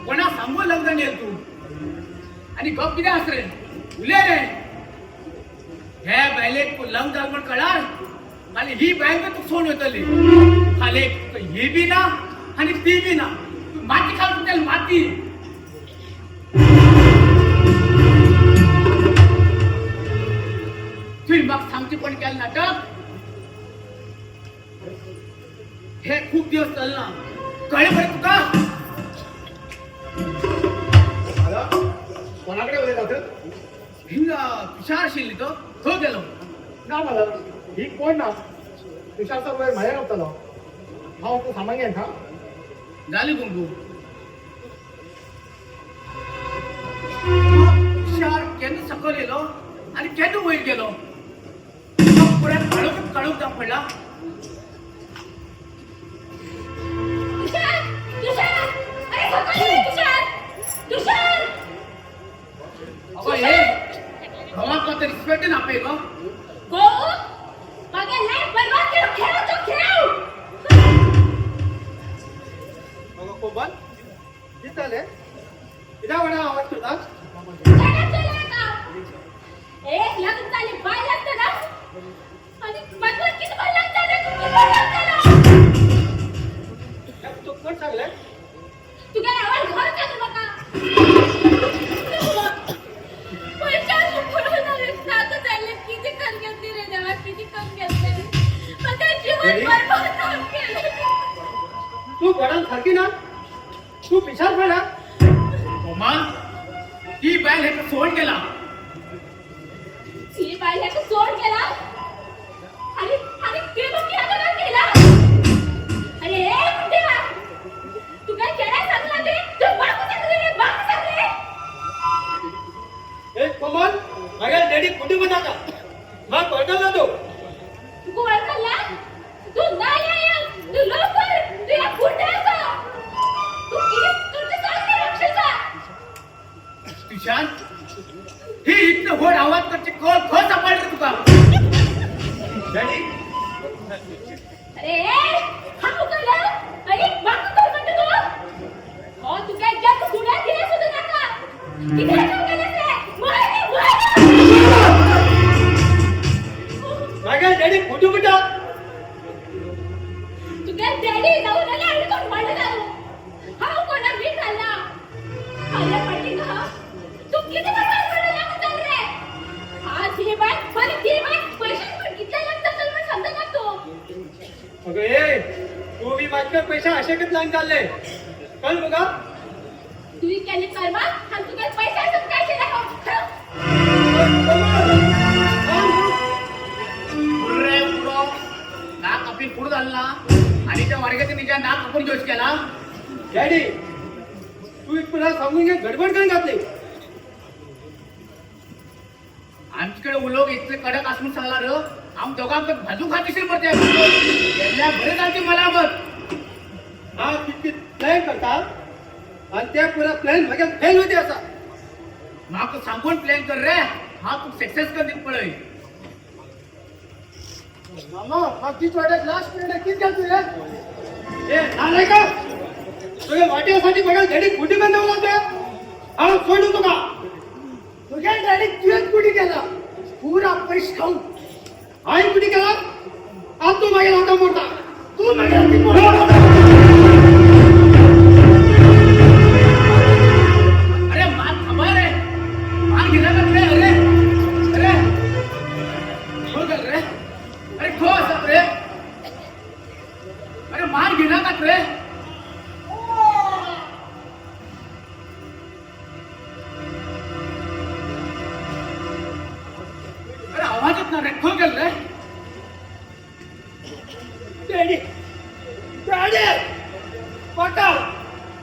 कोणा सांगून लग्न येईल तू आणि गप किती अस रे उले रे ह्या बॅलेक लग्न झालं पण कळार आणि ही बँक तू सोड होतली खाली ही बी ना आणि ती बी ना तू माती खाल त्याला माती तुम्ही मग सांगते पण केलं नाटक हे खूप दिवस चालला कळे बरं तुका कोणाकडे वय जात भिंगा तुषार शिल्ली तो गेलो ना मला ही कोण ना तुषारचा वय माझ्या नव्हता हा तू सामान्य का झाली गुंगू तुषार केन्ना सकल येलो आणि केन्ना वयर गेलो पुढे काढून पडला तुषार तुषार अरे सकाळी ये, तुषार अगं हे गावात तरी रिस्पेक्ट ना पे गो गो मागे लाईफ बर्बाद केलं खेळ तो खेळ मग कोबल किती इदा वडा आवाज तुझा एक लग्न झाले बाय लागतं ना आणि मग किती बाय लागतं तो कोण सांगले तू काय आवाज घर काढू नका पैशाची पुरवणारे नातं चालले किती कम घेतली रे देवा किती कम घेतले माझं जीवन बरबाद केलं तू गडन सारखी ना तू पिशार पडा ओमान ती बॅग हे सोड गेला ती बाई ह्याचं सोड केला आणि ते मग काय केला अरे ए देवा तू काय केलं सांगला ते तू बापू सांगले ए कोमल मगर डॅडी कुठे बनाता मग पडला तो तू ओळखला तू नाही आहे तू लवकर तू या फुटायचा तू किती तुझे सासरे रक्षेचा तुषार ही इतकं होड आवाज करते कोण सापडलं तुका डॅडी अरे हा मुकला अरे बापू काय म्हणतो तू हो तू काय जग गुन्हा केला सुद्धा नका किती काय केलं ते मगर डॅडी कुठे कुठे तू काय डॅडी जाऊन आला आणि कोण म्हणत आलो हा कोणा मी झाला आल्या पाठी का तू किती बरबाद करायला लागत रे आज ही बाय मला ती बाय पैसे पण किती लागतात तर मला समजा लागतो अगं ए तू बी माझ्या पैसा अशाकच लाईन चालले कळ बघा तू ही केली कर्मा आणि तू काय पैसे असत काय केलं पुरे पुरो नाक आपली पुढे झाला आणि त्या वर्गात निजा नाक आपण जोश केला डॅडी तू एक पुन्हा सांगून घे गडबड काय घातली आमच्याकडे उलोक इतके कडक असून सांगला र आम दोघांकडे भाजू खातीशीर पडते यातल्या बरे जाते मला मग हा किती प्लॅन करता आणि त्या पुरा प्लॅन मग फेल होते असा माको सांगून प्लॅन कर रे हा तू सक्सेस कर दिल पळय मामा मागचीच वाटत लास्ट मिनिट किती घालतो रे ए नाही का तुझ्या वाट्यासाठी बघा डॅडी कुठे बंद होता हा सोडू तुका तुझ्या डॅडी तुझ्याच कुठे गेला पुरा पैसे खाऊन आई कुठे गेला आज तू मागे होता मोठा तू मागे अरे मान थांबा रे मान गेला का रे अरे अरे हो गल रे अरे खो असत रे अरे मान गेला का रे अरे आवाज येत ना रे खो गेल रे डॅडी डॅडी बघा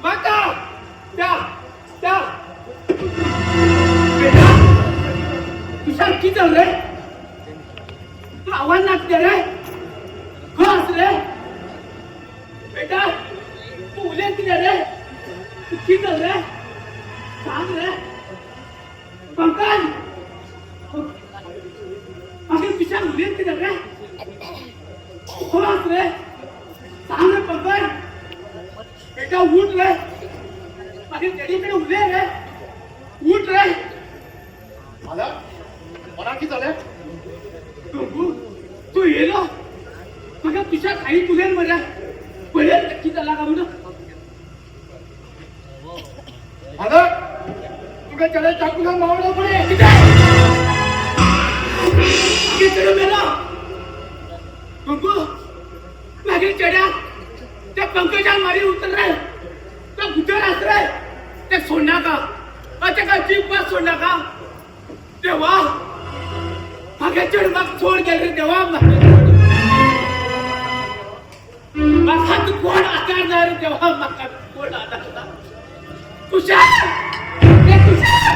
बघा त्या त्या बेटा तुषार किती झालं रे तू आवाज नाचते रे खस रे बेटा तू उलेत किती रे तू किती झालं रे सांग रे पंकज अरे तुषार उलेत किती रे खोलास रे सांग रे पंकज बेटा उठ रे माझी टेडीकडे उभे रे उठ रे मला मला की झालं गंगू तू येलो मग तुझ्या काही तुझ्या मजा पहिले नक्की झाला का म्हणून मला तुझ्या चढे चाकूला मावळं पडे किती मेला गंगू मागे चढ्या त्या पंकजा मारी उतर रे त्या गुजर असत रे ते सोडणार का त्या का जीप पास सोडणार का तेव्हा मागे चढ मग सोड गेले रे तेव्हा मग हात कोण आकारणार रे तेव्हा मग कोण आकारणार तुषार हे तुषार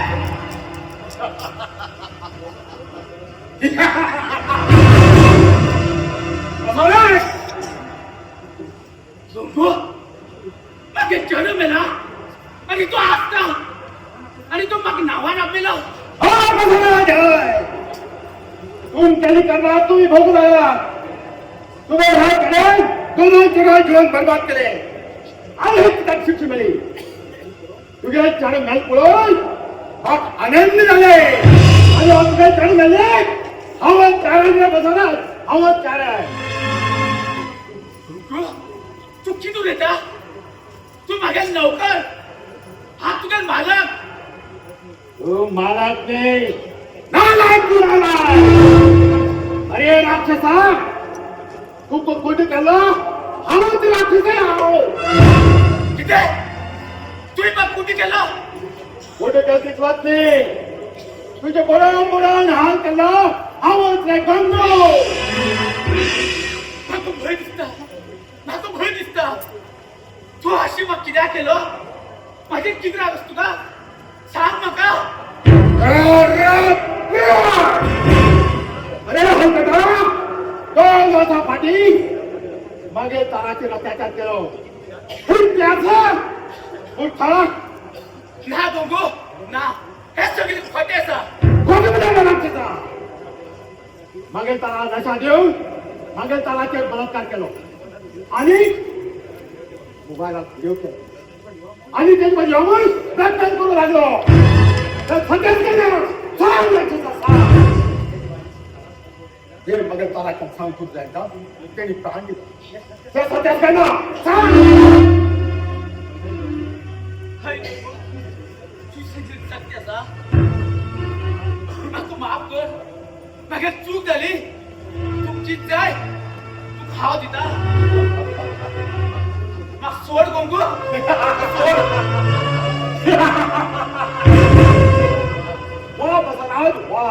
गंगू मागे चढ मेला आणि तो असता आणि तो मग नावान आपल्याला तुम केली करणार तुम्ही भोगू लागला तुम्ही हा करेल दोनों जगह जीवन बर्बाद केले आणि त्यात शिक्षा मिळली तुझे चढ मेल पळून आनंद झाले आणि तुझे चढ मेले हवा चाराने बसवणार हवा चार चुकी तू देता तू माझ्या नौकर हा तुझ्या मालक तू मालक नाही नालायक तू नालायक अरे राक्षसा तू कुठे केलं हवं ते राक्षस आहे आहो किती तुम्ही मग कुठे केलं कुठे करतेच वाट नाही तुझे बरोबर हाल केलं हवंच नाही गंगो నాకు భయం ఇస్తా నాకు భయం ఇస్ता तू अशी मग कित्या केलं माझे किती राग असतो का सांग मका अरे हलकटा तो माझा पाठी मागे ताराचे अत्याचार केलो त्याचं उठा ना गंगो ना हे सगळे खोटे असा राक्षसा मागे तारा नशा देऊन मागे ताराचे बलात्कार केलो आणि मोबाईला देव केलं आणि त्याच्यामध्ये येऊन प्रयत्न करू लागलो तर फटक केलं सांग राक्षसा सांग हे मग ताराच्या सांग खूप जाईल का त्यांनी प्राण दिला ते सत्यात काय ना सांग हाय तू सगळे सत्य असा तू माफ कर माझ्या चूक झाली तुमची जाय तू खाव दिता मग सोड गंगू सोड वा बसराज वा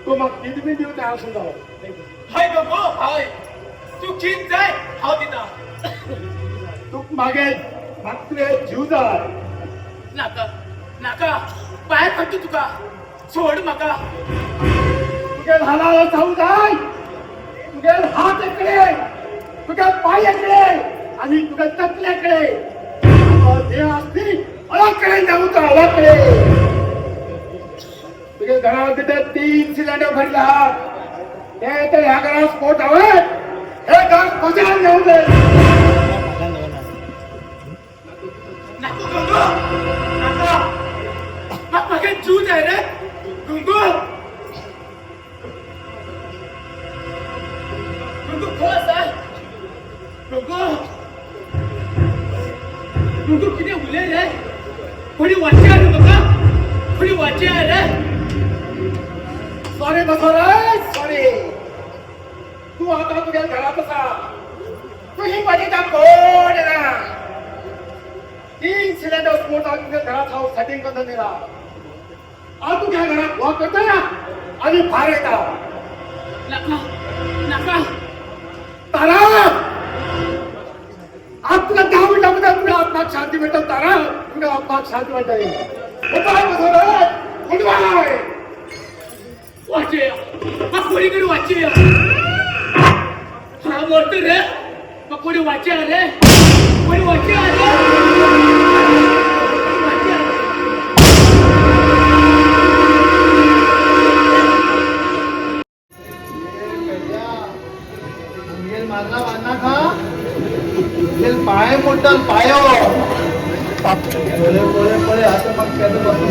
तो मग किती मी देऊ त्या असून जाऊ हाय गंगू हाय तू चीज जाय खाव दिता तू मागे मात्र जीव जाय नाका नाका पाय पडतो तुका सोड मका तुझे हालाला जाऊ जाय तुझे हात इकडे तुझे पाय इकडे आणि तुझ्या तकल्याकडे ते असती अलाकडे जाऊ तर अलाकडे तुझे घरात तिथे 3 सिलेंडर भरला ते तर ह्या घरात स्फोट हवे हे घर कशाला घेऊ दे नको गंगू नाका मग माझे जीव आहे रे गंगू गंगू खोस आहे गंगू गंगू किती उले रे कोणी वाचे आहे बघा कोणी वाचे आहे रे सॉरी बसवराज सॉरी तू आता तुझ्या घरात असा तुझी माझी का कोण ना 3 सिलेंडर स्फोट तुझ्या घरात हा सेटिंग करून दिला आज तुझ्या घरात वॉक करतो ना आणि बाहेर येता नका नका तारा आज तुला 10 मिनिटामध्ये तुला आत्माक शांती भेटत तारा तुला आत्माक शांती भेटेल काय बसवराज गुड बाय वाचे मग कोणीकडे वाचे हा मोठ रे मग कोणी वाचे रे कोणी वाचे मानना का हे पाय मोठा पायो पळे असं मग त्याचं बसून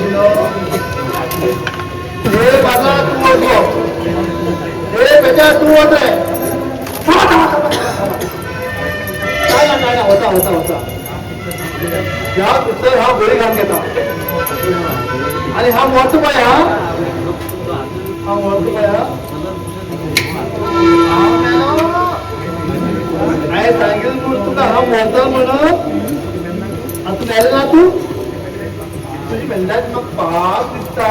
हे बाबा तू होतो हे बेटा तू होत आहे काय ना होता या पुस्तक हा गोळी घाल घेता आणि हा मोठं पाय हा मोठं पाय काय सांगेल तुका हा मोठा म्हणून तू द्यायला ना तू तुझी म्हणतात मग पाप दिसता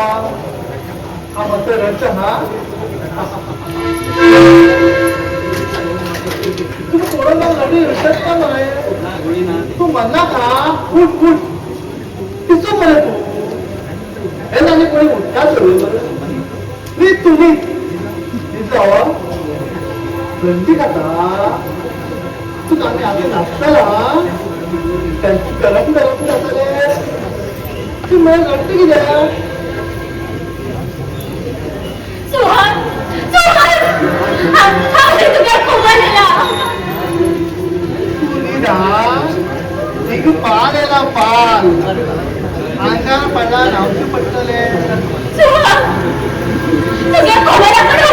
हा मस्त रंग हा तू कोणाला लढी रटत का म्हणे तू म्हणला का फुट तिचं म्हणे तू हे झाले कोणी उठ्या मी तुम्ही तिचं गंदी खाता तू आम्ही आम्ही नाचताला त्यांची गरम जातले तू मला घट्ट गेल्या सोहन तुझ्या कोमालेला पालेला पाल अंगार पडला नावचे पडतले तुझ्या कोमालाकडे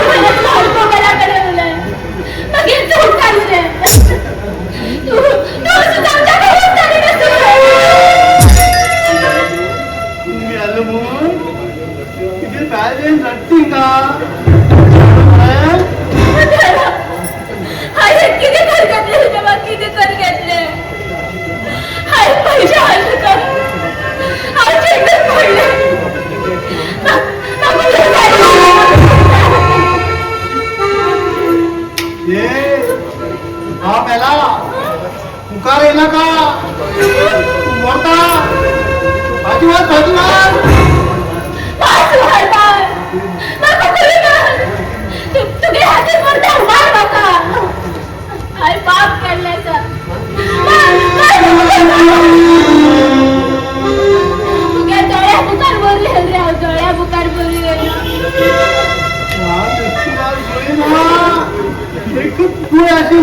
लगेच चूक काढले तू आमच्या घरात झाली तुम्ही आलो म्हणून तिथे काय रडती का किती कर घेतले तेव्हा किती कर घेतले पैसे आले तर आमच्या इकडे पडले हा मेला पुकार येला का तू मोठा भाजीवाद तुझे हाती पडता मार बाका आई पाप केल्याचा तुझ्या डोळ्या बुकार बोलले रे डोळ्या बुकार बोलले तू अशी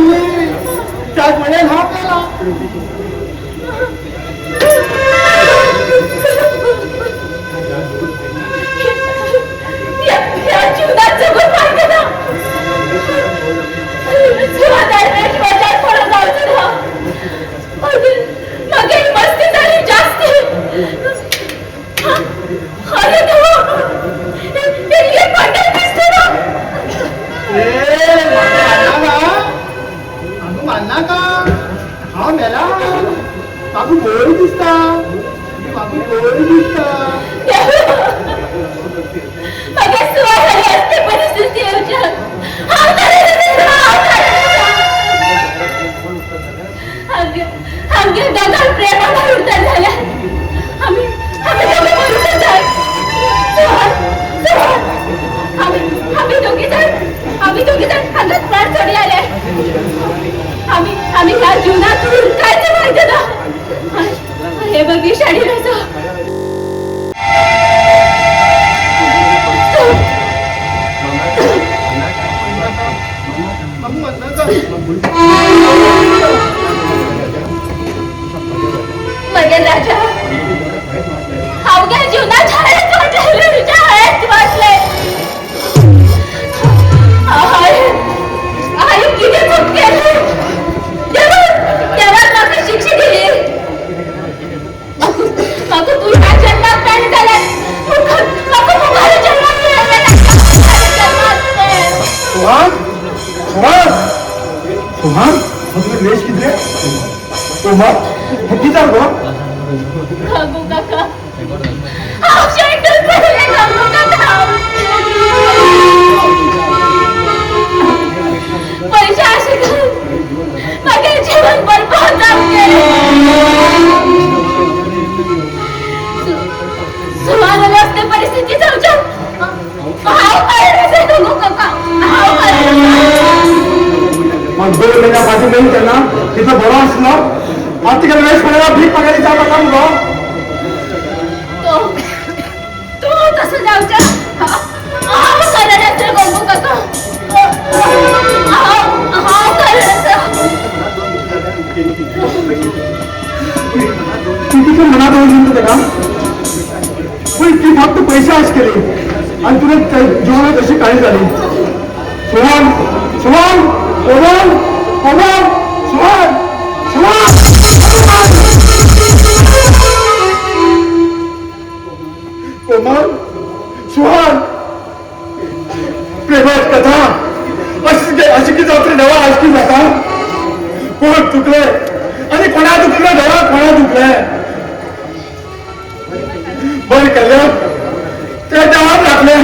त्यात म्हणे हा केला जीवनात जगून पाहिजे ना मग मस्ती झाली जास्त अरे मानना का हा मेला बाबू गोळी दिसता बाबू गोळी दिसता परिस्थिती आमच्या दोघां प्रेमाला उडतात झाल्या आम्ही दोघी जण हातात प्राण सोडी आले आम्ही ह्या जीवनातून काय ते माहिती ना हे बघी शाळेचा मगन राजा अवघ्या जीवनात हळद वाटले तुझ्या हळद वाटले आई किती चूक केली देवात माझी शिक्षा दिली मग तू या जन्मात नाही झालास मग मुखाला जन्मात सोहान तुम्ही वेश किती सोहान किती गो गंगू काका गंगू काका पैसे असे माझे जीवन बरबाद सुहान रस्ते परिस्थिती जाऊच्या गंगू काका मग 2 महिन्यापासून नाही त्यांना तिथं बरं असलं आर्थिक वेळेस पडायला भीक मागायला जात होता मुलं तो कसं जाऊच्या गंगू काका पैसे आज केले आणि तुला जीवनात अशी काही झाली. सुहान सुहान कोमल कोमल सुहान सुहान कोमल सुहान प्रेमात कथा अशी की जात्री नवा आजकी जाता. कोण चुकले आणि कोणा दुखलं नवा कोणा दुखले बरं केलं त्या जबाब लागले.